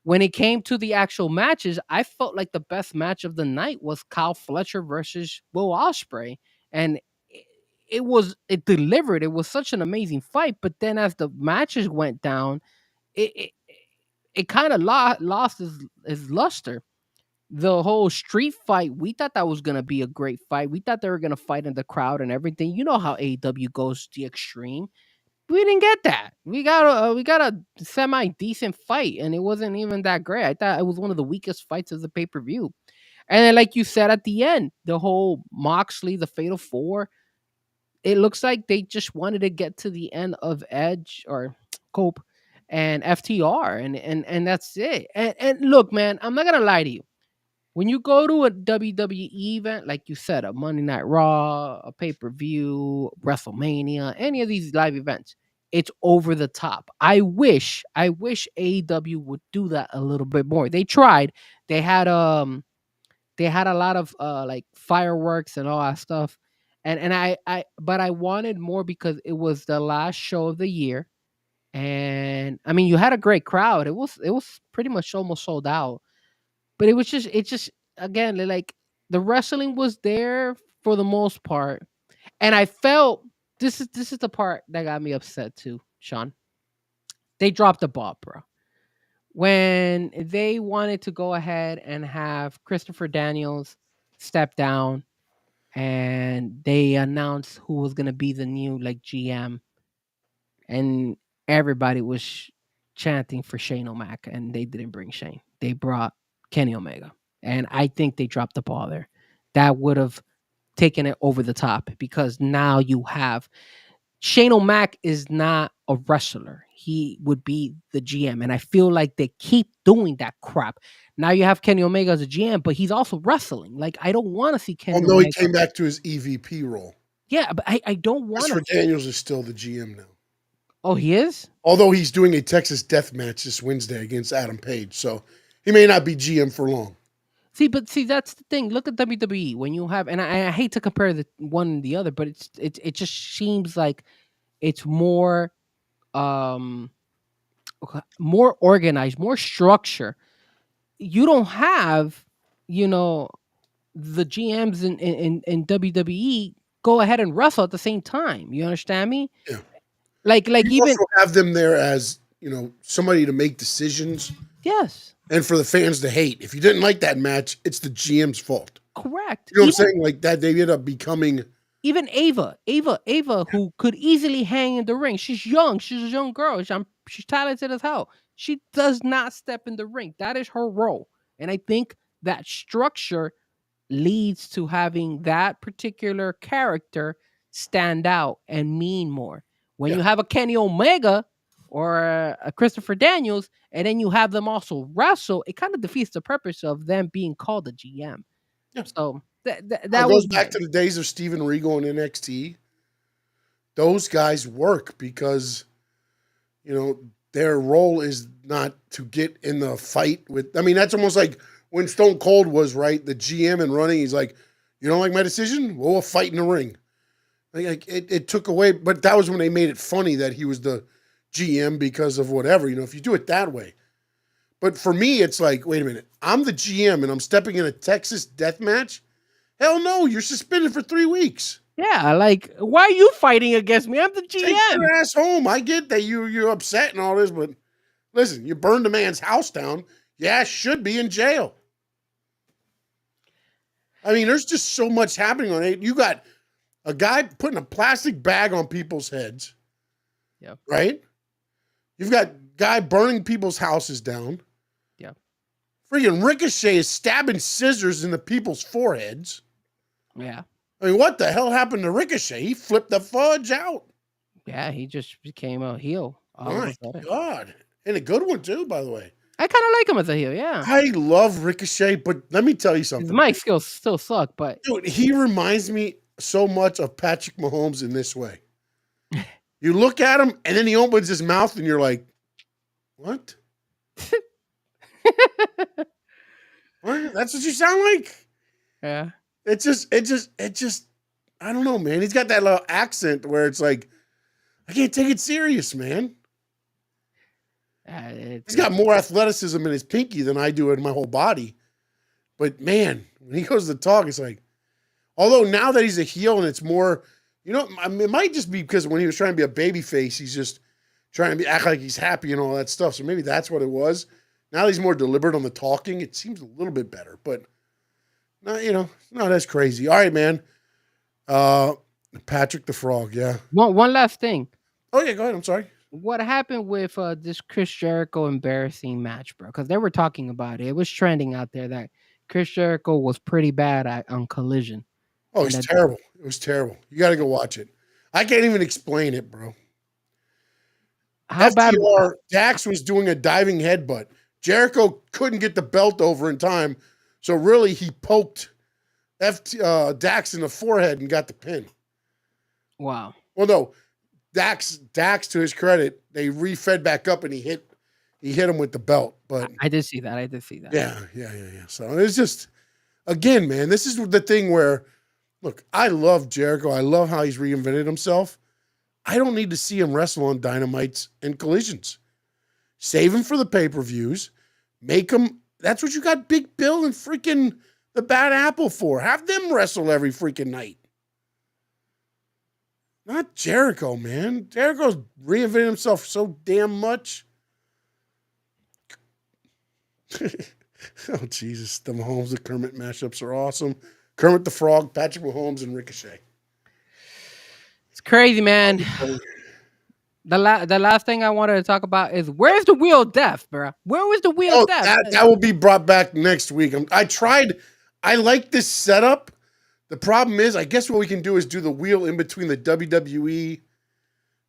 When it came to the actual matches, I felt like the best match of the night was Kyle Fletcher versus Will Ospreay, and it delivered. It was such an amazing fight. But then as the matches went down, it it, it kind of lost his luster. The whole street fight, we thought that was gonna be a great fight. We thought they were gonna fight in the crowd and everything. You know how AEW goes to the extreme. We didn't get that. We got a semi decent fight, and it wasn't even that great. I thought it was one of the weakest fights of the pay per view. And then, like you said at the end, the whole Moxley, the Fatal Four, it looks like they just wanted to get to the end of Edge or Cope and FTR, and that's it. And look, man, I'm not gonna lie to you. When you go to a WWE event, like you said, a Monday Night Raw, a pay per view, WrestleMania, any of these live events, it's over the top. I wish AEW would do that a little bit more. They tried. They had they had a lot of like fireworks and all that stuff. And but I wanted more because it was the last show of the year. And I mean, you had a great crowd. It was pretty much almost sold out. But it just again, like, the wrestling was there for the most part. And I felt this is the part that got me upset too, Sean. They dropped the ball, bro. When they wanted to go ahead and have Christopher Daniels step down, and they announced who was gonna be the new like GM, and everybody was chanting for Shane O'Mac, and they didn't bring Shane. They brought Kenny Omega, and I think they dropped the ball there. That would have taken it over the top, because now you have Shane O'Mac is not a wrestler. He would be the GM. And I feel like they keep doing that crap. Now you have Kenny Omega as a GM, but he's also wrestling. Like, I don't want to see Kenny Although Omega. he came back to his EVP role. Yeah, but I don't want Christopher to. Daniels is still the GM now. Oh, he is? Although he's doing a Texas death match this Wednesday against Adam Page. So he may not be GM for long. See, that's the thing. Look at WWE. When you have, and I hate to compare the one and the other, but it just seems like it's more more organized, more structure. You don't have, you know, the GMs in WWE go ahead and wrestle at the same time. You understand me? Yeah. Like You even also have them there as, somebody to make decisions yes, and for the fans to hate. If you didn't like that match, it's the GM's fault. correct. You know what I'm saying? Like that, they end up becoming. Even Ava, who could easily hang in the ring. She's young. She's a young girl. She's talented as hell. She does not step in the ring. That is her role. And I think that structure leads to having that particular character stand out and mean more. When you have a Kenny Omega or a Christopher Daniels, and then you have them also wrestle, it kind of defeats the purpose of them being called a GM. Yeah. So that Goes back to the days of Steven Regal and NXT. Those guys work because, their role is not to get in the fight with. I mean, that's almost like when Stone Cold was, right, the GM and running. He's like, "You don't like my decision? Well, we'll fight in the ring." Like it took away, but that was when they made it funny that he was the GM because of whatever. If you do it that way. But for me, it's like, wait a minute, I'm the GM and I'm stepping in a Texas death match. Hell no, you're suspended for 3 weeks. Yeah, like, why are you fighting against me? I'm the GM. Take your ass home. I get that you're upset and all this, but listen, you burned a man's house down. Your ass should be in jail. I mean, there's just so much happening on it. You got a guy putting a plastic bag on people's heads. Yeah. Right? You've got guy burning people's houses down. Yeah. Freaking Ricochet is stabbing scissors into people's foreheads. Yeah. I mean, what the hell happened to Ricochet? He flipped the fudge out. Yeah, he just became a heel. Oh my God. And a good one, too, by the way. I kind of like him as a heel. Yeah, I love Ricochet, but let me tell you his something. mic skills still suck, but Dude, he reminds me so much of Patrick Mahomes in this way. You look at him, and then he opens his mouth, and you're like, what? What? That's what you sound like? yeah. It just, I don't know, man. He's got that little accent where it's like, I can't take it serious, man. He's got more athleticism in his pinky than I do in my whole body. But man, when he goes to talk, it's like, although now that he's a heel and it's more, I mean, it might just be because when he was trying to be a baby face, he's just trying to act like he's happy and all that stuff. So maybe that's what it was. Now he's more deliberate on the talking. It seems a little bit better, but not, not as crazy. All right, man. Patrick the Frog, yeah. One last thing. Oh yeah, go ahead. I'm sorry. What happened with this Chris Jericho embarrassing match, bro? Because they were talking about it. It was trending out there that Chris Jericho was pretty bad on Collision. Oh, it's terrible. It was terrible. You got to go watch it. I can't even explain it, bro. How bad? Dax was doing a diving headbutt. Jericho couldn't get the belt over in time, so really he poked Dax in the forehead and got the pin. Wow. Well, no, Dax, to his credit, they refed back up and he hit him with the belt. But I did see that. Yeah. So it's just, again, man, this is the thing where, look, I love Jericho. I love how he's reinvented himself. I don't need to see him wrestle on Dynamites and Collisions. Save him for the pay-per-views. Make him. That's what you got Big Bill and freaking the Bad Apple for. Have them wrestle every freaking night. Not Jericho, man. Jericho's reinvented himself so damn much. Oh, Jesus. The Mahomes, the Kermit mashups are awesome. Kermit the Frog, Patrick Mahomes, and Ricochet. It's crazy, man. The last thing I wanted to talk about is where's the Wheel of Death, bro? Where was the Wheel of Death? That will be brought back next week. I like this setup. The problem is, I guess what we can do is do the wheel in between the WWE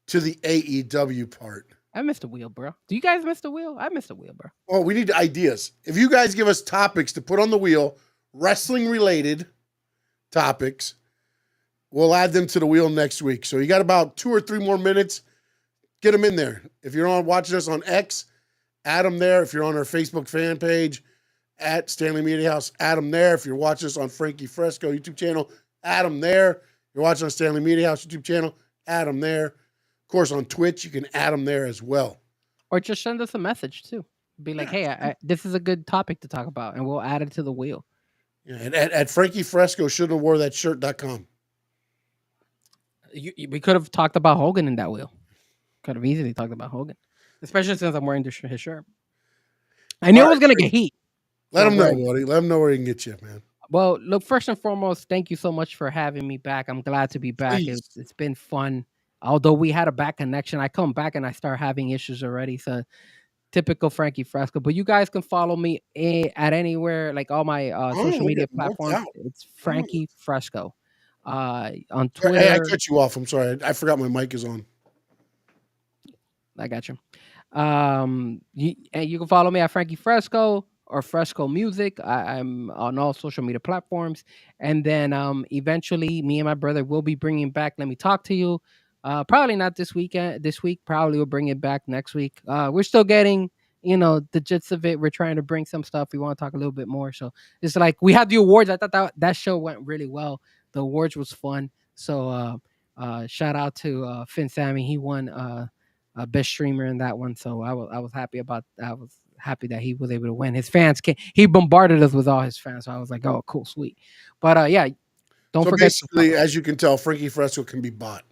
to the AEW part. I missed the wheel, bro. Do you guys miss the wheel? I missed the wheel, bro. Well, we need ideas. If you guys give us topics to put on the wheel, wrestling-related topics, we'll add them to the wheel next week. So you got about 2 or 3 more minutes. Get them in there. If you're watching us on X, add them there. If you're on our Facebook fan page, at Stanley Media House, add them there. If you're watching us on Frankie Fresco YouTube channel, add them there. If you're watching on Stanley Media House YouTube channel, add them there. Of course, on Twitch, you can add them there as well. Or just send us a message, too. Be like, hey, this is a good topic to talk about, and we'll add it to the wheel. Yeah, and at Frankie Fresco, shouldn't have wore that shirt.com. We could have talked about Hogan in that wheel. Could have easily talked about Hogan. Especially since I'm wearing his shirt. I knew it was going to get heat. Let him know, buddy. Let him know where he can get you, man. Well, look, first and foremost, thank you so much for having me back. I'm glad to be back. It's been fun. Although we had a bad connection, I come back and I start having issues already. So typical Frankie Fresco. But you guys can follow me at anywhere, like all my social media platforms. It's Frankie Fresco. On Twitter. Hey, I cut you off. I'm sorry. I forgot my mic is on. I got you. You can follow me at Frankie Fresco or Fresco Music. I'm on all social media platforms. And then eventually me and my brother will be bringing back Let Me Talk to You. Probably not this weekend. This week, probably we'll bring it back next week. We're still getting, the gist of it. We're trying to bring some stuff. We want to talk a little bit more. So it's like we had the awards. I thought that show went really well. The awards was fun. So shout out to Finn Sammy. He won best streamer in that one. So I was happy about that. I was happy that he was able to win. His fans he bombarded us with all his fans. So I was like, oh, cool, sweet. But yeah, don't forget. Basically, as you can tell, Frankie Fresco can be bought.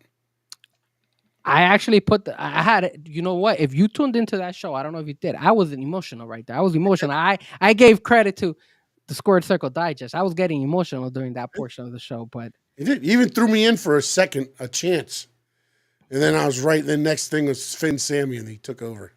I actually I had it. You know what? If you tuned into that show, I don't know if you did. I was emotional right there. I was emotional. I gave credit to the Squared Circle Digest. I was getting emotional during that portion of the show. But he did. He even threw me in for a chance. And then I was right. The next thing was Finn Sammy, and he took over.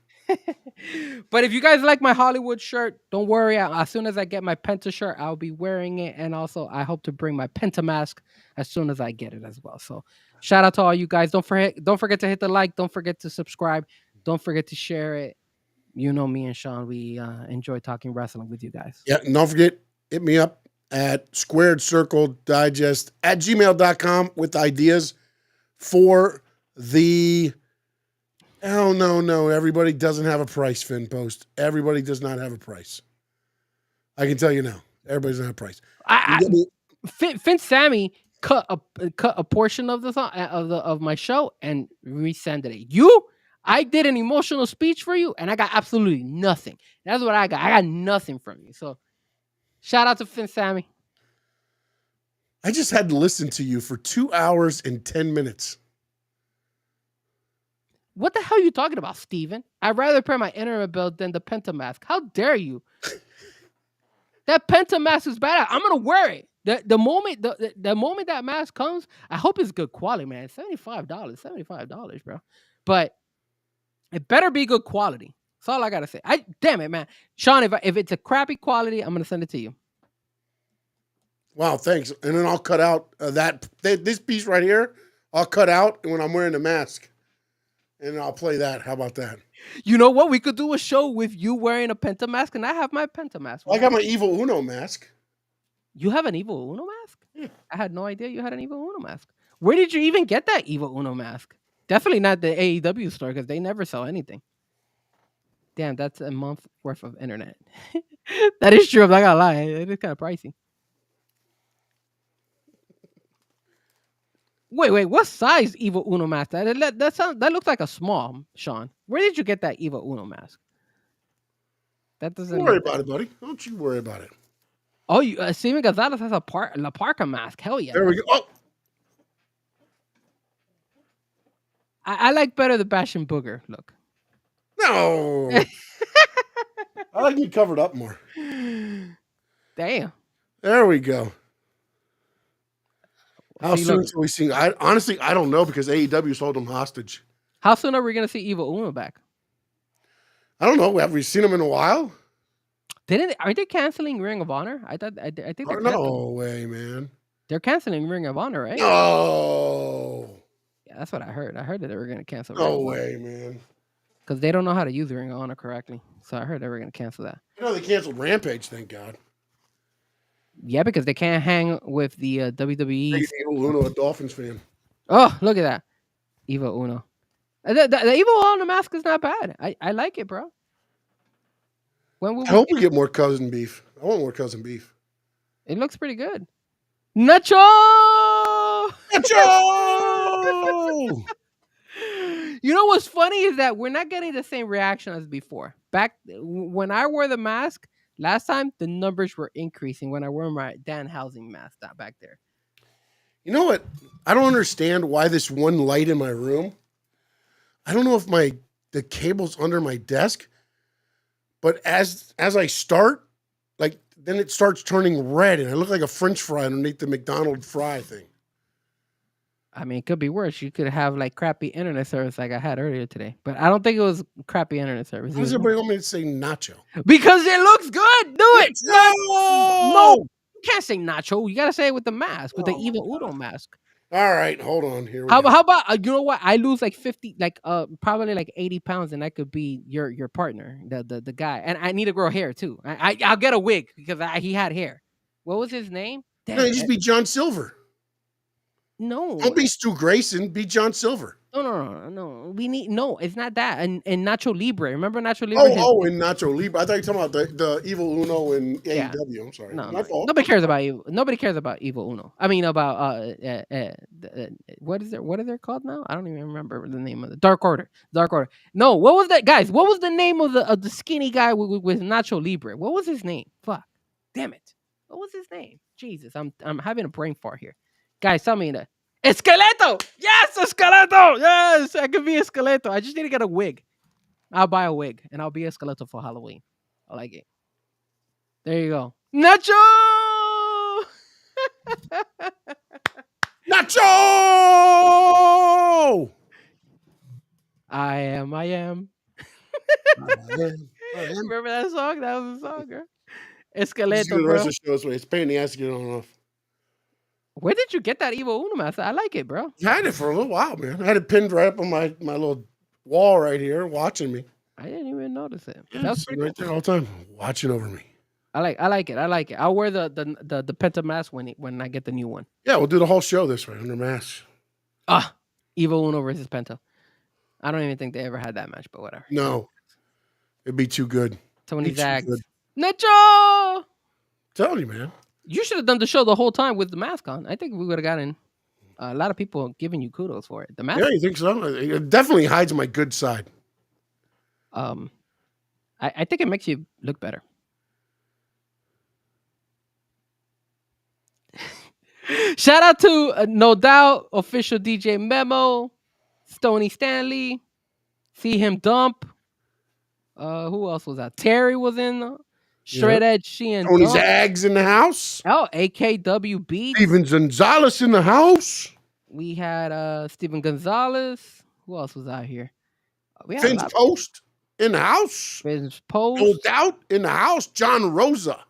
But if you guys like my Hollywood shirt, don't worry. As soon as I get my Penta shirt, I'll be wearing it. And also, I hope to bring my Penta mask as soon as I get it as well. So shout out to all you guys. Don't forget to hit the like. Don't forget to subscribe. Don't forget to share it. You know me and Sean, we enjoy talking wrestling with you guys. Yeah, and don't forget, hit me up at squaredcircledigest@gmail.com with ideas for the... Oh, no. Everybody doesn't have a price, Finn Post. Everybody does not have a price. I can tell you now. Everybody doesn't have a price. Finn Sammy cut a portion of the of my show and resended it. I did an emotional speech for you, and I got absolutely nothing. That's what I got. I got nothing from you. So, shout out to Finn Sammy. I just had to listen to you for 2 hours and 10 minutes. What the hell are you talking about, Steven? I'd rather pay my internet bill than the Penta mask. How dare you? That Penta mask is bad. I'm gonna wear it. The moment that mask comes, I hope it's good quality, man. $75, bro. But it better be good quality. That's all I gotta say. Damn it, man. Sean, if it's a crappy quality, I'm gonna send it to you. Wow, thanks. And then I'll cut out this piece right here. I'll cut out when I'm wearing the mask. And I'll play that. How about that? You know what? We could do a show with you wearing a Penta mask, and I have my Penta mask. I got my Evil Uno mask. You have an Evil Uno mask? Yeah. I had no idea you had an Evil Uno mask. Where did you even get that Evil Uno mask? Definitely not the AEW store, because they never sell anything. Damn, that's a month worth of internet. That is true. I'm not gonna lie. It is kind of pricey. Wait, what size Evil Uno mask? That looks like a small, Sean. Where did you get that Evil Uno mask? That doesn't. Don't worry about it, buddy. Don't you worry about it. Oh, Steven Gonzalez has a La Parka mask. Hell yeah. There we go. Oh. I like better the Bash and Booger look. No. I like you covered up more. Damn. There we go. How soon until we see? Honestly, I don't know, because AEW sold them hostage. How soon are we going to see Evil Uno back? I don't know. Have we seen them in a while? Aren't they canceling Ring of Honor? I think they're no way, man. They're canceling Ring of Honor, right? No. Yeah, that's what I heard. I heard that they were going to cancel. No way, man. Because they don't know how to use Ring of Honor correctly. So I heard they were going to cancel that. They canceled Rampage, thank God. Yeah, because they can't hang with the WWE. Evil Uno, a Dolphins fan. Oh, look at that. Evil Uno. The Evil Uno mask is not bad. I like it, bro. I hope we get more cousin beef. I want more cousin beef. It looks pretty good. Nacho! Nacho! You know what's funny is that we're not getting the same reaction as before. Back when I wore the mask last time, the numbers were increasing when I wore my Dan Housing mask back there. You know what? I don't understand why this one light in my room. I don't know if the cable's under my desk, but as I start, then it starts turning red, and I look like a French fry underneath the McDonald's fry thing. I mean, it could be worse. You could have crappy internet service like I had earlier today, but I don't think it was crappy internet service. Why does everybody want me to say nacho? Because it looks good. Do it. No, you can't say nacho. You gotta say it with the mask, with the Evil Uno mask. All right, hold on. Here we go. How about you know what? I lose 50, probably 80 pounds, and I could be your partner, the guy. And I need to grow hair too. I'll get a wig because he had hair. What was his name? Damn, no, just be John Silver. No, don't be Stu Grayson. Be John Silver. No. It's not that. And Nacho Libre. Remember Nacho Libre? And Nacho Libre. I thought you were talking about the Evil Uno in AEW. I'm sorry. No, nobody cares about Evil. Nobody cares about Evil Uno. I mean about what is they called now? I don't even remember the name of the Dark Order. No, what was that, guys? What was the name of the skinny guy with Nacho Libre? What was his name? Fuck, damn it! What was his name? Jesus, I'm having a brain fart here. Guys, tell me that. Esqueleto! Yes, Esqueleto! Yes, I could be Esqueleto. I just need to get a wig. I'll buy a wig, and I'll be Esqueleto for Halloween. I like it. There you go. Nacho! Nacho! I am. Remember that song? That was a song, girl. Esqueleto, bro. It's a pain in the ass to get it on and off. Where did you get that Evil Uno mask? I like it, bro. I had it for a little while, man. I had it pinned right up on my little wall right here, watching me. I didn't even notice it. Yeah, That's it's pretty right cool. there all the time, watching over me. I like it. I'll wear the Penta mask when I get the new one. Yeah, we'll do the whole show this way under mask. Evil Uno versus Penta. I don't even think they ever had that match, but whatever. No, it'd be too good. Tony Be too Zags. good. Nacho! Telling you, man. You should have done the show the whole time with the mask on. I think we would have gotten a lot of people giving you kudos for it. The mask. Yeah, you think so? It definitely hides my good side. I think it makes you look better. Shout out to No Doubt official DJ Memo, Stoney Stanley, See Him Dump. Who else was that? Terry was in. Shred Edge, Sheehan Tony Dump. Zags in the house. Oh, AKW Beats. Steven Gonzalez in the house. We had Steven Gonzalez. Who else was out here? We had Finn's Post in the house. Finn's Post. No Doubt in the house. John Rosa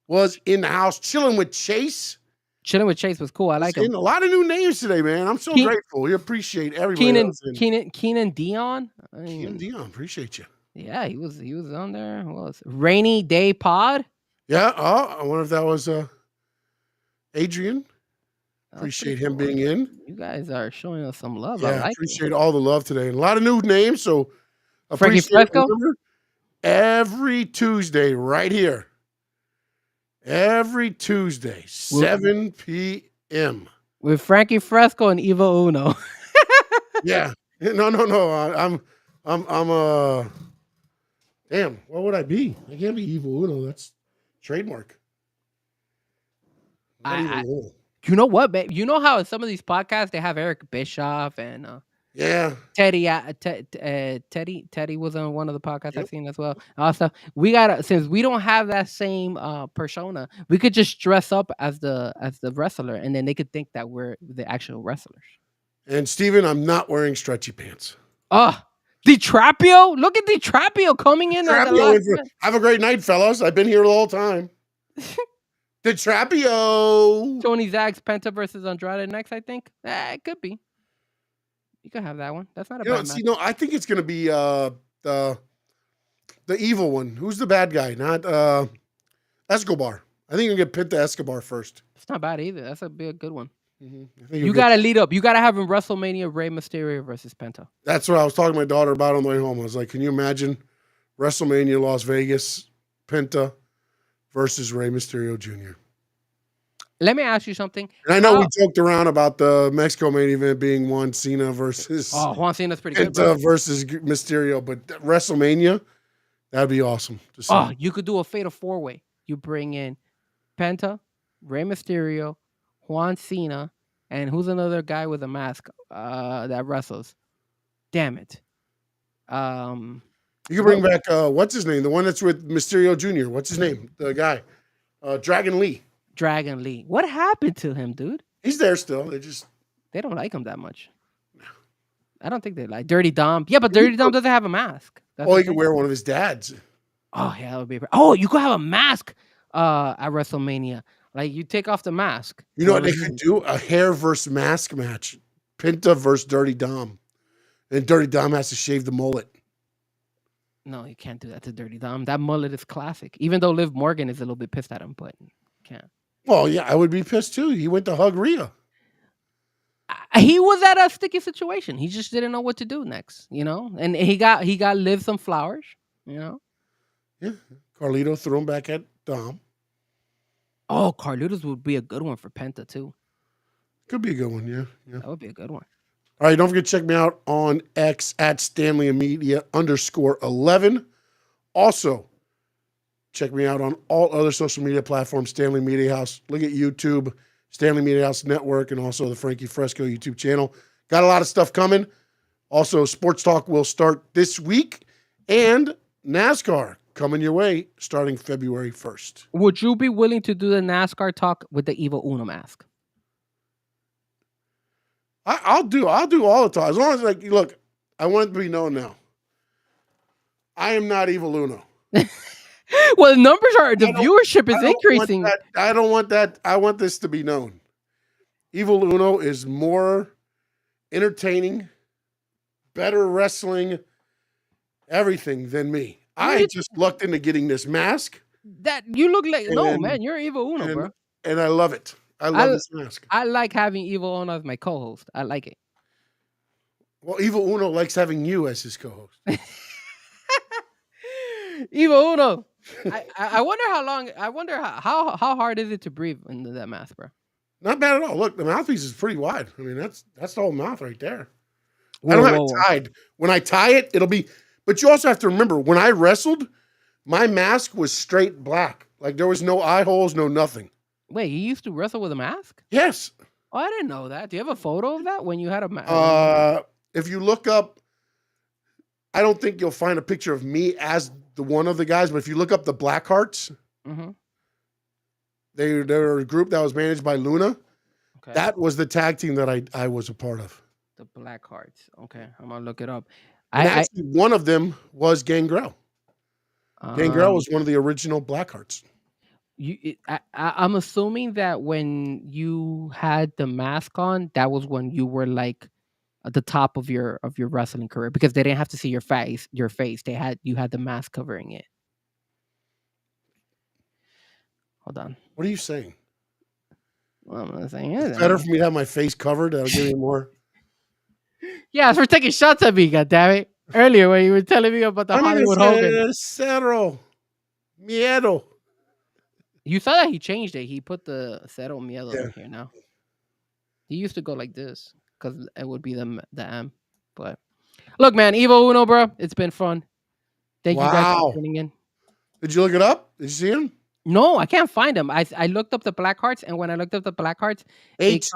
was in the house chilling with Chase. Chilling with Chase was cool. I like him. A lot of new names today, man. I'm so grateful. We appreciate everybody. Keenan Dion. Keenan Dion, appreciate you. Yeah, he was on there. What else? Rainy Day Pod. Yeah. Oh, I wonder if that was Adrian. Appreciate him being in. You guys are showing us some love. Yeah, I like appreciate all the love today. A lot of new names. So Frankie Fresco. Every Tuesday, right here. Every Tuesday, 7 p.m. with Frankie Fresco and Evo Uno. Yeah. No. I'm damn, what would I be? I can't be Evil Uno. That's trademark. You know what, babe? You know how some of these podcasts they have Eric Bischoff and Teddy. Teddy was on one of the podcasts I've seen as well. Also, we gotta, since we don't have that same persona, we could just dress up as the wrestler, and then they could think that we're the actual wrestlers. And Steven, I'm not wearing stretchy pants. DiTrapio? Look at DiTrapio coming in. Have a great night, fellas. I've been here the whole time. DiTrapio. Tony Zags, Penta versus Andrade next, I think. It could be. You could have that one. That's not a bad match. I think it's going to be the evil one. Who's the bad guy? Not Escobar. I think you can get Penta Escobar first. It's not bad either. That's a good one. Mm-hmm. You got to lead up. You got to have in WrestleMania Rey Mysterio versus Penta. That's what I was talking to my daughter about on the way home. I was like, can you imagine WrestleMania Las Vegas, Penta versus Rey Mysterio Jr.? Let me ask you something. And I know we joked around about the Mexico main event being Juan Cena versus Juan Cena's pretty Penta good, versus Mysterio, but WrestleMania, that'd be awesome to see. You could do a fatal 4-way. You bring in Penta, Rey Mysterio, Juan Cena, and who's another guy with a mask that wrestles? Damn it. You can bring back what's his name? The one that's with Mysterio Jr. What's his name? The guy, Dragon Lee. Dragon Lee. What happened to him, dude? He's there still. They don't like him that much. I don't think they like Dirty Dom. Yeah, but Dirty Dom doesn't have a mask. He could wear one of his dad's. Oh yeah, that would be. Oh, you could have a mask at WrestleMania. Like you take off the mask. You know what they could do? A hair versus mask match. Penta versus Dirty Dom. And Dirty Dom has to shave the mullet. No, you can't do that to Dirty Dom. That mullet is classic. Even though Liv Morgan is a little bit pissed at him, but can't. Well, yeah, I would be pissed too. He went to hug Rhea. He was at a sticky situation. He just didn't know what to do next, And he got Liv some flowers, Yeah. Carlito threw him back at Dom. Oh, Carlitos would be a good one for Penta too. Could be a good one, yeah. That would be a good one. All right, don't forget to check me out on X at @StanleyMedia_11. Also, check me out on all other social media platforms, Stanley Media House. Look at YouTube, Stanley Media House Network, and also the Frankie Fresco YouTube channel. Got a lot of stuff coming. Also, Sports Talk will start this week, and NASCAR coming your way starting February 1st. Would you be willing to do the NASCAR talk with the Evil Uno mask? I'll do all the time. As long as, look, I want it to be known now. I am not Evil Uno. Well, the viewership is increasing. I don't want that. I want this to be known. Evil Uno is more entertaining, better wrestling, everything than me. I just lucked into getting this mask. That you look like no And- man. You're Evil Uno, bro. And I love it. I love this mask. I like having Evil Uno as my co-host. I like it. Well, Evil Uno likes having you as his co-host. Evil Uno. I wonder how long. I wonder how hard is it to breathe into that mask, bro? Not bad at all. Look, the mouthpiece is pretty wide. I mean, that's the whole mouth right there. I don't have it tied. When I tie it, it'll be. But you also have to remember, when I wrestled, my mask was straight black. Like there was no eye holes, no nothing. Wait, you used to wrestle with a mask? Yes. Oh, I didn't know that. Do you have a photo of that when you had a mask? If you look up, I don't think you'll find a picture of me as the one of the guys. But if you look up the Blackhearts, they're a group that was managed by Luna. Okay. That was the tag team that I was a part of. The Blackhearts. Okay, I'm gonna look it up. Actually, one of them was Gangrel. Gangrel was one of the original Blackhearts. I'm assuming that when you had the mask on, that was when you were like at the top of your wrestling career, because they didn't have to see your face. You had the mask covering it. Hold on. What are you saying? Well, I'm not saying it's better for me to have my face covered. That'll give me more. Yeah, for taking shots at me, goddammit. Earlier when you were telling me about the Hollywood Hogan. Cero Miedo. You saw that he changed it. He put the Cero Miedo in here now. He used to go like this because it would be the M. But look, man, Evo Uno, bro, it's been fun. Thank you guys for tuning in. Did you look it up? Did you see him? No, I can't find him. I looked up the Blackhearts, and when I looked up the Blackhearts, Harts.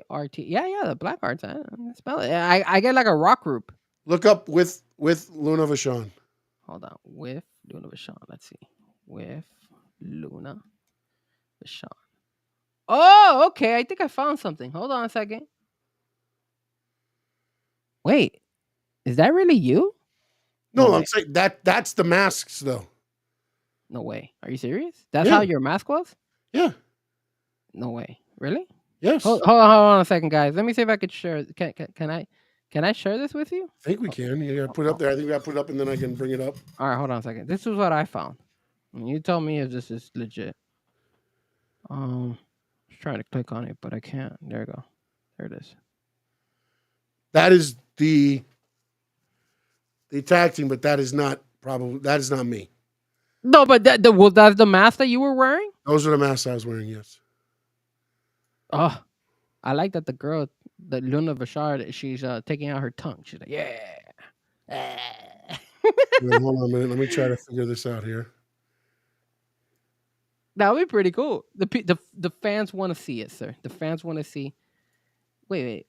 Heart. Yeah, the Blackhearts. I spell it. I get like a rock group. Look up with Luna Vachon. Hold on, with Luna Vachon. Let's see, with Luna Vachon. Oh, okay. I think I found something. Hold on a second. Wait, is that really you? No, I'm saying that's the masks though. No way. Are you serious? That's how your mask was? Yeah. No way. Really? Yes. Hold on a second, guys. Let me see if I could share. Can I share this with you? I think we can. You gotta put it up there. I think we gotta put it up and then I can bring it up. All right, hold on a second. This is what I found. You tell me if this is legit. I'm trying to click on it, but I can't. There you go. There it is. That is the tag team, but that is not me. No, but that's the mask that you were wearing? Those are the masks I was wearing, yes. Oh, I like that the girl, the Luna Vachon, she's taking out her tongue. She's like, yeah. Wait, hold on a minute. Let me try to figure this out here. That would be pretty cool. The fans want to see it, sir. The fans want to see. Wait.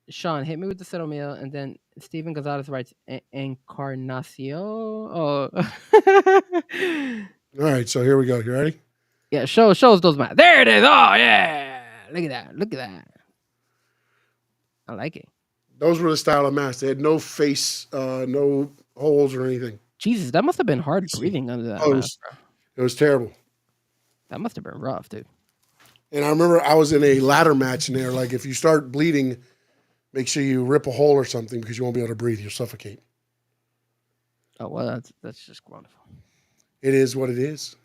Sean, hit me with the settle meal, and then Steven Gonzalez writes Encarnacion. Oh. All right, so here we go. You ready? Yeah, shows those masks. There it is. Oh yeah. Look at that. I like it. Those were the style of masks. They had no face, no holes or anything. Jesus, that must have been hard breathing under that mask, bro. It was terrible. That must have been rough, dude. And I remember I was in a ladder match in there. Like, if you start bleeding, make sure you rip a hole or something because you won't be able to breathe. You'll suffocate. Oh, well, that's just wonderful. It is what it is.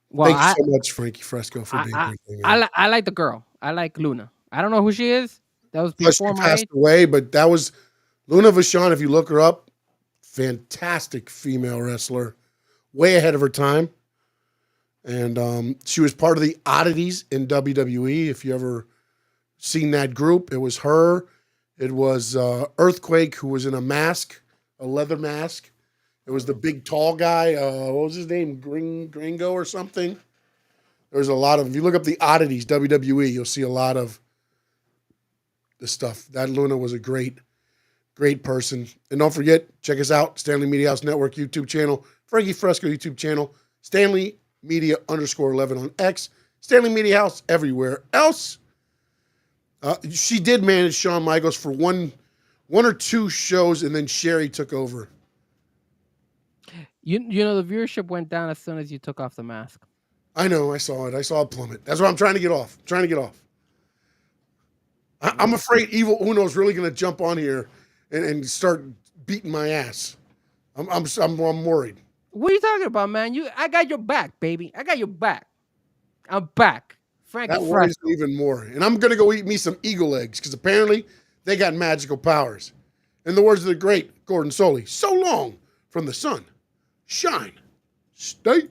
Well, Thank you so much, Frankie Fresco, for being here. I like the girl. I like Luna. I don't know who she is. That was before my passed away, but that was Luna Vachon. If you look her up, fantastic female wrestler, way ahead of her time. And she was part of the Oddities in WWE. If you ever seen that group, it was her. It was Earthquake, who was in a mask, a leather mask. It was the big tall guy. What was his name? Gringo or something. There's a lot of. If you look up the Oddities WWE, you'll see a lot of the stuff. That Luna was a great person. And don't forget, check us out, Stanley Media House Network YouTube channel, Frankie Fresco YouTube channel, Stanley Media _11 on X, Stanley Media House everywhere else. She did manage Shawn Michaels for one or two shows, and then Sherry took over. You know the viewership went down as soon as you took off the mask. I know. I saw it. I saw it plummet. That's what I'm trying to get off. I'm afraid Evil Uno's really going to jump on here and start beating my ass. I'm worried. What are you talking about, man? I got your back, baby. I got your back. I'm back. Frankie That Fresh. worries me even more. And I'm gonna go eat me some eagle eggs because apparently they got magical powers. In the words of the great Gordon Soley, so long from the sun, shine, stay.